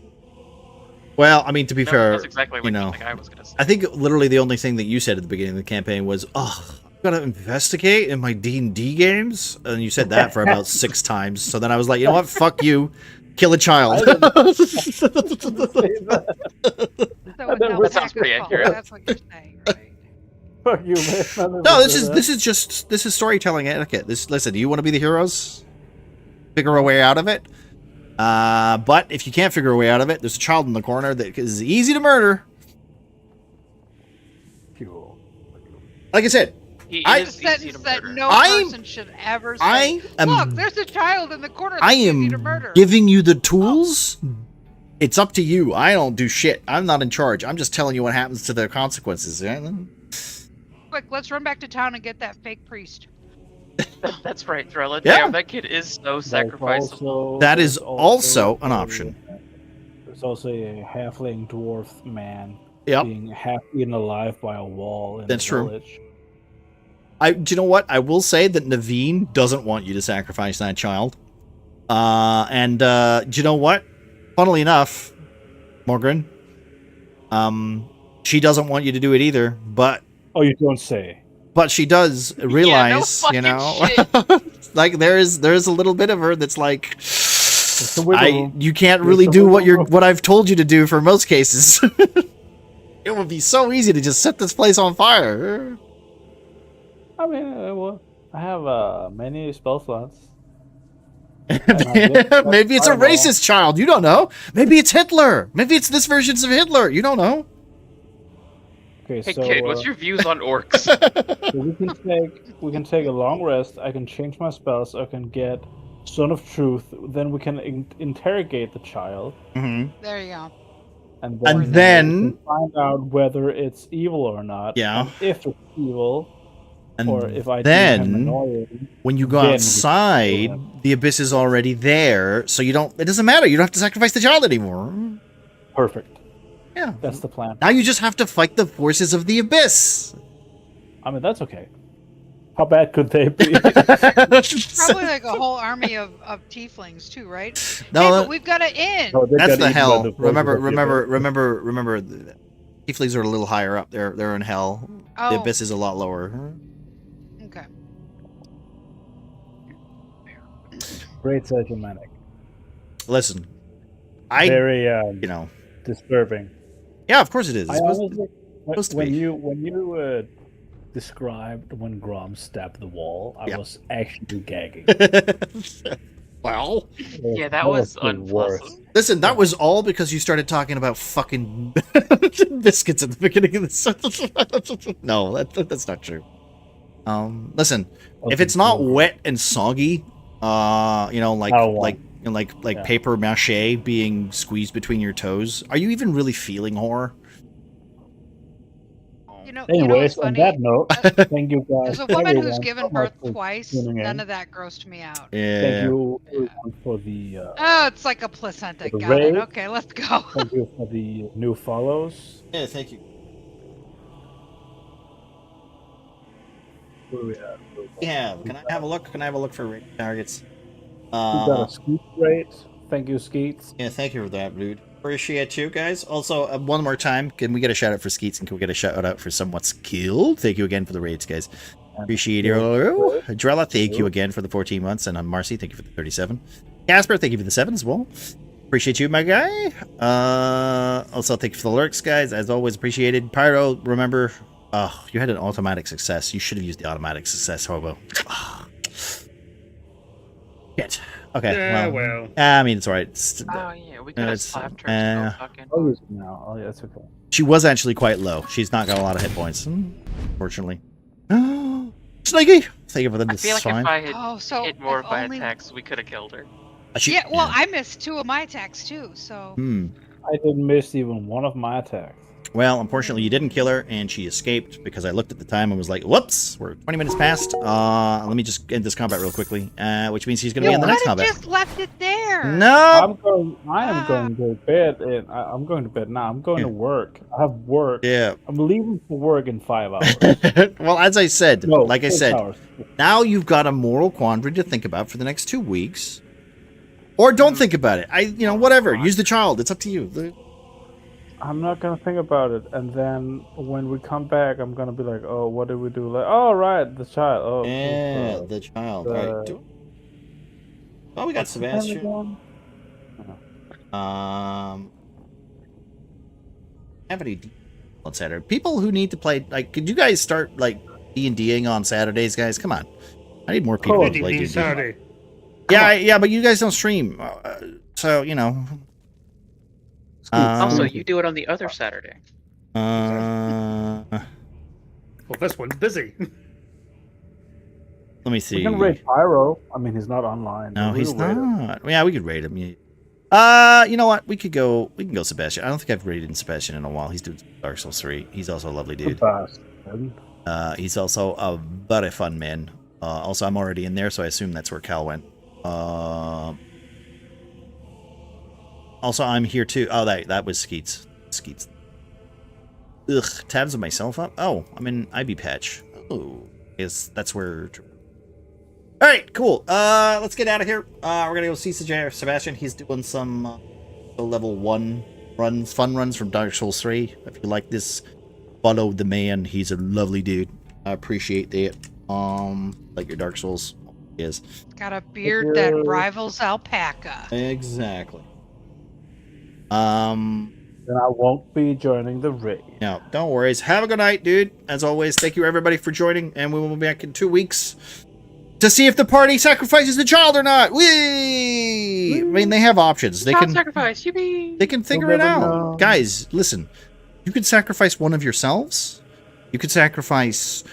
Well, I mean, to be fair,
That's exactly what I was gonna say.
I think literally the only thing that you said at the beginning of the campaign was, "Oh, I've got to investigate in my D&D games," and you said that for about 6 times. So then I was like, you know what? Fuck you. Kill a child.
That sounds pretty accurate.
That's what you're saying, right?
Fuck you, man.
No, this is storytelling etiquette. Listen, do you want to be the heroes? Figure a way out of it. But if you can't figure a way out of it, there's a child in the corner that is easy to murder.
Cool.
Like I said,
He
I-
is
A
easy
sentence
to
that
murder.
no
I'm-
person should ever say.
I am-
Look, there's a child in the corner that's
I
easy to
am
murder.
giving you the tools. It's up to you. I don't do shit. I'm not in charge. I'm just telling you what happens to the consequences.
Quick, let's run back to town and get that fake priest.
That's right, Thrilla.
Yeah.
Damn, that kid is so sacrificable.
That is also an option.
There's also a halfling dwarf man
Yep.
being half eaten alive by a wall in
That's
the
true.
village.
Do you know what? I will say that Nevan doesn't want you to sacrifice that child. Do you know what? Funnily enough, Morgan, she doesn't want you to do it either, but
Oh, you don't say.
she does realize,
fucking shit.
like there's a little bit of her that's like,
It's a wiggle room.
you can't
There's
really
a
do
wiggle room.
what I've told you to do for most cases. It would be so easy to just set this place on fire.
I mean, well, I have many spell slots.
Maybe it's a
fireball.
racist child. You don't know. Maybe it's Hitler. Maybe it's this version's of Hitler. You don't know.
Okay,
Hey
so,
kid, what's your views on orcs?
so we can take a long rest. I can change my spells. I can get Son of Truth. Then we can interrogate the child,
Mm-hmm.
There you go.
and
And
then,
then-
we can find out whether it's evil or not.
Yeah.
And if it's evil,
And
or if I deem him
then,
annoying.
when you go
then we can
outside,
kill him.
the abyss is already there, so you don't. It doesn't matter. You don't have to sacrifice the child anymore.
Perfect.
Yeah.
That's the plan.
Now you just have to fight the forces of the abyss.
I mean, that's okay. How bad could they be?
Probably like a whole army of tieflings too, right?
No,
Hey, but we've got an inn.
No, they
that's
got
the
eaten by
hell.
the
Remember.
forces of the
Tieflings are a little higher up. They're in hell. The
Oh,
abyss is a lot lower.
okay.
abyss. Great Germanic.
Listen,
Very
you know,
disturbing.
yeah, of course it is.
I
It's supposed-
honestly,
supposed to
when
be.
you described when Grom stabbed the wall, I
Yeah.
was actually gagging.
Well,
Yeah, that was
the worst.
unpleasant.
listen, that was all because you started talking about fucking biscuits at the beginning of this. No, that's not true. Listen, if it's not wet and soggy, like paper mache being squeezed between your toes, are you even really feeling horror?
You know
Anyways,
what's
on
funny?
that note, thank you guys.
As a woman who's
everyone,
given
so much
birth
for
twice,
tuning in.
none of that grossed me out.
Yeah.
Thank you everyone for the
Oh, it's like a placenta.
for the
Got it.
raid.
Okay, let's go.
thank you for the new follows.
Yeah, thank you.
Where we at?
Yeah, can I have a look? Can I have a look for raid targets?
We got a Skeet raid. Thank you, Skeets.
Yeah, thank you for that, dude. Appreciate you guys. Also, one more time, can we get a shout out for Skeets and can we get a shout out for Somewhat's Killed? Thank you again for the raids, guys. Appreciate you. Drella, thank you again for the 14 months. And Marcy, thank you for the 37. Casper, thank you for the 7 as well. Appreciate you, my guy. Also, thank you for the lurks, guys. As always, appreciated. Pyro, remember, you had an automatic success. You should have used the automatic success, Hobo. Shit. Okay,
Yeah,
well.
well.
I mean, it's alright.
Oh yeah, we could have
it's,
slapped her.
Oh, no. Oh, yeah, that's okay.
She was actually quite low. She's not got a lot of hit points, unfortunately. Sneaky! Thank you for the
I feel like
fine.
if I had
so
hit more
if
of my
only-
attacks, we could have killed her.
Yeah, well, I missed 2 of my attacks too, so.
I didn't miss even one of my attacks.
Well, unfortunately, you didn't kill her, and she escaped because I looked at the time and was like, whoops, we're 20 minutes past. Let me just end this combat real quickly, which means he's going to be in the next combat.
just left it there.
No!
I am going to bed, and I'm going to bed now. I'm going to work. I have work.
Yeah.
I'm leaving for work in 5 hours.
Well, as I said,
No,
like I
6
said,
hours.
now you've got a moral quandary to think about for the next 2 weeks. Or don't think about it. Whatever. Use the child. It's up to you.
I'm not gonna think about it, and then when we come back, I'm gonna be like, "Oh, what did we do?" Like, "Oh, right, the child." Oh,
Yeah, the child. All right. Oh, we got Sebastian. Have any on Saturday? People who need to play, like, could you guys start like D&Ding on Saturdays, guys? Come on, I need more people to play D&D.
Saturday.
Yeah, but you guys don't stream, so you know.
Also, you do it on the other Saturday.
Well, this one's busy.
Let me see.
We can raid Pyro. I mean, he's not online.
No,
but
he's
we'll raid him.
not. Yeah, we could raid him. You know what? We can go Sebastian. I don't think I've raided Sebastian in a while. He's doing Dark Souls 3. He's also a lovely dude. He's also a very fun man. Also, I'm already in there, so I assume that's where Cal went. Also, I'm here too. Oh, that was Skeets. Ugh, tabs of myself up. Oh, I'm in IB patch. Oh, that's where. All right, cool. Let's get out of here. We're gonna go see Sebastian. He's doing some level 1 runs, fun runs from Dark Souls 3. If you like this, follow the man. He's a lovely dude. I appreciate that. Like your Dark Souls is.
Got a beard that rivals alpaca.
Exactly.
Then I won't be joining the raid.
No, don't worry. Have a good night, dude. As always, thank you everybody for joining, and we will be back in 2 weeks to see if the party sacrifices the child or not. Whee! I mean, they have options. They can
sacrifice. Yippee!
They can figure it out. Guys, listen. You could sacrifice one of yourselves. You could sacrifice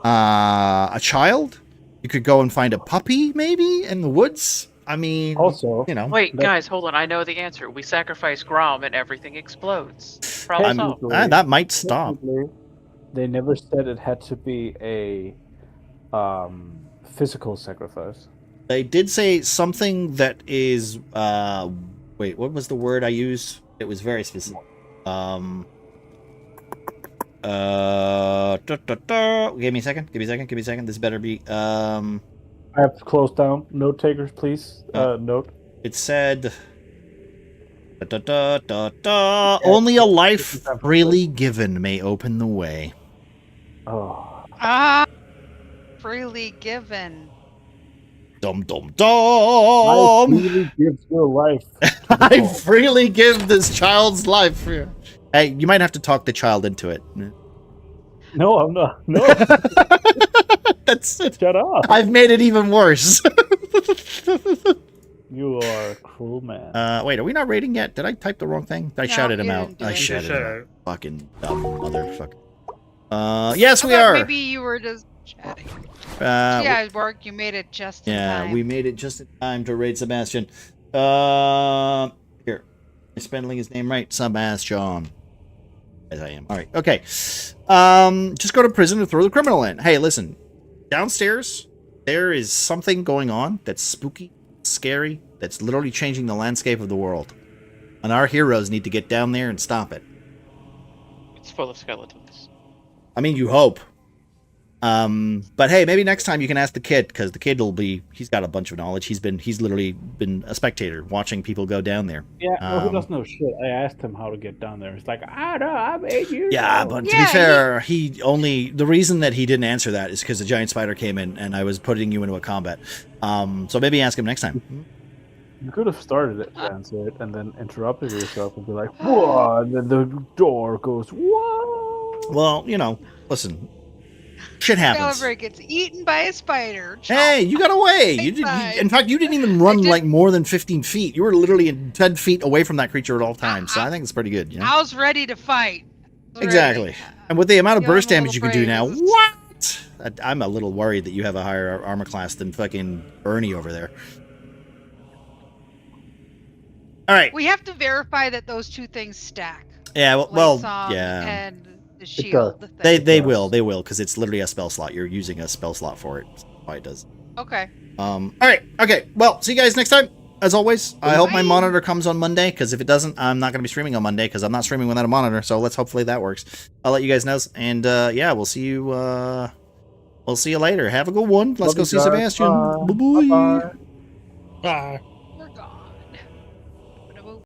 a child. You could go and find a puppy, maybe, in the woods. I mean,
also,
you know.
Wait, guys, hold on. I know the answer. We sacrifice Grom and everything explodes. Problem solved.
That might stop.
They never said it had to be a physical sacrifice.
They did say something that is wait, what was the word I used? It was very specific. Give me a second. This better be
I have to close down. Note takers, please. Note.
It said only a life freely given may open the way.
Oh.
Freely given.
Dum dum
I
dum.
freely give your life.
I freely give this child's life. Hey, you might have to talk the child into it.
No, I'm not. No.
That's it.
Shut up.
I've made it even worse.
You are a cruel man.
Wait, are we not rating yet? Did I type the wrong thing? I shouted him out. I shouted him out.
Out.
Fucking dumb motherfucker. Yes, we
I thought
are.
Maybe you were just chatting.
Uh,
Yeah, work. You made it just in time.
we made it just in time to raid Sebastian. Here. I'm spelling his name right. Sebastian. As I am. All right. Okay. Just go to prison and throw the criminal in. Hey, listen. Downstairs, there is something going on that's spooky, scary, that's literally changing the landscape of the world. And our heroes need to get down there and stop it.
It's full of skeletons.
I mean, you hope. But hey, maybe next time you can ask the kid, because the kid he's got a bunch of knowledge. He's literally been a spectator watching people go down there.
Yeah, well, he doesn't know shit. I asked him how to get down there. He's like, I know, I made you.
Yeah,
know.
but to be fair, the reason that he didn't answer that is because the giant spider came in and I was putting you into a combat. So maybe ask him next time.
You could have started it, answer it, and then interrupted yourself and be like, "Whoa!" And then the door goes, "Whoa!"
Well, Listen, shit happens.
Calibre gets eaten by a spider.
Hey, you got away. In fact, you didn't even run like more than 15 feet. You were literally 10 feet away from that creature at all times. So I think it's pretty good.
I was ready to fight.
Exactly. And with the amount of
You know,
burst
I'm a
damage you
little
can do now,
brave.
what? I'm a little worried that you have a higher armor class than fucking Bernie over there. All right.
We have to verify that those two things stack.
Yeah. Well,
Song
yeah.
And the shield. The
They
thing.
will because it's literally a spell slot. You're using a spell slot for it. That's why it does.
Okay.
All right. Okay. Well, see you guys next time. As always, I hope my monitor comes on Monday, because if it doesn't, I'm not going to be streaming on Monday, because I'm not streaming without a monitor. So hopefully that works. I'll let you guys know. And yeah, we'll see you. We'll see you later. Have a good one. Let's go see Sebastian. Bye-bye.
Bye-bye.
Bye.